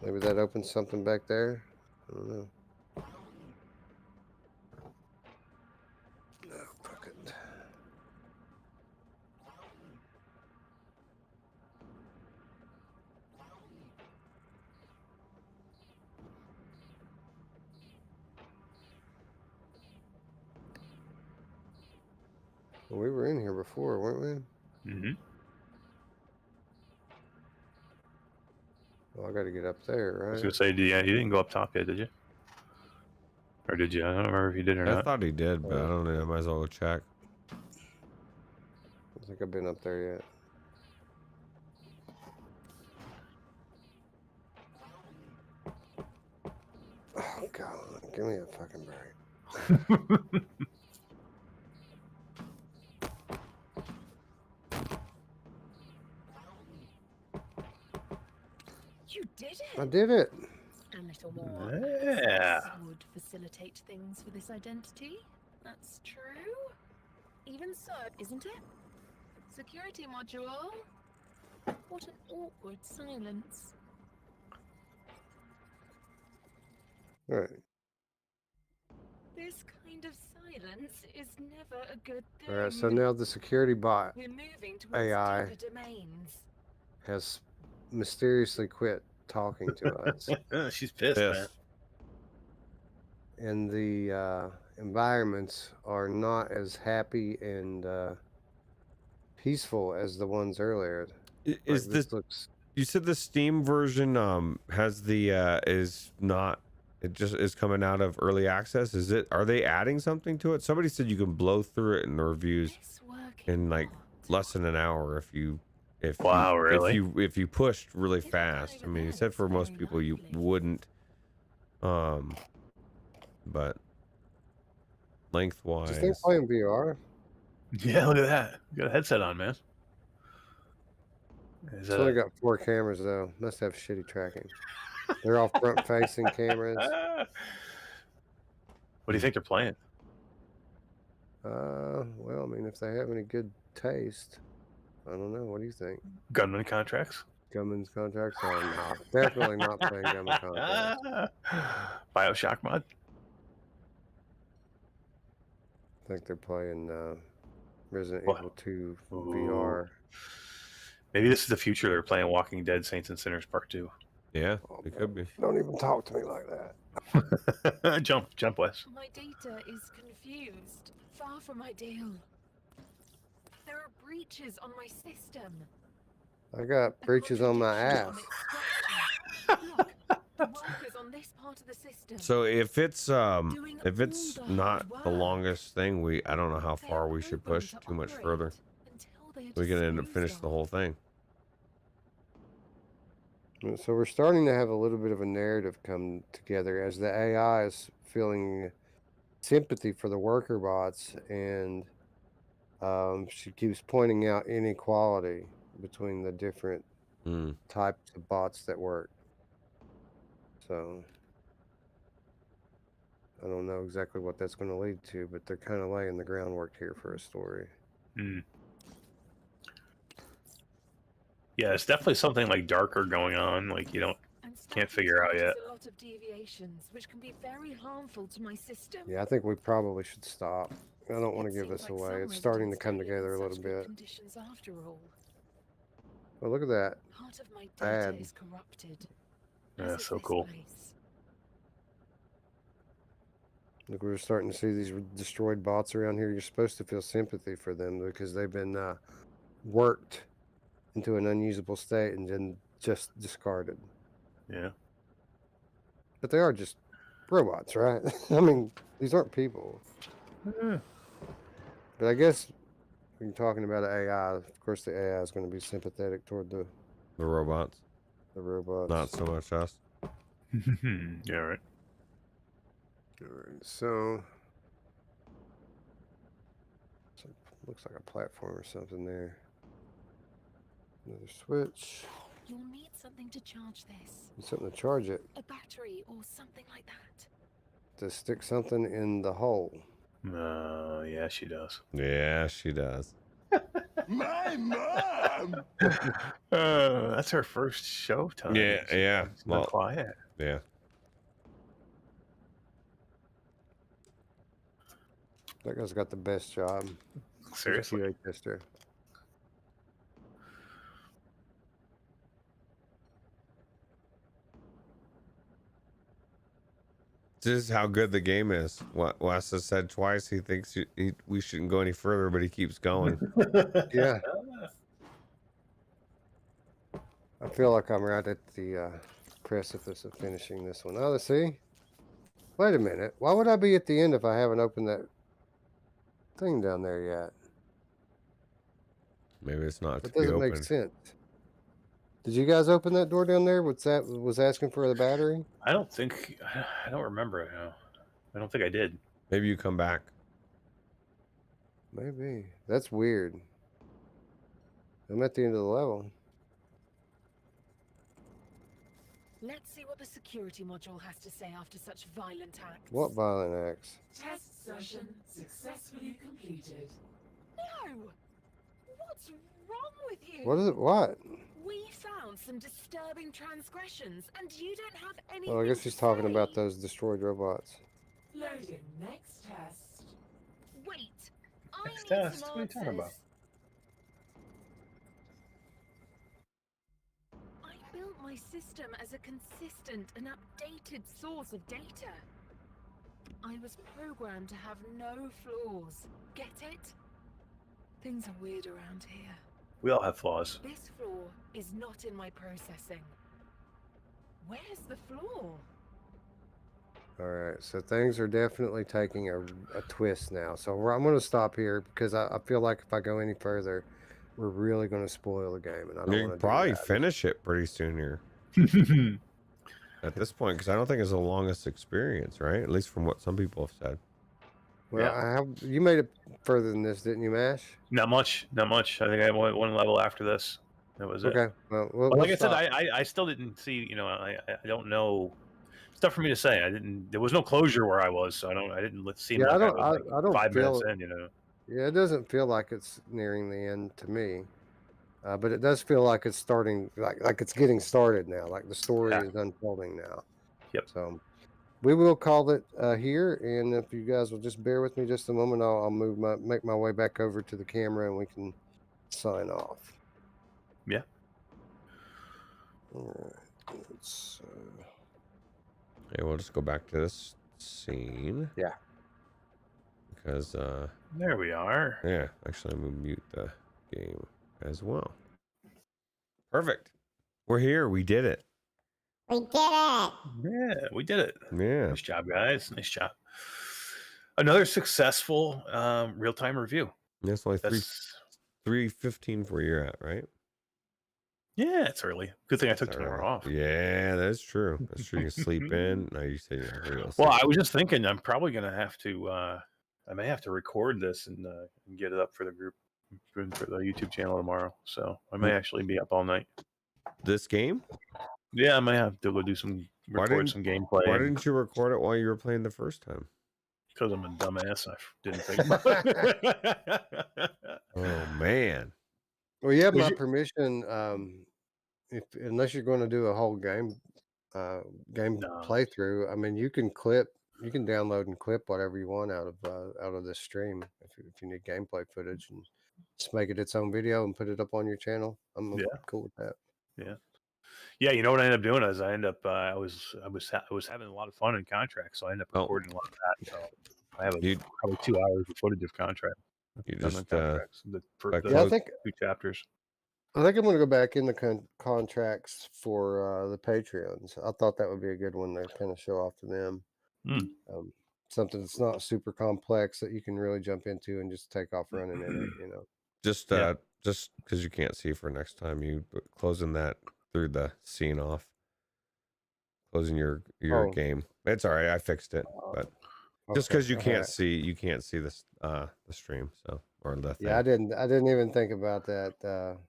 Maybe that opens something back there. I don't know. No, fuck it. Well, we were in here before, weren't we? Mm-hmm. Well, I got to get up there, I was right? gonna say, you didn't go up top yet, did you? Or did you? I don't remember if you did or I not. thought he did, but I don't know. I might as well go check. I don't think I've been up there yet. Oh, God. Give me a fucking break. You did it! I did it. A little more Yeah. access would facilitate things for this identity. That's true. Even so, isn't it? Security module. What an awkward silence. All right. This kind of silence is never a good thing. All right. So now the security bot We're moving towards AI deeper domains. has mysteriously quit talking to us. She's pissed, man. And the environments are not as happy and peaceful as the ones earlier. Is this looks? You said the Steam version has the is not, it just is coming out of early access? Is it, are they adding something to it? Somebody said you can blow through it in the reviews in like less than an hour if you really? if you pushed really fast. I mean, he said for most people you wouldn't, but lengthwise. Is this thing playing VR? Yeah, look at that. You got a headset on, man. It's only got 4 cameras though. Must have shitty tracking. They're all front-facing cameras. What do you think they're playing? Well, I mean, if they have any good taste, I don't know. What do you think? Gunman Contracts? Gunman's Contracts? Oh, no. Definitely not playing Gunman Contracts. Bioshock mod? I think they're playing Resident What? Evil 2 Ooh. VR. Maybe this is the future. They're playing Walking Dead Saints and Sinners Part 2. Yeah, it could be. Don't even talk to me like that. Jump, Wes. My data is confused. Far from ideal. There are breaches on my system. I got breaches on my ass. Look, Workers on this part of the system. So if it's doing if it's all the not hard the work. longest thing, I don't know how They far are we should programmed push to too much operate further. until they are We can end up disposed finish the of. whole thing. So we're starting to have a little bit of a narrative come together as the AI is feeling sympathy for the worker bots, and she keeps pointing out inequality between the different types of bots that work. So I don't know exactly what that's going to lead to, but they're kind of laying the groundwork here for a story. Yeah, it's definitely something like darker going on. Like you can't figure out yet. A lot of deviations, which can be very harmful to my system. Yeah, I think we probably should stop. I don't want to give Seems this like away. some It's starting to residents come don't live in together a such little good bit. conditions after all. Oh, look at that. Part of my data Ad. is corrupted. That's so cool. Place. Look, we're starting to see these destroyed bots around here. You're supposed to feel sympathy for them because they've been worked into an unusable state and then just discarded. Yeah. But they are just robots, right? I mean, these aren't people. But I guess when you're talking about an AI, of course the AI is going to be sympathetic toward the robots. The robots. Not so much us. Yeah, right. Alright, so looks like a platform or something there. Another switch. You'll need something to charge this. Something to charge it. A battery or something like that. To stick something in the hole. Yeah, she does. Yeah, she does. My mom! That's her first showtime. Yeah. She's not quiet. Yeah. That guy's got the best job. Seriously. QA tester. This is how good the game is. What Wes has said twice. He thinks we shouldn't go any further, but he keeps going. Yeah. I feel like I'm right at the precipice of finishing this one. Oh, let's see. Wait a minute. Why would I be at the end if I haven't opened that thing down there yet? Maybe it's not That to be doesn't make opened. sense. Did you guys open that door down there? What's that? Was asking for the battery? I don't remember it. No. I don't think I did. Maybe you come back. Maybe. That's weird. I'm at the end of the level. Let's see what the security module has to say after such violent acts. What violent acts? Test session successfully completed. No! What's wrong with you? What is it? What? We found some disturbing transgressions, and you don't have any. Well, I guess he's talking about those destroyed robots. Loading next test. Wait, I Next need test? some What are you talking about? answers. I built my system as a consistent and updated source of data. I was programmed to have no flaws. Get it? Things are weird around here. We all have flaws. This flaw is not in my processing. Where's the flaw? Alright, so things are definitely taking a twist now. So I'm going to stop here because I feel like if I go any further, we're really going to spoil the game. And I don't You want can to probably do that. finish it pretty soon here. At this point, because I don't think it's the longest experience, right? At least from what some people have said. Well, Yeah. you made it further than this, didn't you, Mash? Not much. I think I went one level after this. That was it. Okay. Well, But like I said, stop. I still didn't see. I don't know. It's tough for me to say. I didn't. There was no closure where I was, so I didn't seem Yeah, like I was don't 5 feel minutes in. Yeah, it doesn't feel like it's nearing the end to me, but it does feel like it's starting, like it's getting started now. Like the story Yeah. is unfolding now. Yep. So we will call it here, and if you guys will just bear with me just a moment, I'll make my way back over to the camera, and we can sign off. Yeah. All right. Let's. Okay, we'll just go back to this scene. Yeah. Because There we are. yeah, actually I'm gonna mute the game as well. Perfect. We're here. We did it. We did it. Yeah, we did it. Yeah. Nice job, guys. Nice job. Another successful real-time review. That's only That's 3:15 for you're at, right? yeah, it's early. Good thing I took That's tomorrow early. off. Yeah, that's true. That's true. You can sleep in. No, you say you're not gonna go Well, sleep. I was just thinking I'm probably gonna have to. I may have to record this and get it up for the group for the YouTube channel tomorrow. So I may actually be up all night. This game? Yeah, I might have to go do some record some gameplay. Why didn't you record it while you were playing the first time? Because I'm a dumbass. I didn't think about it. Oh man. Well, you have Was my you- permission. Unless you're going to do a whole game No. playthrough, I mean, you can download and clip whatever you want out of this stream if you need gameplay footage and just make it its own video and put it up on your channel. I'm Yeah. cool with that. Yeah, you know what I ended up doing is I was having a lot of fun in contracts, so I ended up Oh. recording a lot of that. So I have You probably 2 hours of footage of contract. you done just on contracts. The like the Yeah, I think 2 chapters. I'm going to go back in the contracts for the Patreons. I thought that would be a good one to kind of show off to them. Hmm. Something that's not super complex that you can really jump into and just take off running in it. just Yeah. just because you can't see for next time, you closing that through the scene off. Closing your Oh. game. It's all right. I fixed it. But just because you can't see this the stream, so or the thing. Yeah, I didn't even think about that.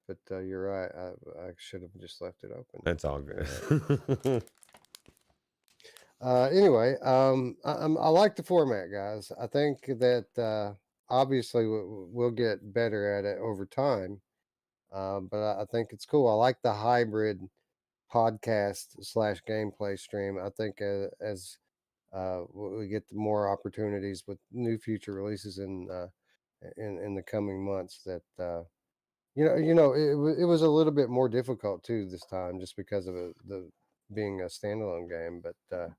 But you're right. I should have just left it open. It's all good. Anyway, I like the format, guys. I think that obviously we'll get better at it over time. But I think it's cool. I like the hybrid podcast / gameplay stream. I think as we get more opportunities with new future releases in the coming months, that it was a little bit more difficult too this time, just because of the being a standalone game. But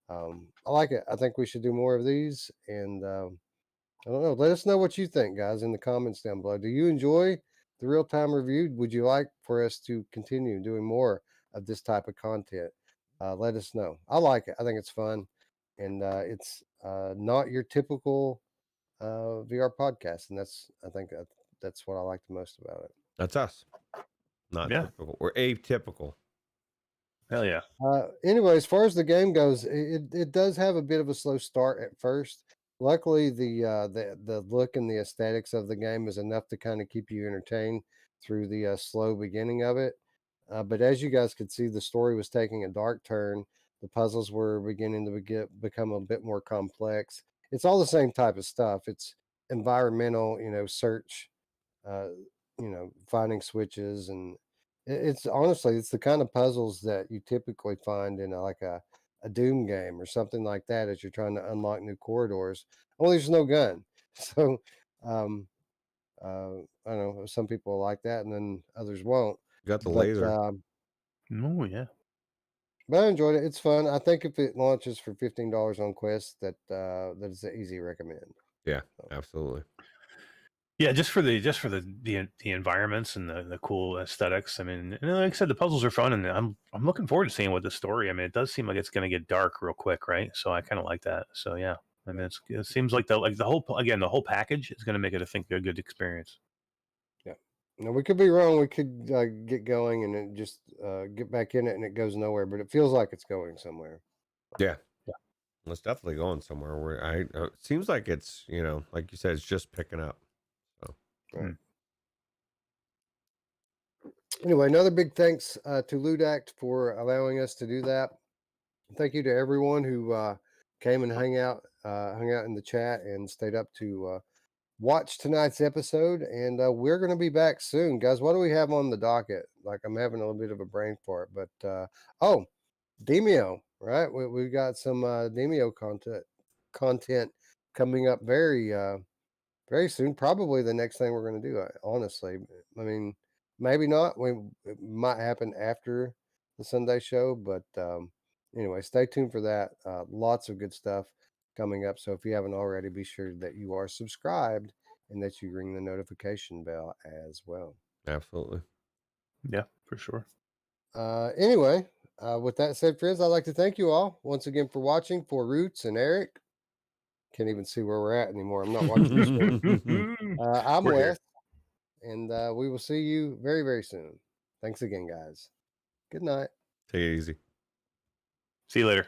I like it. I think we should do more of these, and I don't know. Let us know what you think, guys, in the comments down below. Do you enjoy the real-time review? Would you like for us to continue doing more of this type of content? Let us know. I like it. I think it's fun, and it's not your typical VR podcast, and I think that's what I like the most about it. That's us. Not Yeah. typical. We're atypical. Hell yeah. Anyway, as far as the game goes, it does have a bit of a slow start at first. Luckily, the look and the aesthetics of the game is enough to kind of keep you entertained through the slow beginning of it. But as you guys could see, the story was taking a dark turn. The puzzles were beginning to become a bit more complex. It's all the same type of stuff. It's environmental, search, finding switches, and it's honestly, it's the kind of puzzles that you typically find in a Doom game or something like that as you're trying to unlock new corridors. Only there's no gun. So I don't know, some people like that and then others won't. Got the But laser. Oh yeah. but I enjoyed it. It's fun. I think if it launches for $15 on Quest, that is an easy recommend. Yeah, absolutely. Yeah, just for the environments and the cool aesthetics. I mean, and like I said, the puzzles are fun, and I'm looking forward to seeing what the story. I mean, it does seem like it's going to get dark real quick, right? So I kind of like that. So yeah, I mean, it seems like the whole package is going to make it, I think, a good experience. Yeah. Now we could be wrong. We could get going and then just get back in it, and it goes nowhere. But it feels like it's going somewhere. Yeah. Well, it's definitely going somewhere where it seems like it's, like you said, it's just picking up. So Right. Anyway, another big thanks to Ludact for allowing us to do that. Thank you to everyone who came and hung out in the chat and stayed up to watch tonight's episode. And we're going to be back soon, guys. What do we have on the docket? Like, I'm having a little bit of a brain fart, but Demio, right? We got some Demio content coming up very soon. Probably the next thing we're going to do. Honestly, I mean, maybe not. It might happen after the Sunday show, but anyway, stay tuned for that. Lots of good stuff coming up. So if you haven't already, be sure that you are subscribed and that you ring the notification bell as well. absolutely. Yeah, for sure. Anyway, with that said, friends, I'd like to thank you all once again for watching. For Ruuts and Eric, can't even see where we're at anymore. I'm not watching the screen. I'm We're here. Wes, and we will see you very, very soon. Thanks again, guys. Good night. Take it easy. See you later.